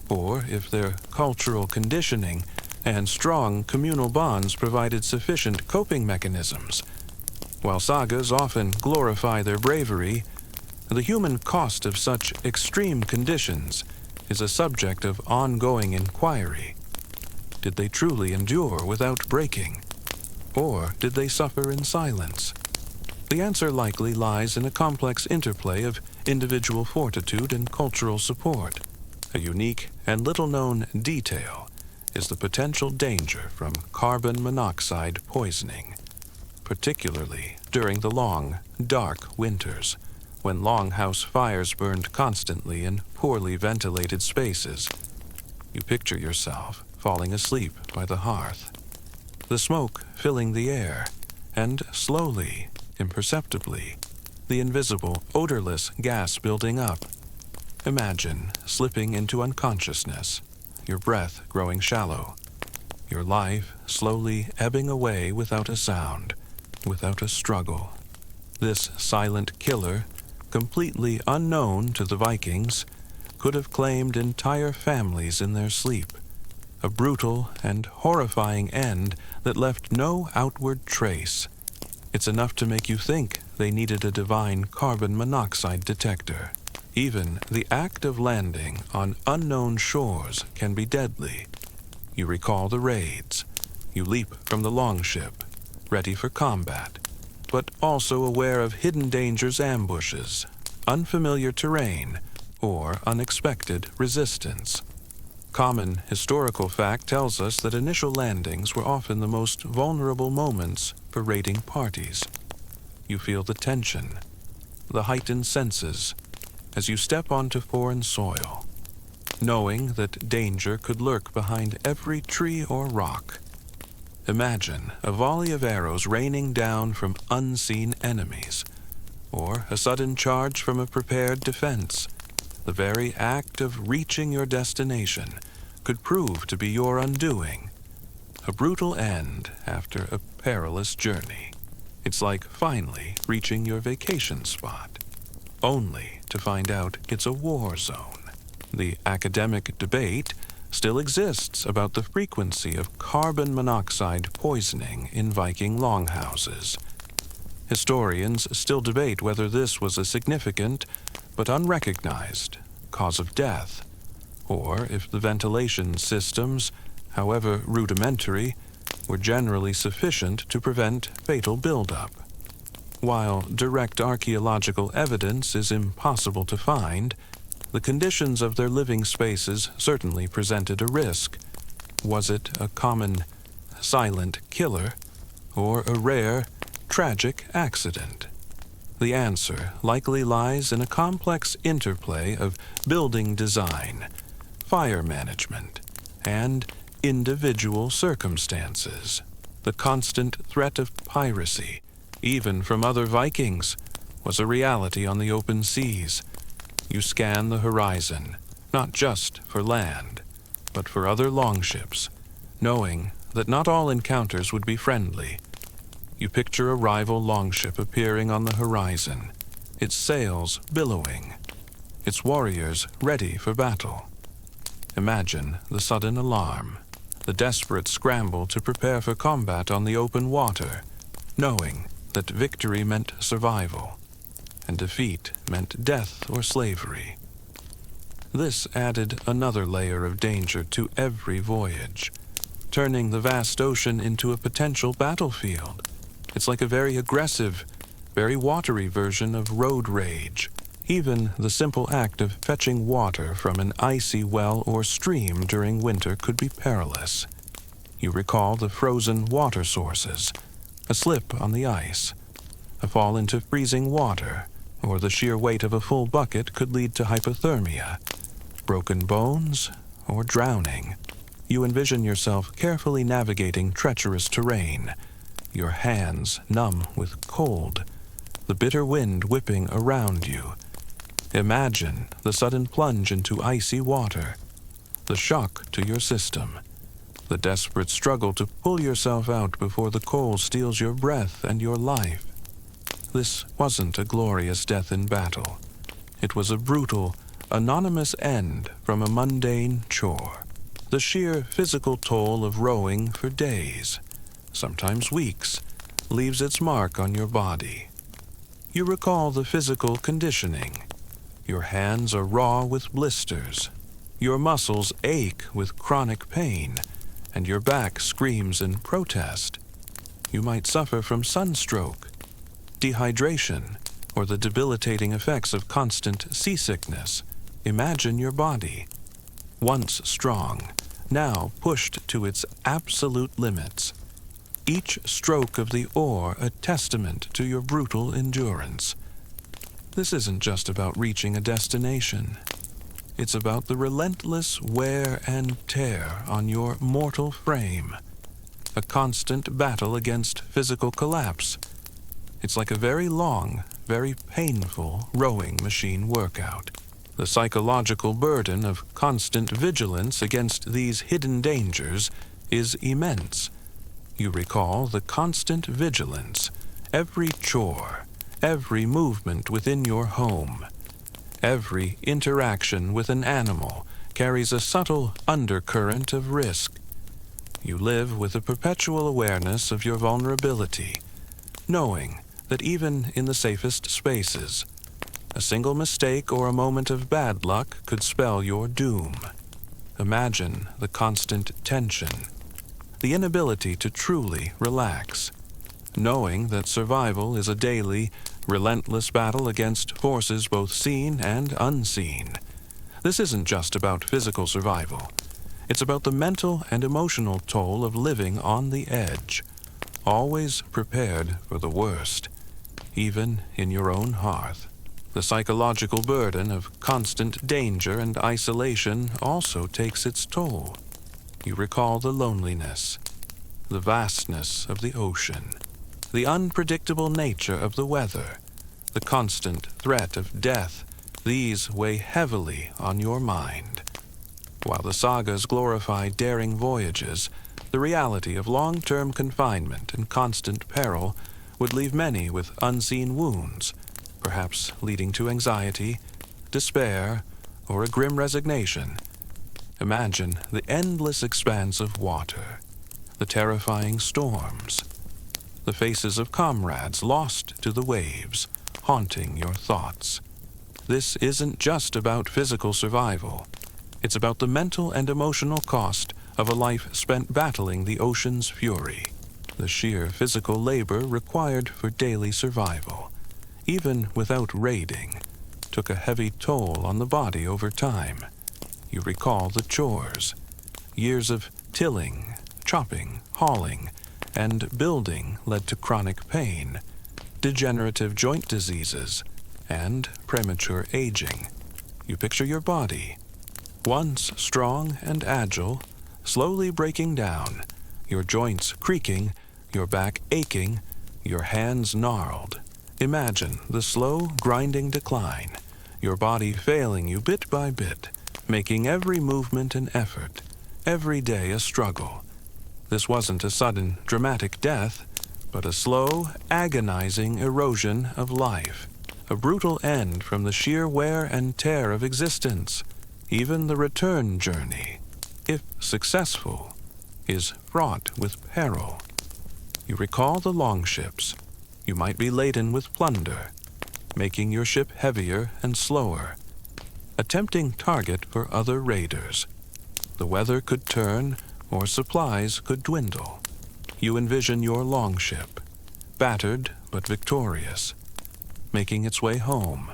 or if their cultural conditioning and strong communal bonds provided sufficient coping mechanisms. While sagas often glorify their bravery, the human cost of such extreme conditions is a subject of ongoing inquiry. Did they truly endure without breaking? Or did they suffer in silence? The answer likely lies in a complex interplay of individual fortitude and cultural support. A unique and little-known detail is the potential danger from carbon monoxide poisoning, particularly during the long, dark winters, when longhouse fires burned constantly in poorly ventilated spaces. You picture yourself falling asleep by the hearth, the smoke filling the air, and slowly, imperceptibly, the invisible, odorless gas building up. Imagine slipping into unconsciousness, your breath growing shallow, your life slowly ebbing away without a sound, without a struggle. This silent killer, completely unknown to the Vikings, could have claimed entire families in their sleep. A brutal and horrifying end that left no outward trace. It's enough to make you think they needed a divine carbon monoxide detector. Even the act of landing on unknown shores can be deadly. You recall the raids. You leap from the longship, ready for combat, but also aware of hidden dangers, ambushes, unfamiliar terrain, or unexpected resistance. Common historical fact tells us that initial landings were often the most vulnerable moments for raiding parties. You feel the tension, the heightened senses, as you step onto foreign soil, knowing that danger could lurk behind every tree or rock. Imagine a volley of arrows raining down from unseen enemies, or a sudden charge from a prepared defense. The very act of reaching your destination could prove to be your undoing. A brutal end after a perilous journey. It's like finally reaching your vacation spot, only to find out it's a war zone. The academic debate still exists about the frequency of carbon monoxide poisoning in Viking longhouses. Historians still debate whether this was a significant but unrecognized cause of death, or if the ventilation systems, however rudimentary, were generally sufficient to prevent fatal buildup. While direct archaeological evidence is impossible to find, the conditions of their living spaces certainly presented a risk. Was it a common, silent killer, or a rare, tragic accident? The answer likely lies in a complex interplay of building design, fire management, and individual circumstances. The constant threat of piracy, even from other Vikings, was a reality on the open seas. You scan the horizon, not just for land, but for other longships, knowing that not all encounters would be friendly. You picture a rival longship appearing on the horizon, its sails billowing, its warriors ready for battle. Imagine the sudden alarm, the desperate scramble to prepare for combat on the open water, knowing that victory meant survival, and defeat meant death or slavery. This added another layer of danger to every voyage. turning the vast ocean into a potential battlefield. It's like a very aggressive, very watery version of road rage. Even the simple act of fetching water from an icy well or stream during winter could be perilous. You recall the frozen water sources, a slip on the ice, a fall into freezing water, or the sheer weight of a full bucket could lead to hypothermia, broken bones, or drowning. You envision yourself carefully navigating treacherous terrain, your hands numb with cold, the bitter wind whipping around you. Imagine the sudden plunge into icy water, the shock to your system, the desperate struggle to pull yourself out before the cold steals your breath and your life. This wasn't a glorious death in battle. It was a brutal, anonymous end from a mundane chore. The sheer physical toll of rowing for days, sometimes weeks, leaves its mark on your body. You recall the physical conditioning. Your hands are raw with blisters. Your muscles ache with chronic pain, and your back screams in protest. You might suffer from sunstroke, dehydration, or the debilitating effects of constant seasickness. Imagine your body, once strong, now pushed to its absolute limits. Each stroke of the oar a testament to your brutal endurance. This isn't just about reaching a destination. It's about the relentless wear and tear on your mortal frame, a constant battle against physical collapse. It's like a very long, very painful rowing machine workout. The psychological burden of constant vigilance against these hidden dangers is immense. You recall the constant vigilance, every chore, every movement within your home, every interaction with an animal carries a subtle undercurrent of risk. You live with a perpetual awareness of your vulnerability, knowing that even in the safest spaces, a single mistake or a moment of bad luck could spell your doom. Imagine the constant tension, the inability to truly relax, knowing that survival is a daily, relentless battle against forces both seen and unseen. This isn't just about physical survival. It's about the mental and emotional toll of living on the edge, always prepared for the worst, even in your own hearth. The psychological burden of constant danger and isolation also takes its toll. You recall the loneliness, the vastness of the ocean, the unpredictable nature of the weather, the constant threat of death. These weigh heavily on your mind. While the sagas glorify daring voyages, the reality of long-term confinement and constant peril would leave many with unseen wounds, perhaps leading to anxiety, despair, or a grim resignation. Imagine the endless expanse of water, the terrifying storms, the faces of comrades lost to the waves, haunting your thoughts. This isn't just about physical survival. It's about the mental and emotional cost of a life spent battling the ocean's fury, the sheer physical labor required for daily survival, even without raiding, took a heavy toll on the body over time. You recall the chores, years of tilling, chopping, hauling, and building led to chronic pain, degenerative joint diseases, and premature aging. You picture your body, once strong and agile, slowly breaking down, your joints creaking, your back aching, your hands gnarled. Imagine the slow, grinding decline, your body failing you bit by bit, making every movement an effort, every day a struggle. This wasn't a sudden, dramatic death, but a slow, agonizing erosion of life, a brutal end from the sheer wear and tear of existence. Even the return journey, if successful, is fraught with peril. You recall the longships. You might be laden with plunder, making your ship heavier and slower, a tempting target for other raiders. The weather could turn, or supplies could dwindle. You envision your longship, battered but victorious, making its way home,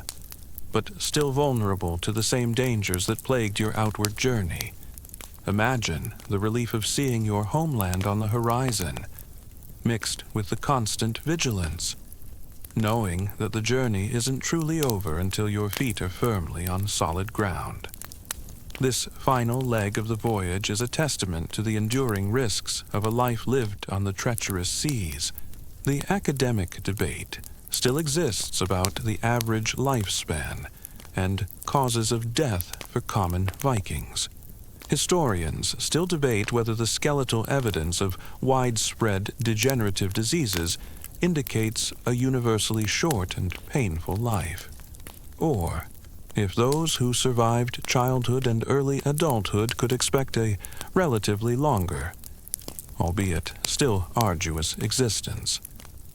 but still vulnerable to the same dangers that plagued your outward journey. Imagine the relief of seeing your homeland on the horizon, mixed with the constant vigilance, knowing that the journey isn't truly over until your feet are firmly on solid ground. This final leg of the voyage is a testament to the enduring risks of a life lived on the treacherous seas. The academic debate still exists about the average lifespan and causes of death for common Vikings. Historians still debate whether the skeletal evidence of widespread degenerative diseases indicates a universally short and painful life, or if those who survived childhood and early adulthood could expect a relatively longer, albeit still arduous, existence.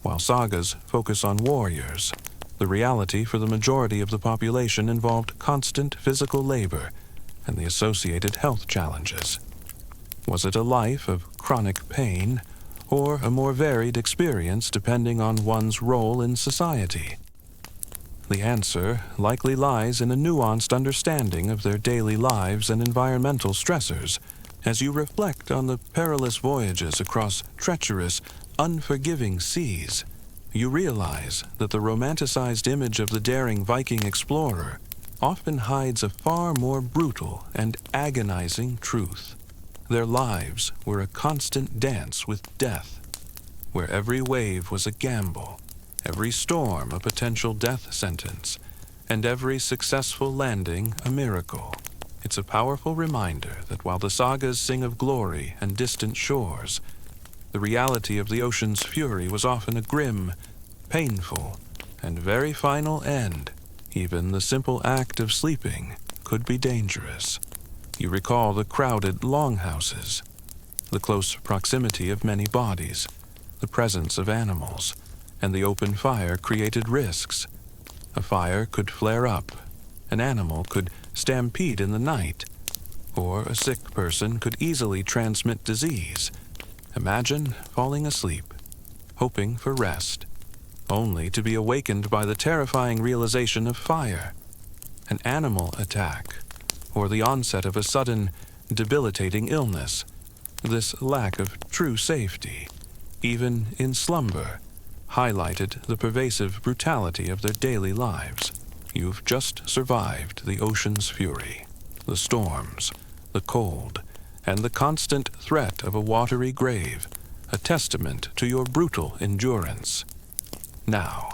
While sagas focus on warriors, the reality for the majority of the population involved constant physical labor and the associated health challenges. Was it a life of chronic pain, or a more varied experience depending on one's role in society? The answer likely lies in a nuanced understanding of their daily lives and environmental stressors. As you reflect on the perilous voyages across treacherous, unforgiving seas, you realize that the romanticized image of the daring Viking explorer often hides a far more brutal and agonizing truth. Their lives were a constant dance with death, where every wave was a gamble, every storm a potential death sentence, and every successful landing a miracle. It's a powerful reminder that while the sagas sing of glory and distant shores, the reality of the ocean's fury was often a grim, painful, and very final end. Even the simple act of sleeping could be dangerous. You recall the crowded longhouses, the close proximity of many bodies, the presence of animals, and the open fire created risks. A fire could flare up, an animal could stampede in the night, or a sick person could easily transmit disease. Imagine falling asleep, hoping for rest, only to be awakened by the terrifying realization of fire, an animal attack, or the onset of a sudden, debilitating illness. This lack of true safety, even in slumber, highlighted the pervasive brutality of their daily lives. You've just survived the ocean's fury, the storms, the cold, and the constant threat of a watery grave, a testament to your brutal endurance. Now,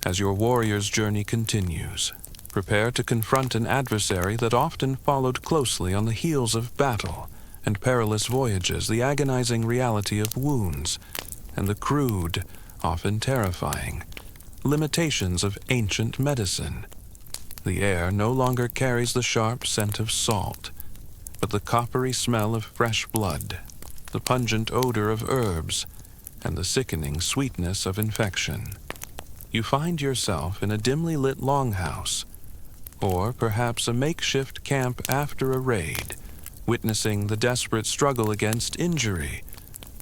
as your warrior's journey continues, prepare to confront an adversary that often followed closely on the heels of battle and perilous voyages, the agonizing reality of wounds, and the crude, often terrifying, limitations of ancient medicine. The air no longer carries the sharp scent of salt, but the coppery smell of fresh blood, the pungent odor of herbs, and the sickening sweetness of infection. You find yourself in a dimly lit longhouse, or perhaps a makeshift camp after a raid, witnessing the desperate struggle against injury,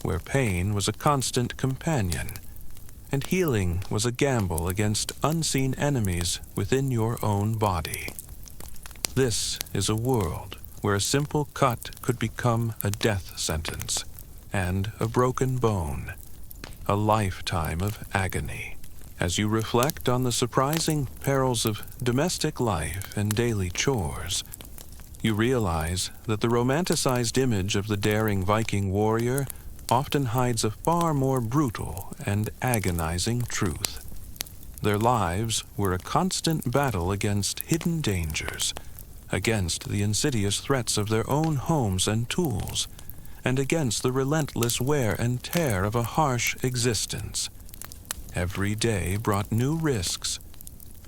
where pain was a constant companion, and healing was a gamble against unseen enemies within your own body. This is a world where a simple cut could become a death sentence, and a broken bone, a lifetime of agony. As you reflect on the surprising perils of domestic life and daily chores, you realize that the romanticized image of the daring Viking warrior often hides a far more brutal and agonizing truth. Their lives were a constant battle against hidden dangers, against the insidious threats of their own homes and tools, and against the relentless wear and tear of a harsh existence. Every day brought new risks,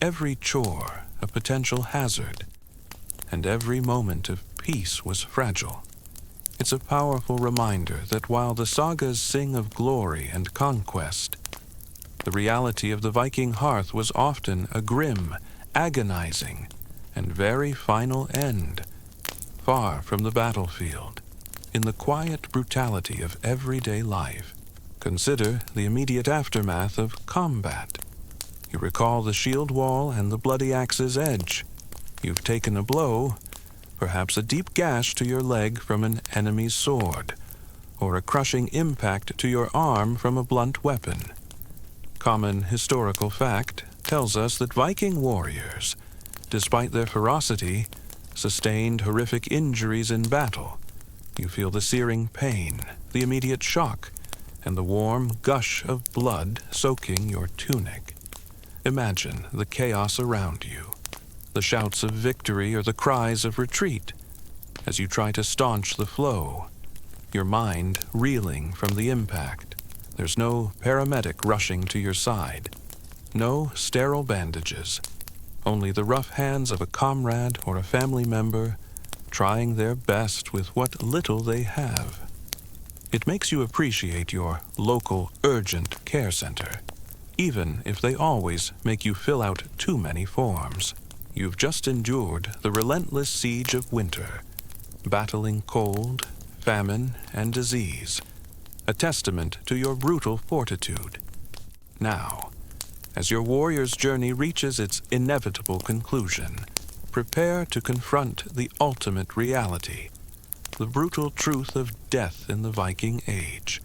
every chore a potential hazard, and every moment of peace was fragile. It's a powerful reminder that while the sagas sing of glory and conquest, the reality of the Viking hearth was often a grim, agonizing, and very final end, far from the battlefield. in the quiet brutality of everyday life. Consider the immediate aftermath of combat. You recall the shield wall and the bloody axe's edge. You've taken a blow, perhaps a deep gash to your leg from an enemy's sword, or a crushing impact to your arm from a blunt weapon. Common historical fact tells us that Viking warriors, despite their ferocity, sustained horrific injuries in battle. You feel the searing pain, the immediate shock, and the warm gush of blood soaking your tunic. Imagine the chaos around you, the shouts of victory or the cries of retreat, as you try to staunch the flow, your mind reeling from the impact. There's no paramedic rushing to your side, no sterile bandages, only the rough hands of a comrade or a family member trying their best with what little they have. It makes you appreciate your local urgent care center, even if they always make you fill out too many forms. You've just endured the relentless siege of winter, battling cold, famine, and disease, a testament to your brutal fortitude. Now, as your warrior's journey reaches its inevitable conclusion, prepare to confront the ultimate reality, the brutal truth of death in the Viking Age,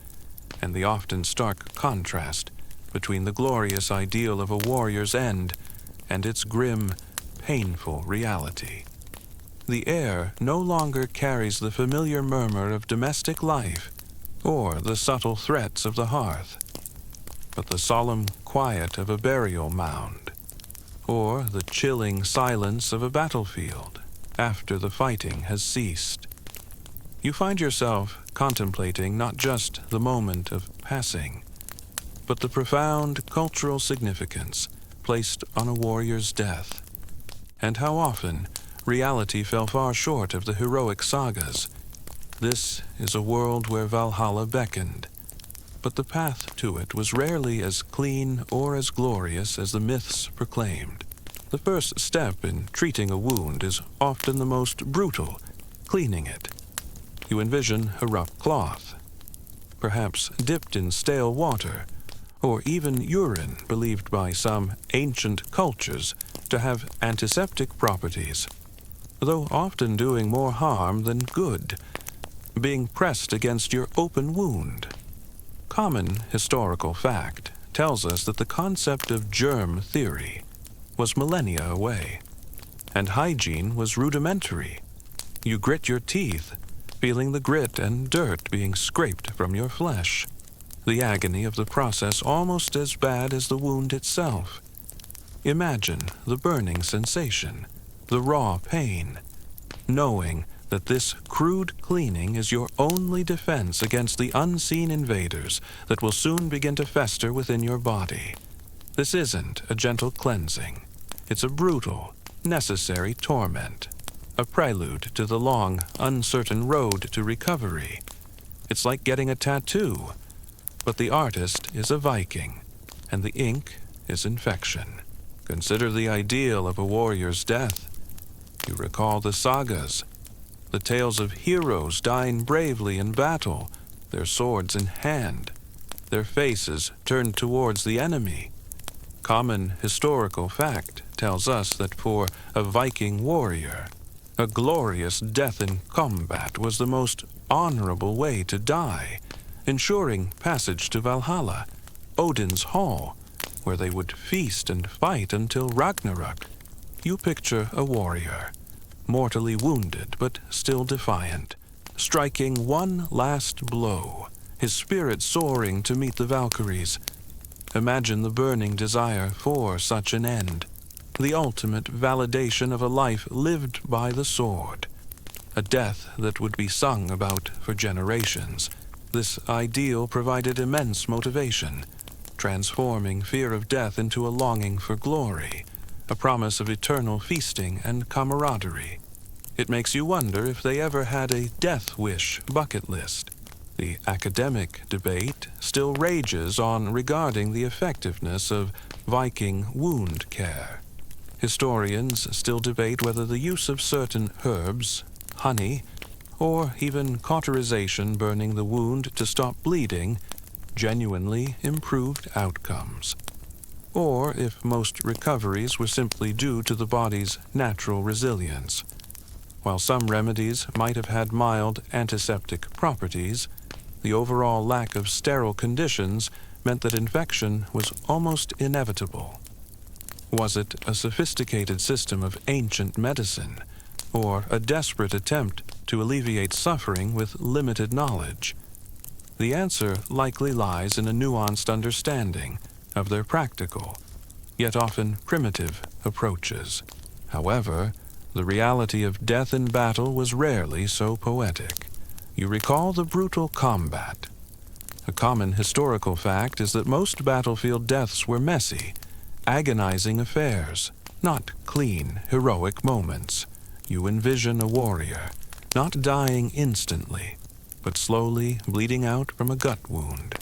and the often stark contrast between the glorious ideal of a warrior's end and its grim, painful reality. The air no longer carries the familiar murmur of domestic life or the subtle threats of the hearth, but the solemn quiet of a burial mound, or the chilling silence of a battlefield after the fighting has ceased. You find yourself contemplating not just the moment of passing, but the profound cultural significance placed on a warrior's death, and how often reality fell far short of the heroic sagas. This is a world where Valhalla beckoned, but the path to it was rarely as clean or as glorious as the myths proclaimed. The first step in treating a wound is often the most brutal, cleaning it. You envision a rough cloth, perhaps dipped in stale water, or even urine believed by some ancient cultures to have antiseptic properties, though often doing more harm than good, being pressed against your open wound. Common historical fact tells us that the concept of germ theory was millennia away, and hygiene was rudimentary. You grit your teeth, feeling the grit and dirt being scraped from your flesh, the agony of the process almost as bad as the wound itself. Imagine the burning sensation, the raw pain, knowing that this crude cleaning is your only defense against the unseen invaders that will soon begin to fester within your body. This isn't a gentle cleansing. It's a brutal, necessary torment, a prelude to the long, uncertain road to recovery. It's like getting a tattoo, but the artist is a Viking, and the ink is infection. Consider the ideal of a warrior's death. You recall the sagas, the tales of heroes dying bravely in battle, their swords in hand, their faces turned towards the enemy. Common historical fact tells us that for a Viking warrior, a glorious death in combat was the most honorable way to die, ensuring passage to Valhalla, Odin's hall, where they would feast and fight until Ragnarok. You picture a warrior, mortally wounded but still defiant, striking one last blow, his spirit soaring to meet the Valkyries. Imagine the burning desire for such an end, the ultimate validation of a life lived by the sword, a death that would be sung about for generations. This ideal provided immense motivation, transforming fear of death into a longing for glory, a promise of eternal feasting and camaraderie. It makes you wonder if they ever had a death wish bucket list. The academic debate still rages on regarding the effectiveness of Viking wound care. Historians still debate whether the use of certain herbs, honey, or even cauterization burning the wound to stop bleeding, genuinely improved outcomes. Or if most recoveries were simply due to the body's natural resilience. While some remedies might have had mild antiseptic properties, the overall lack of sterile conditions meant that infection was almost inevitable. Was it a sophisticated system of ancient medicine, or a desperate attempt to alleviate suffering with limited knowledge? The answer likely lies in a nuanced understanding of their practical, yet often primitive, approaches. However, the reality of death in battle was rarely so poetic. You recall the brutal combat. A common historical fact is that most battlefield deaths were messy, agonizing affairs, not clean, heroic moments. You envision a warrior, not dying instantly, but slowly bleeding out from a gut wound,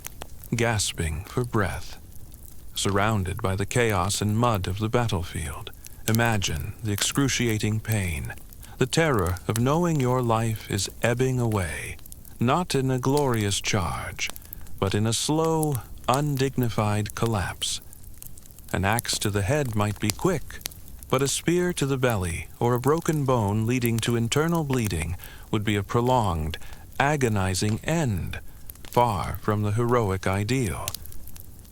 gasping for breath. Surrounded by the chaos and mud of the battlefield, imagine the excruciating pain, the terror of knowing your life is ebbing away, not in a glorious charge, but in a slow, undignified collapse. An axe to the head might be quick, but a spear to the belly or a broken bone leading to internal bleeding would be a prolonged, agonizing end, far from the heroic ideal.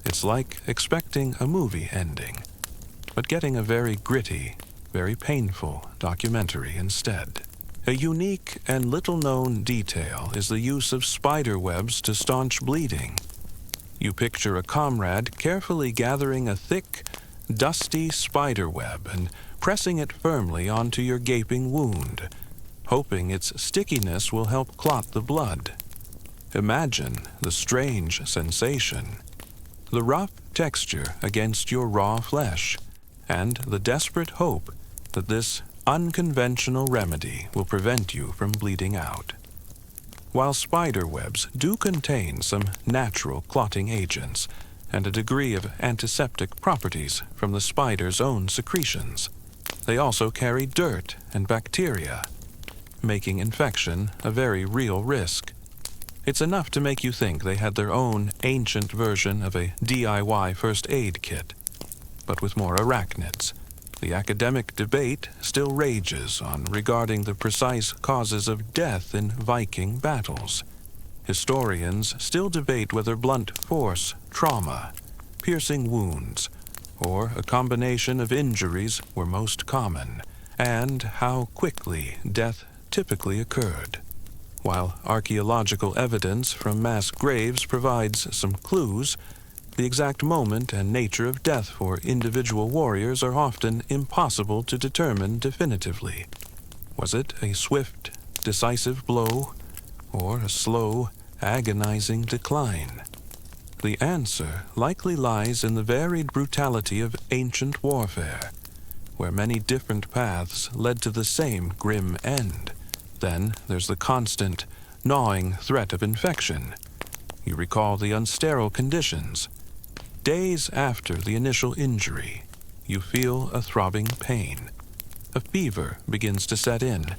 It's like expecting a movie ending, but getting a very gritty, very painful documentary instead. A unique and little-known detail is the use of spider webs to staunch bleeding. You picture a comrade carefully gathering a thick, dusty spider web and pressing it firmly onto your gaping wound, hoping its stickiness will help clot the blood. Imagine the strange sensation, the rough texture against your raw flesh, and the desperate hope that this unconventional remedy will prevent you from bleeding out. While spider webs do contain some natural clotting agents and a degree of antiseptic properties from the spider's own secretions, they also carry dirt and bacteria, making infection a very real risk. It's enough to make you think they had their own ancient version of a DIY first aid kit, but with more arachnids. The academic debate still rages on regarding the precise causes of death in Viking battles. Historians still debate whether blunt force, trauma, piercing wounds, or a combination of injuries were most common, and how quickly death typically occurred. While archaeological evidence from mass graves provides some clues, the exact moment and nature of death for individual warriors are often impossible to determine definitively. Was it a swift, decisive blow, or a slow, agonizing decline? The answer likely lies in the varied brutality of ancient warfare, where many different paths led to the same grim end. Then there's the constant, gnawing threat of infection. You recall the unsterile conditions. Days after the initial injury, you feel a throbbing pain. A fever begins to set in,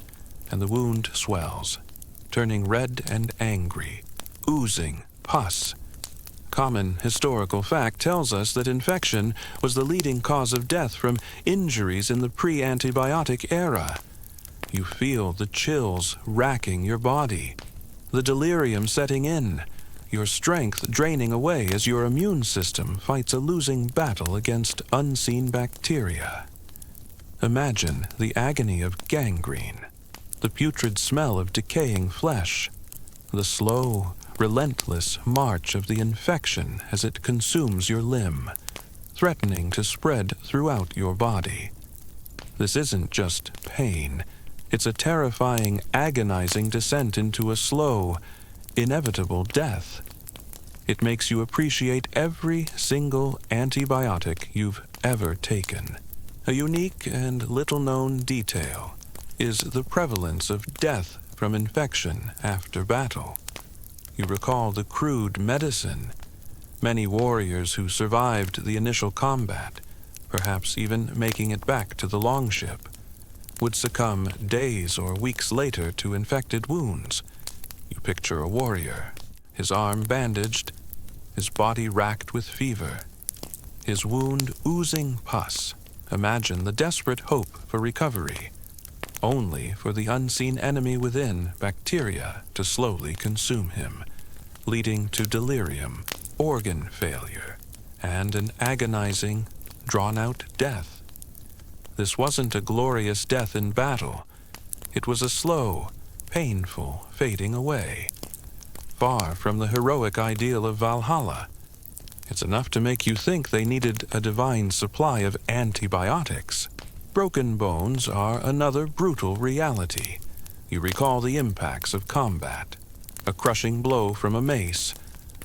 and the wound swells, turning red and angry, oozing pus. Common historical fact tells us that infection was the leading cause of death from injuries in the pre-antibiotic era. You feel the chills racking your body, the delirium setting in, your strength draining away as your immune system fights a losing battle against unseen bacteria. Imagine the agony of gangrene, the putrid smell of decaying flesh, the slow, relentless march of the infection as it consumes your limb, threatening to spread throughout your body. This isn't just pain. It's a terrifying, agonizing descent into a slow, inevitable death. It makes you appreciate every single antibiotic you've ever taken. A unique and little-known detail is the prevalence of death from infection after battle. You recall the crude medicine. Many warriors who survived the initial combat, perhaps even making it back to the longship, would succumb days or weeks later to infected wounds. You picture a warrior, his arm bandaged, his body racked with fever, his wound oozing pus. Imagine the desperate hope for recovery, only for the unseen enemy within, bacteria, to slowly consume him, leading to delirium, organ failure, and an agonizing, drawn-out death. This wasn't a glorious death in battle. It was a slow, painful fading away, far from the heroic ideal of Valhalla. It's enough to make you think they needed a divine supply of antibiotics. Broken bones are another brutal reality. You recall the impacts of combat, a crushing blow from a mace,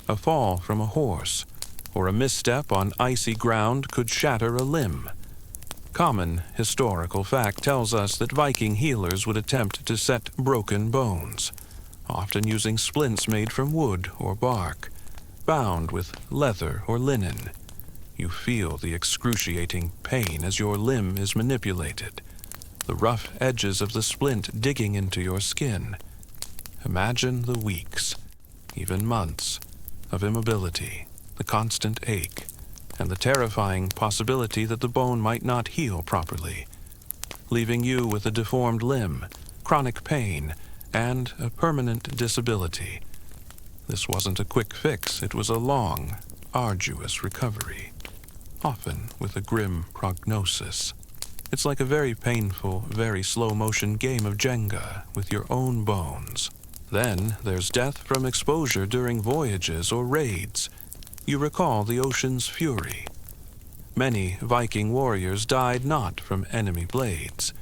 a fall from a horse, or a misstep on icy ground could shatter a limb. Common historical fact tells us that Viking healers would attempt to set broken bones, often using splints made from wood or bark, bound with leather or linen. You feel the excruciating pain as your limb is manipulated, the rough edges of the splint digging into your skin. Imagine the weeks, even months, of immobility, the constant ache, and the terrifying possibility that the bone might not heal properly, leaving you with a deformed limb, chronic pain, and a permanent disability. This wasn't a quick fix. It was a long, arduous recovery, often with a grim prognosis. It's like a very painful, very slow-motion game of Jenga with your own bones. Then there's death from exposure during voyages or raids. You recall the ocean's fury. Many Viking warriors died not from enemy blades,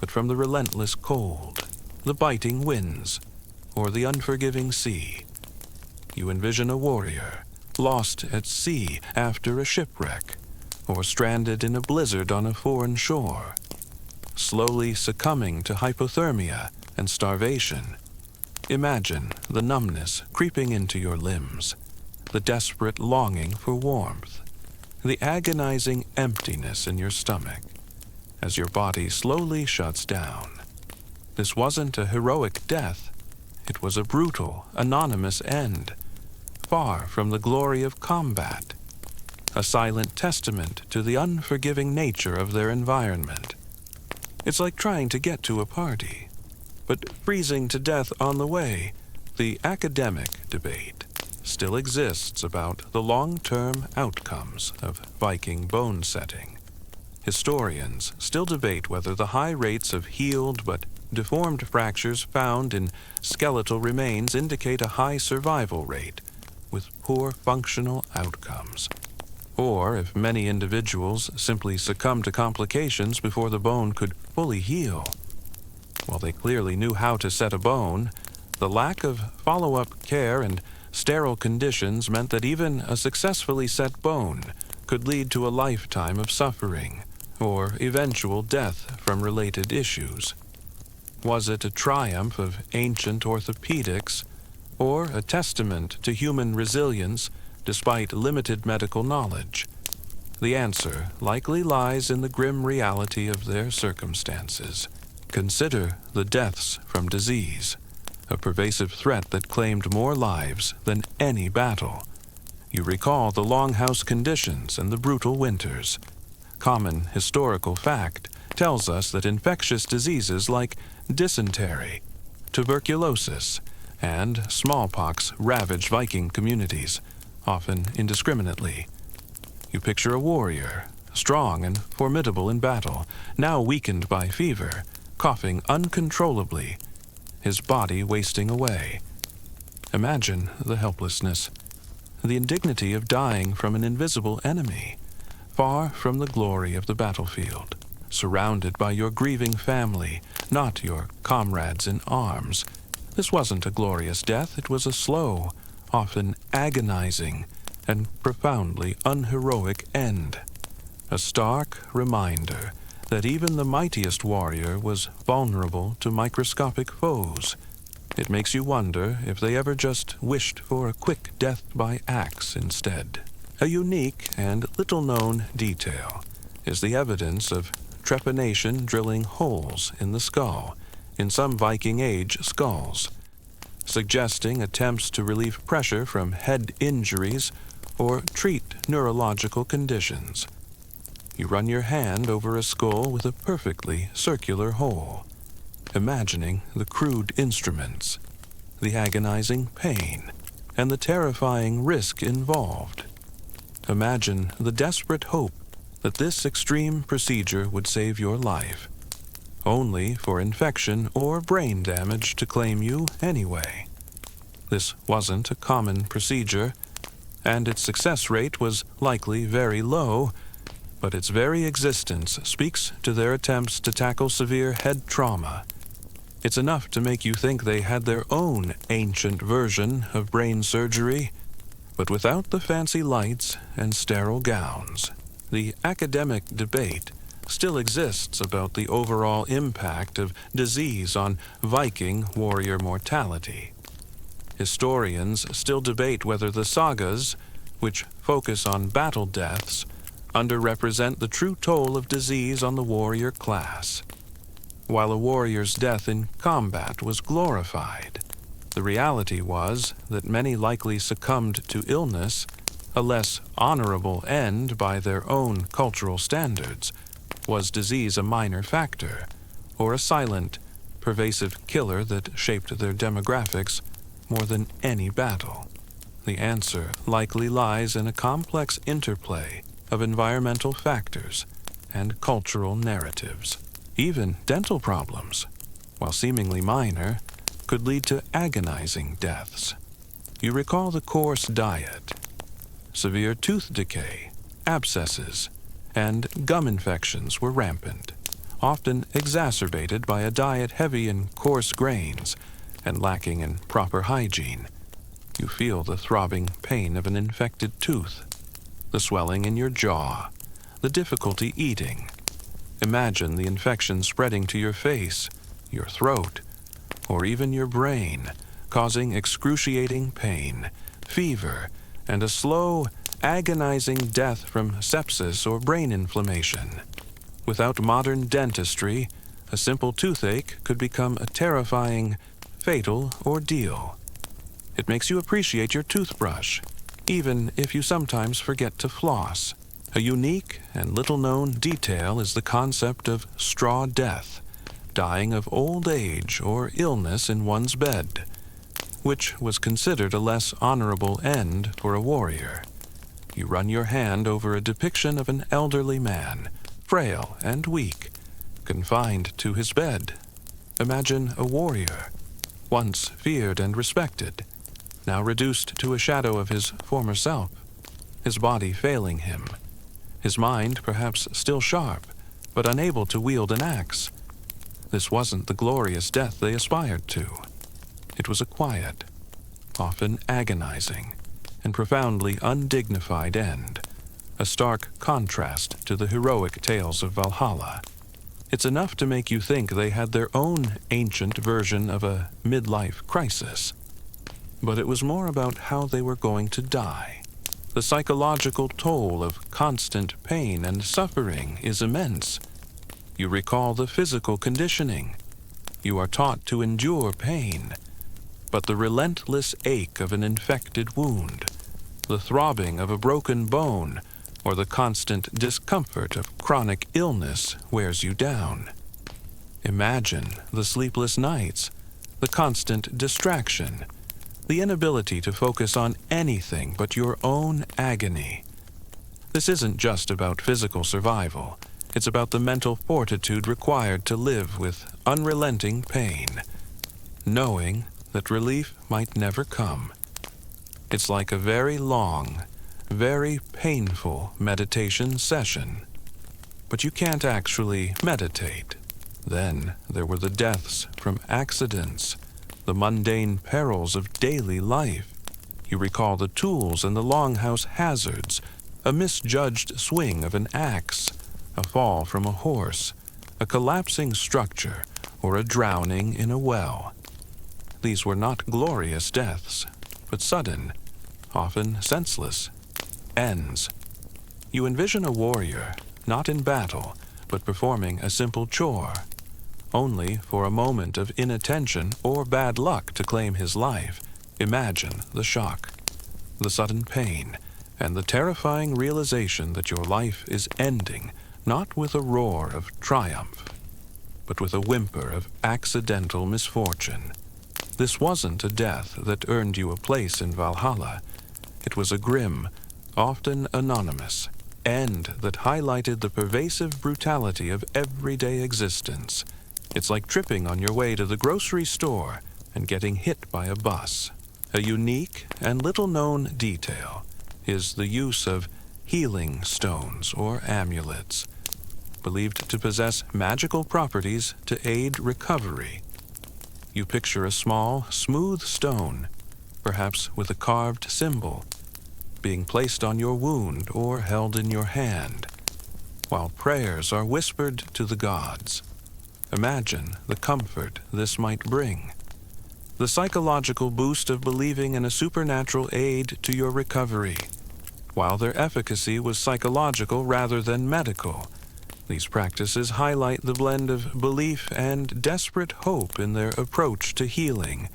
but from the relentless cold, the biting winds, or the unforgiving sea. You envision a warrior lost at sea after a shipwreck, or stranded in a blizzard on a foreign shore, slowly succumbing to hypothermia and starvation. Imagine the numbness creeping into your limbs, the desperate longing for warmth, the agonizing emptiness in your stomach as your body slowly shuts down. This wasn't a heroic death. It was a brutal, anonymous end, far from the glory of combat, a silent testament to the unforgiving nature of their environment. It's like trying to get to a party, but freezing to death on the way. The academic debate still exists about the long-term outcomes of Viking bone setting. Historians still debate whether the high rates of healed but deformed fractures found in skeletal remains indicate a high survival rate with poor functional outcomes, or if many individuals simply succumb to complications before the bone could fully heal. While they clearly knew how to set a bone, the lack of follow-up care and sterile conditions meant that even a successfully set bone could lead to a lifetime of suffering or eventual death from related issues. Was it a triumph of ancient orthopedics, or a testament to human resilience despite limited medical knowledge? The answer likely lies in the grim reality of their circumstances. Consider the deaths from disease, a pervasive threat that claimed more lives than any battle. You recall the longhouse conditions and the brutal winters. Common historical fact tells us that infectious diseases like dysentery, tuberculosis, and smallpox ravaged Viking communities, often indiscriminately. You picture a warrior, strong and formidable in battle, now weakened by fever, coughing uncontrollably, his body wasting away. Imagine the helplessness, the indignity of dying from an invisible enemy, far from the glory of the battlefield, surrounded by your grieving family, not your comrades in arms. This wasn't a glorious death. It was a slow, often agonizing, and profoundly unheroic end. A stark reminder that even the mightiest warrior was vulnerable to microscopic foes. It makes you wonder if they ever just wished for a quick death by axe instead. A unique and little-known detail is the evidence of trepanation drilling holes in the skull, in some Viking Age skulls, suggesting attempts to relieve pressure from head injuries or treat neurological conditions. You run your hand over a skull with a perfectly circular hole, imagining the crude instruments, the agonizing pain, and the terrifying risk involved. Imagine the desperate hope that this extreme procedure would save your life, only for infection or brain damage to claim you anyway. This wasn't a common procedure, and its success rate was likely very low, but its very existence speaks to their attempts to tackle severe head trauma. It's enough to make you think they had their own ancient version of brain surgery, but without the fancy lights and sterile gowns. The academic debate still exists about the overall impact of disease on Viking warrior mortality. Historians still debate whether the sagas, which focus on battle deaths, underrepresent the true toll of disease on the warrior class. While a warrior's death in combat was glorified, the reality was that many likely succumbed to illness, a less honorable end by their own cultural standards. Was disease a minor factor, or a silent, pervasive killer that shaped their demographics more than any battle? The answer likely lies in a complex interplay of environmental factors and cultural narratives. Even dental problems, while seemingly minor, could lead to agonizing deaths. You recall the coarse diet, severe tooth decay, abscesses, and gum infections were rampant, often exacerbated by a diet heavy in coarse grains and lacking in proper hygiene. You feel the throbbing pain of an infected tooth, the swelling in your jaw, the difficulty eating. Imagine the infection spreading to your face, your throat, or even your brain, causing excruciating pain, fever, and a slow, agonizing death from sepsis or brain inflammation. Without modern dentistry, a simple toothache could become a terrifying, fatal ordeal. It makes you appreciate your toothbrush, even if you sometimes forget to floss. A unique and little-known detail is the concept of straw death, dying of old age or illness in one's bed, which was considered a less honorable end for a warrior. You run your hand over a depiction of an elderly man, frail and weak, confined to his bed. Imagine a warrior, once feared and respected, now reduced to a shadow of his former self, his body failing him, his mind perhaps still sharp, but unable to wield an axe. This wasn't the glorious death they aspired to. It was a quiet, often agonizing, and profoundly undignified end, a stark contrast to the heroic tales of Valhalla. It's enough to make you think they had their own ancient version of a midlife crisis. But it was more about how they were going to die. The psychological toll of constant pain and suffering is immense. You recall the physical conditioning. You are taught to endure pain. But the relentless ache of an infected wound, the throbbing of a broken bone, or the constant discomfort of chronic illness wears you down. Imagine the sleepless nights, the constant distraction, the inability to focus on anything but your own agony. This isn't just about physical survival. It's about the mental fortitude required to live with unrelenting pain, knowing that relief might never come. It's like a very long, very painful meditation session. But you can't actually meditate. Then there were the deaths from accidents, the mundane perils of daily life. You recall the tools and the longhouse hazards, a misjudged swing of an axe, a fall from a horse, a collapsing structure, or a drowning in a well. These were not glorious deaths, but sudden, often senseless, ends. You envision a warrior, not in battle, but performing a simple chore, only for a moment of inattention or bad luck to claim his life. Imagine the shock, the sudden pain, and the terrifying realization that your life is ending, not with a roar of triumph, but with a whimper of accidental misfortune. This wasn't a death that earned you a place in Valhalla. It was a grim, often anonymous, end that highlighted the pervasive brutality of everyday existence. It's like tripping on your way to the grocery store and getting hit by a bus. A unique and little-known detail is the use of healing stones or amulets, believed to possess magical properties to aid recovery. You picture a small, smooth stone, perhaps with a carved symbol, being placed on your wound or held in your hand, while prayers are whispered to the gods. Imagine the comfort this might bring, the psychological boost of believing in a supernatural aid to your recovery. While their efficacy was psychological rather than medical, these practices highlight the blend of belief and desperate hope in their approach to healing.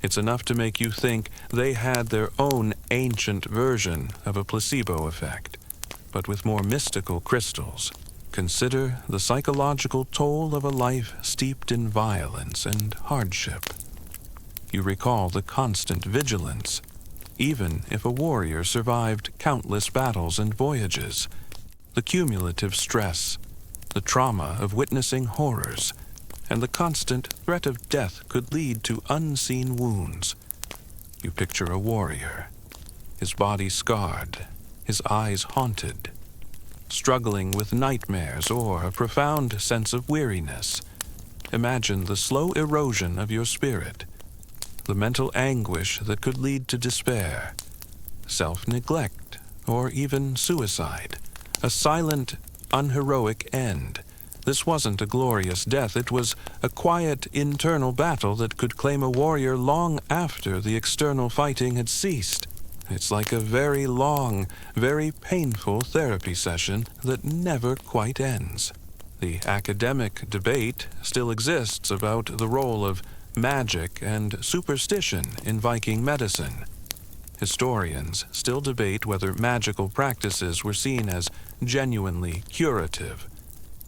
It's enough to make you think they had their own ancient version of a placebo effect, but with more mystical crystals. Consider the psychological toll of a life steeped in violence and hardship. You recall the constant vigilance, even if a warrior survived countless battles and voyages, the cumulative stress, the trauma of witnessing horrors, and the constant threat of death could lead to unseen wounds. You picture a warrior, his body scarred, his eyes haunted, struggling with nightmares or a profound sense of weariness. Imagine the slow erosion of your spirit, the mental anguish that could lead to despair, self-neglect, or even suicide. A silent, unheroic end. This wasn't a glorious death. It was a quiet internal battle that could claim a warrior long after the external fighting had ceased. It's like a very long, very painful therapy session that never quite ends. The academic debate still exists about the role of magic and superstition in Viking medicine. Historians still debate whether magical practices were seen as genuinely curative,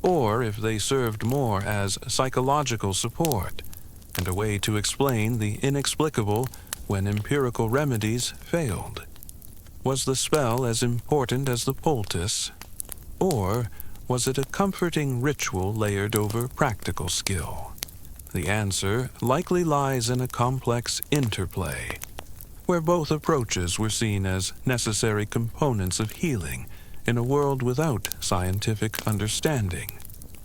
or if they served more as psychological support and a way to explain the inexplicable when empirical remedies failed. Was the spell as important as the poultice, or was it a comforting ritual layered over practical skill? The answer likely lies in a complex interplay, where both approaches were seen as necessary components of healing in a world without scientific understanding.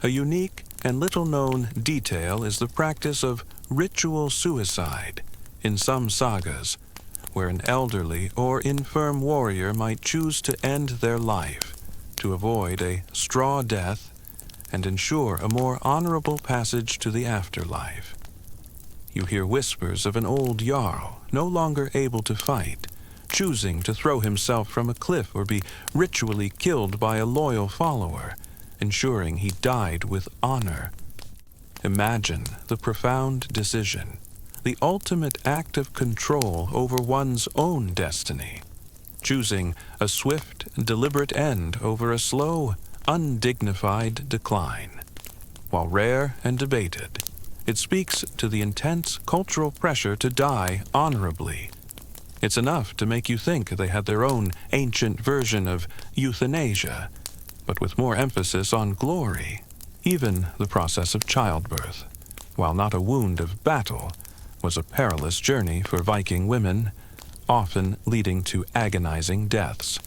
A unique and little-known detail is the practice of ritual suicide in some sagas, where an elderly or infirm warrior might choose to end their life to avoid a straw death and ensure a more honorable passage to the afterlife. You hear whispers of an old jarl, no longer able to fight, choosing to throw himself from a cliff or be ritually killed by a loyal follower, ensuring he died with honor. Imagine the profound decision, the ultimate act of control over one's own destiny, choosing a swift, deliberate end over a slow, undignified decline. While rare and debated, it speaks to the intense cultural pressure to die honorably. It's enough to make you think they had their own ancient version of euthanasia, but with more emphasis on glory. Even the process of childbirth, while not a wound of battle, was a perilous journey for Viking women, often leading to agonizing deaths.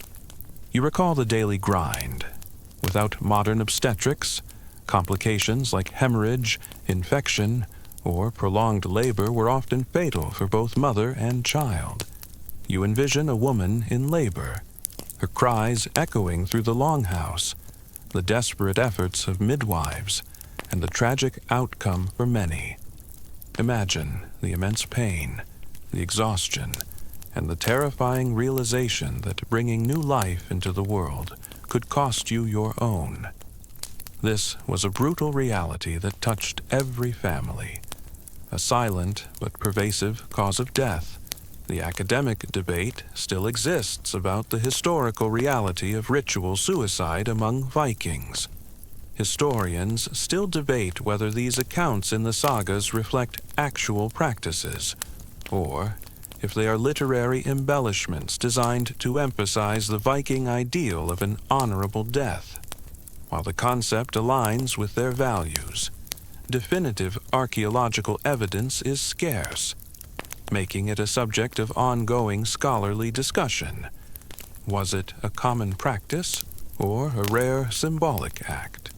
You recall the daily grind. Without modern obstetrics, complications like hemorrhage, infection, or prolonged labor were often fatal for both mother and child. You envision a woman in labor, her cries echoing through the longhouse, the desperate efforts of midwives, and the tragic outcome for many. Imagine the immense pain, the exhaustion, and the terrifying realization that bringing new life into the world could cost you your own. This was a brutal reality that touched every family, a silent but pervasive cause of death. The academic debate still exists about the historical reality of ritual suicide among Vikings. Historians still debate whether these accounts in the sagas reflect actual practices, or if they are literary embellishments designed to emphasize the Viking ideal of an honorable death. While the concept aligns with their values, definitive archaeological evidence is scarce, making it a subject of ongoing scholarly discussion. Was it a common practice or a rare symbolic act?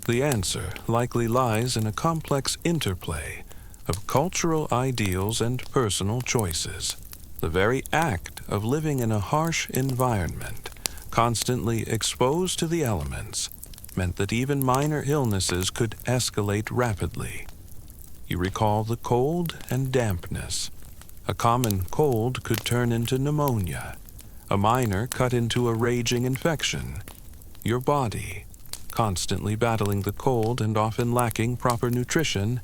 The answer likely lies in a complex interplay of cultural ideals and personal choices. The very act of living in a harsh environment, constantly exposed to the elements, meant that even minor illnesses could escalate rapidly. You recall the cold and dampness. A common cold could turn into pneumonia, a minor cut into a raging infection. Your body, constantly battling the cold and often lacking proper nutrition,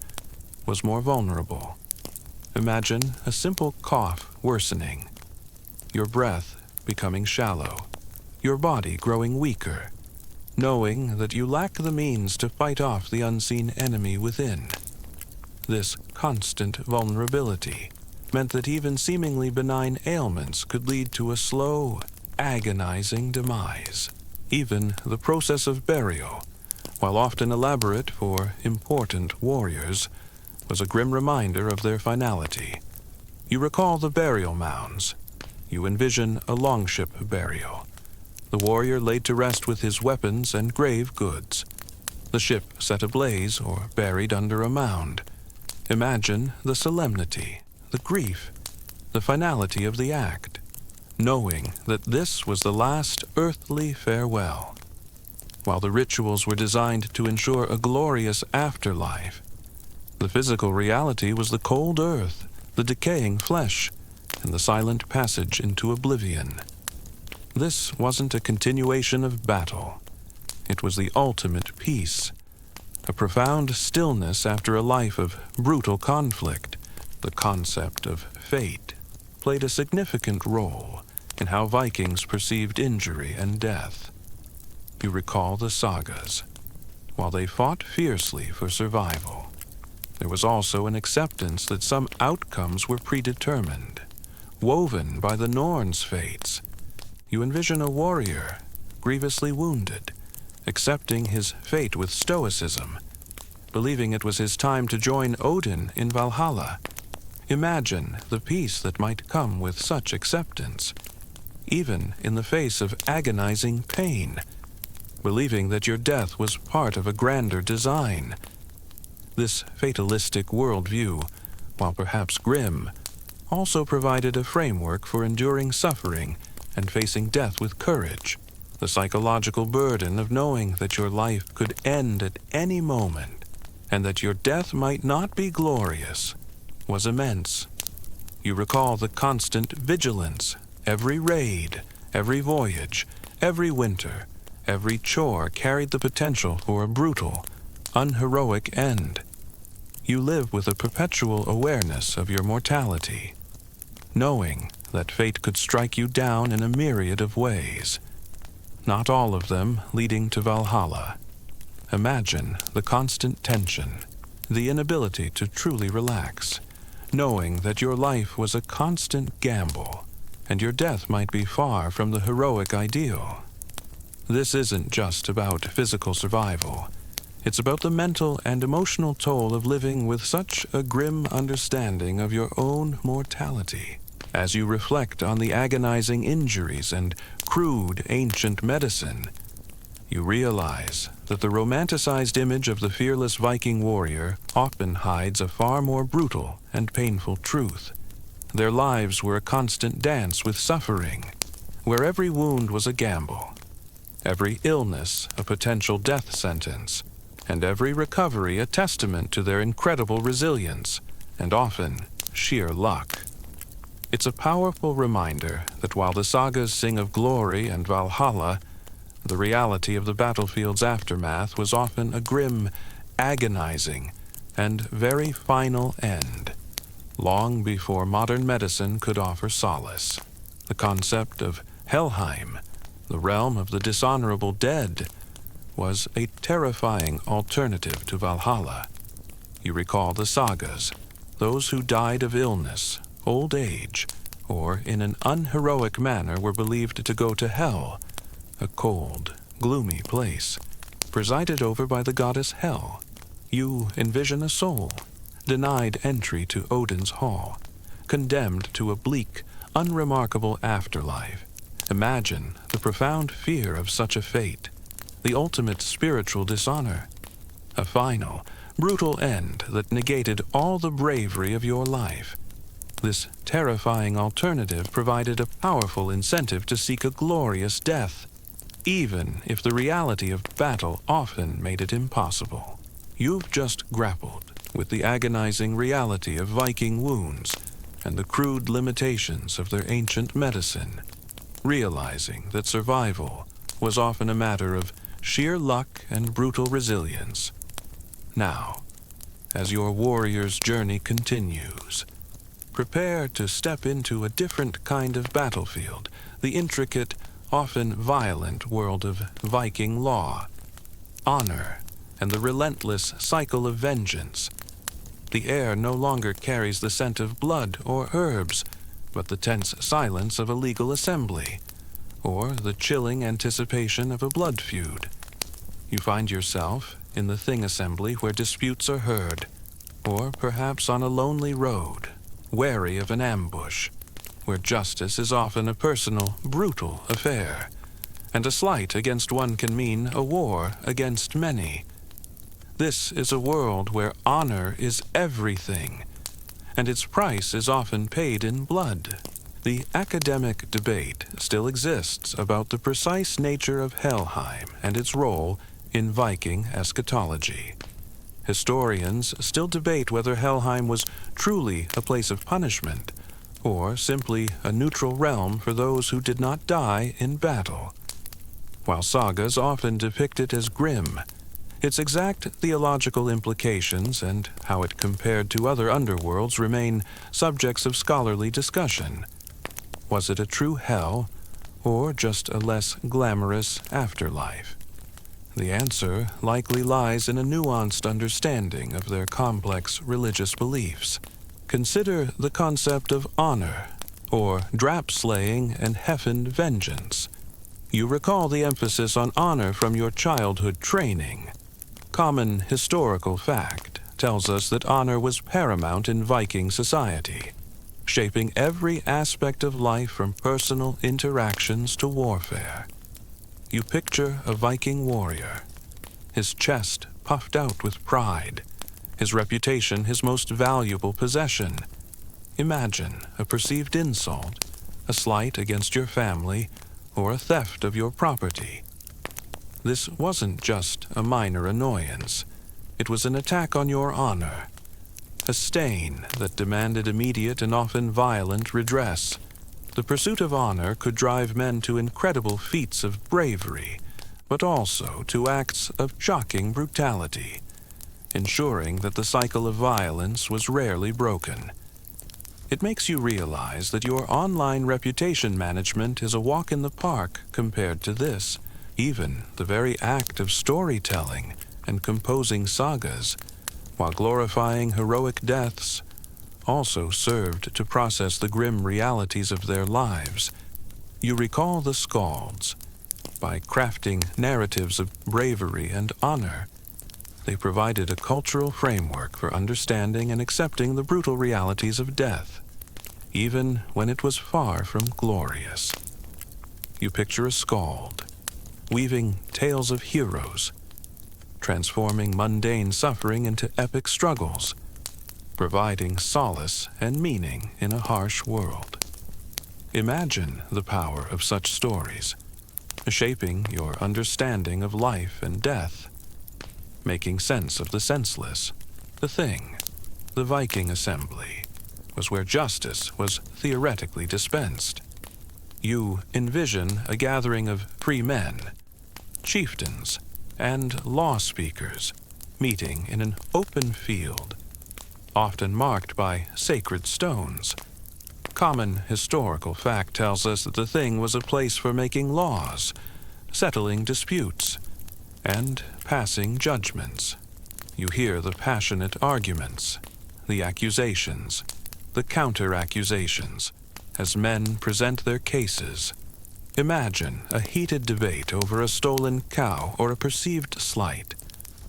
was more vulnerable. Imagine a simple cough worsening, your breath becoming shallow, your body growing weaker, knowing that you lack the means to fight off the unseen enemy within. This constant vulnerability meant that even seemingly benign ailments could lead to a slow, agonizing demise. Even the process of burial, while often elaborate for important warriors, was a grim reminder of their finality. You recall the burial mounds. You envision a longship burial, the warrior laid to rest with his weapons and grave goods, the ship set ablaze or buried under a mound. Imagine the solemnity, the grief, the finality of the act, knowing that this was the last earthly farewell. While the rituals were designed to ensure a glorious afterlife, the physical reality was the cold earth, the decaying flesh, and the silent passage into oblivion. This wasn't a continuation of battle. It was the ultimate peace, a profound stillness after a life of brutal conflict. The concept of fate played a significant role in how Vikings perceived injury and death. You recall the sagas. While they fought fiercely for survival, there was also an acceptance that some outcomes were predetermined, woven by the Norns' fates. You envision a warrior, grievously wounded, accepting his fate with stoicism, believing it was his time to join Odin in Valhalla. Imagine the peace that might come with such acceptance, even in the face of agonizing pain, believing that your death was part of a grander design. This fatalistic worldview, while perhaps grim, also provided a framework for enduring suffering and facing death with courage. The psychological burden of knowing that your life could end at any moment and that your death might not be glorious was immense. You recall the constant vigilance. Every raid, every voyage, every winter, every chore carried the potential for a brutal, unheroic end. You live with a perpetual awareness of your mortality, knowing that fate could strike you down in a myriad of ways, not all of them leading to Valhalla. Imagine the constant tension, the inability to truly relax, knowing that your life was a constant gamble, and your death might be far from the heroic ideal. This isn't just about physical survival. It's about the mental and emotional toll of living with such a grim understanding of your own mortality. As you reflect on the agonizing injuries and crude ancient medicine, you realize that the romanticized image of the fearless Viking warrior often hides a far more brutal and painful truth. Their lives were a constant dance with suffering, where every wound was a gamble, every illness a potential death sentence, and every recovery a testament to their incredible resilience and often sheer luck. It's a powerful reminder that while the sagas sing of glory and Valhalla, The reality of the battlefield's aftermath was often a grim, agonizing, and very final end, long before modern medicine could offer solace. The concept of Helheim, the realm of the dishonorable dead, was a terrifying alternative to Valhalla. You recall the sagas, those who died of illness, old age, or in an unheroic manner were believed to go to Hel, a cold, gloomy place, presided over by the goddess Hel. You envision a soul, denied entry to Odin's hall, condemned to a bleak, unremarkable afterlife. Imagine the profound fear of such a fate, the ultimate spiritual dishonor, a final, brutal end that negated all the bravery of your life. This terrifying alternative provided a powerful incentive to seek a glorious death, even if the reality of battle often made it impossible. You've just grappled with the agonizing reality of Viking wounds and the crude limitations of their ancient medicine, realizing that survival was often a matter of sheer luck and brutal resilience. Now, as your warrior's journey continues, prepare to step into a different kind of battlefield, the intricate, often violent world of Viking law, honor, and the relentless cycle of vengeance. The air no longer carries the scent of blood or herbs, but the tense silence of a legal assembly, or the chilling anticipation of a blood feud. You find yourself in the Thing assembly where disputes are heard, or perhaps on a lonely road, wary of an ambush, where justice is often a personal, brutal affair, and a slight against one can mean a war against many. This is a world where honor is everything, and its price is often paid in blood. The academic debate still exists about the precise nature of Helheim and its role in Viking eschatology. Historians still debate whether Helheim was truly a place of punishment, or simply a neutral realm for those who did not die in battle. While sagas often depict it as grim, its exact theological implications and how it compared to other underworlds remain subjects of scholarly discussion. Was it a true hell, or just a less glamorous afterlife? The answer likely lies in a nuanced understanding of their complex religious beliefs. Consider the concept of honor, or drap slaying and heifer vengeance. You recall the emphasis on honor from your childhood training. Common historical fact tells us that honor was paramount in Viking society, shaping every aspect of life from personal interactions to warfare. You picture a Viking warrior, his chest puffed out with pride, his reputation his most valuable possession. Imagine a perceived insult, a slight against your family, or a theft of your property. This wasn't just a minor annoyance. It was an attack on your honor, a stain that demanded immediate and often violent redress. The pursuit of honor could drive men to incredible feats of bravery, but also to acts of shocking brutality, ensuring that the cycle of violence was rarely broken. It makes you realize that your online reputation management is a walk in the park compared to this. Even the very act of storytelling and composing sagas, while glorifying heroic deaths, also served to process the grim realities of their lives. You recall the Skalds. By crafting narratives of bravery and honor, they provided a cultural framework for understanding and accepting the brutal realities of death, even when it was far from glorious. You picture a Skald, weaving tales of heroes, transforming mundane suffering into epic struggles, providing solace and meaning in a harsh world. Imagine the power of such stories, shaping your understanding of life and death, making sense of the senseless. The Thing, the Viking assembly, was where justice was theoretically dispensed. You envision a gathering of free men, chieftains and law speakers meeting in an open field, often marked by sacred stones. Common historical fact tells us that the thing was a place for making laws, settling disputes, and passing judgments. You hear the passionate arguments, the accusations, the counter-accusations, as men present their cases. Imagine a heated debate over a stolen cow or a perceived slight,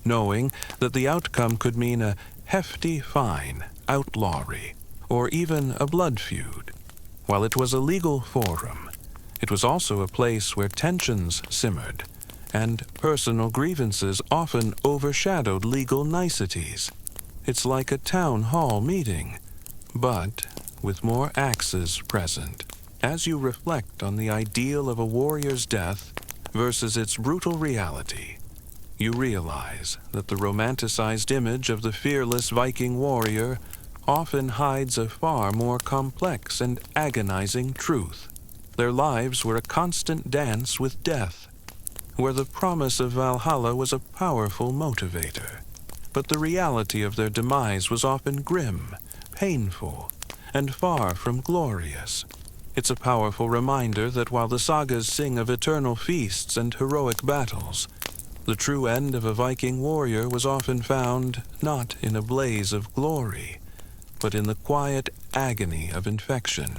knowing that the outcome could mean a hefty fine, outlawry, or even a blood feud. While it was a legal forum, it was also a place where tensions simmered, and personal grievances often overshadowed legal niceties. It's like a town hall meeting, but with more axes present. As you reflect on the ideal of a warrior's death versus its brutal reality, you realize that the romanticized image of the fearless Viking warrior often hides a far more complex and agonizing truth. Their lives were a constant dance with death, where the promise of Valhalla was a powerful motivator. But the reality of their demise was often grim, painful, and far from glorious. It's a powerful reminder that while the sagas sing of eternal feasts and heroic battles, the true end of a Viking warrior was often found not in a blaze of glory, but in the quiet agony of infection,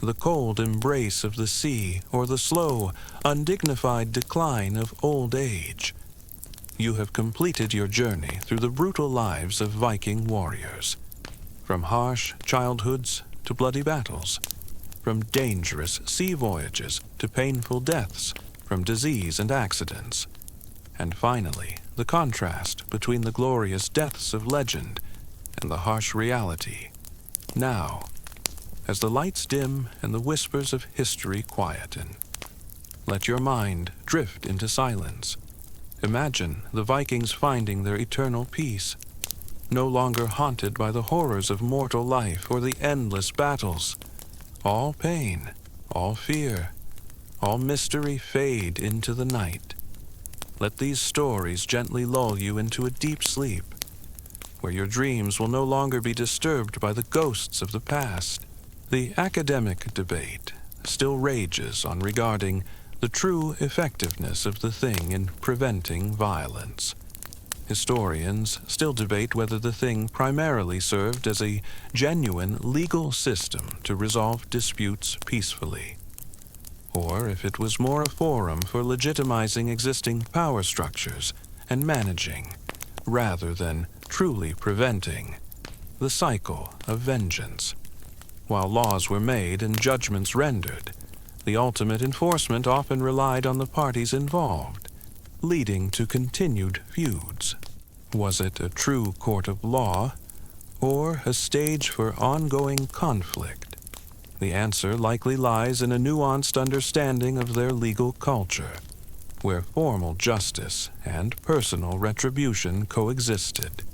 the cold embrace of the sea, or the slow, undignified decline of old age. You have completed your journey through the brutal lives of Viking warriors, from harsh childhoods to bloody battles, from dangerous sea voyages to painful deaths from disease and accidents, and finally, the contrast between the glorious deaths of legend and the harsh reality. Now, as the lights dim and the whispers of history quieten, let your mind drift into silence. Imagine the Vikings finding their eternal peace, no longer haunted by the horrors of mortal life or the endless battles. All pain, all fear, all mystery fade into the night. Let these stories gently lull you into a deep sleep, where your dreams will no longer be disturbed by the ghosts of the past. The academic debate still rages on regarding the true effectiveness of the thing in preventing violence. Historians still debate whether the thing primarily served as a genuine legal system to resolve disputes peacefully, or if it was more a forum for legitimizing existing power structures and managing, rather than truly preventing, the cycle of vengeance. While laws were made and judgments rendered, the ultimate enforcement often relied on the parties involved, leading to continued feuds. Was it a true court of law, or a stage for ongoing conflict? The answer likely lies in a nuanced understanding of their legal culture, where formal justice and personal retribution coexisted.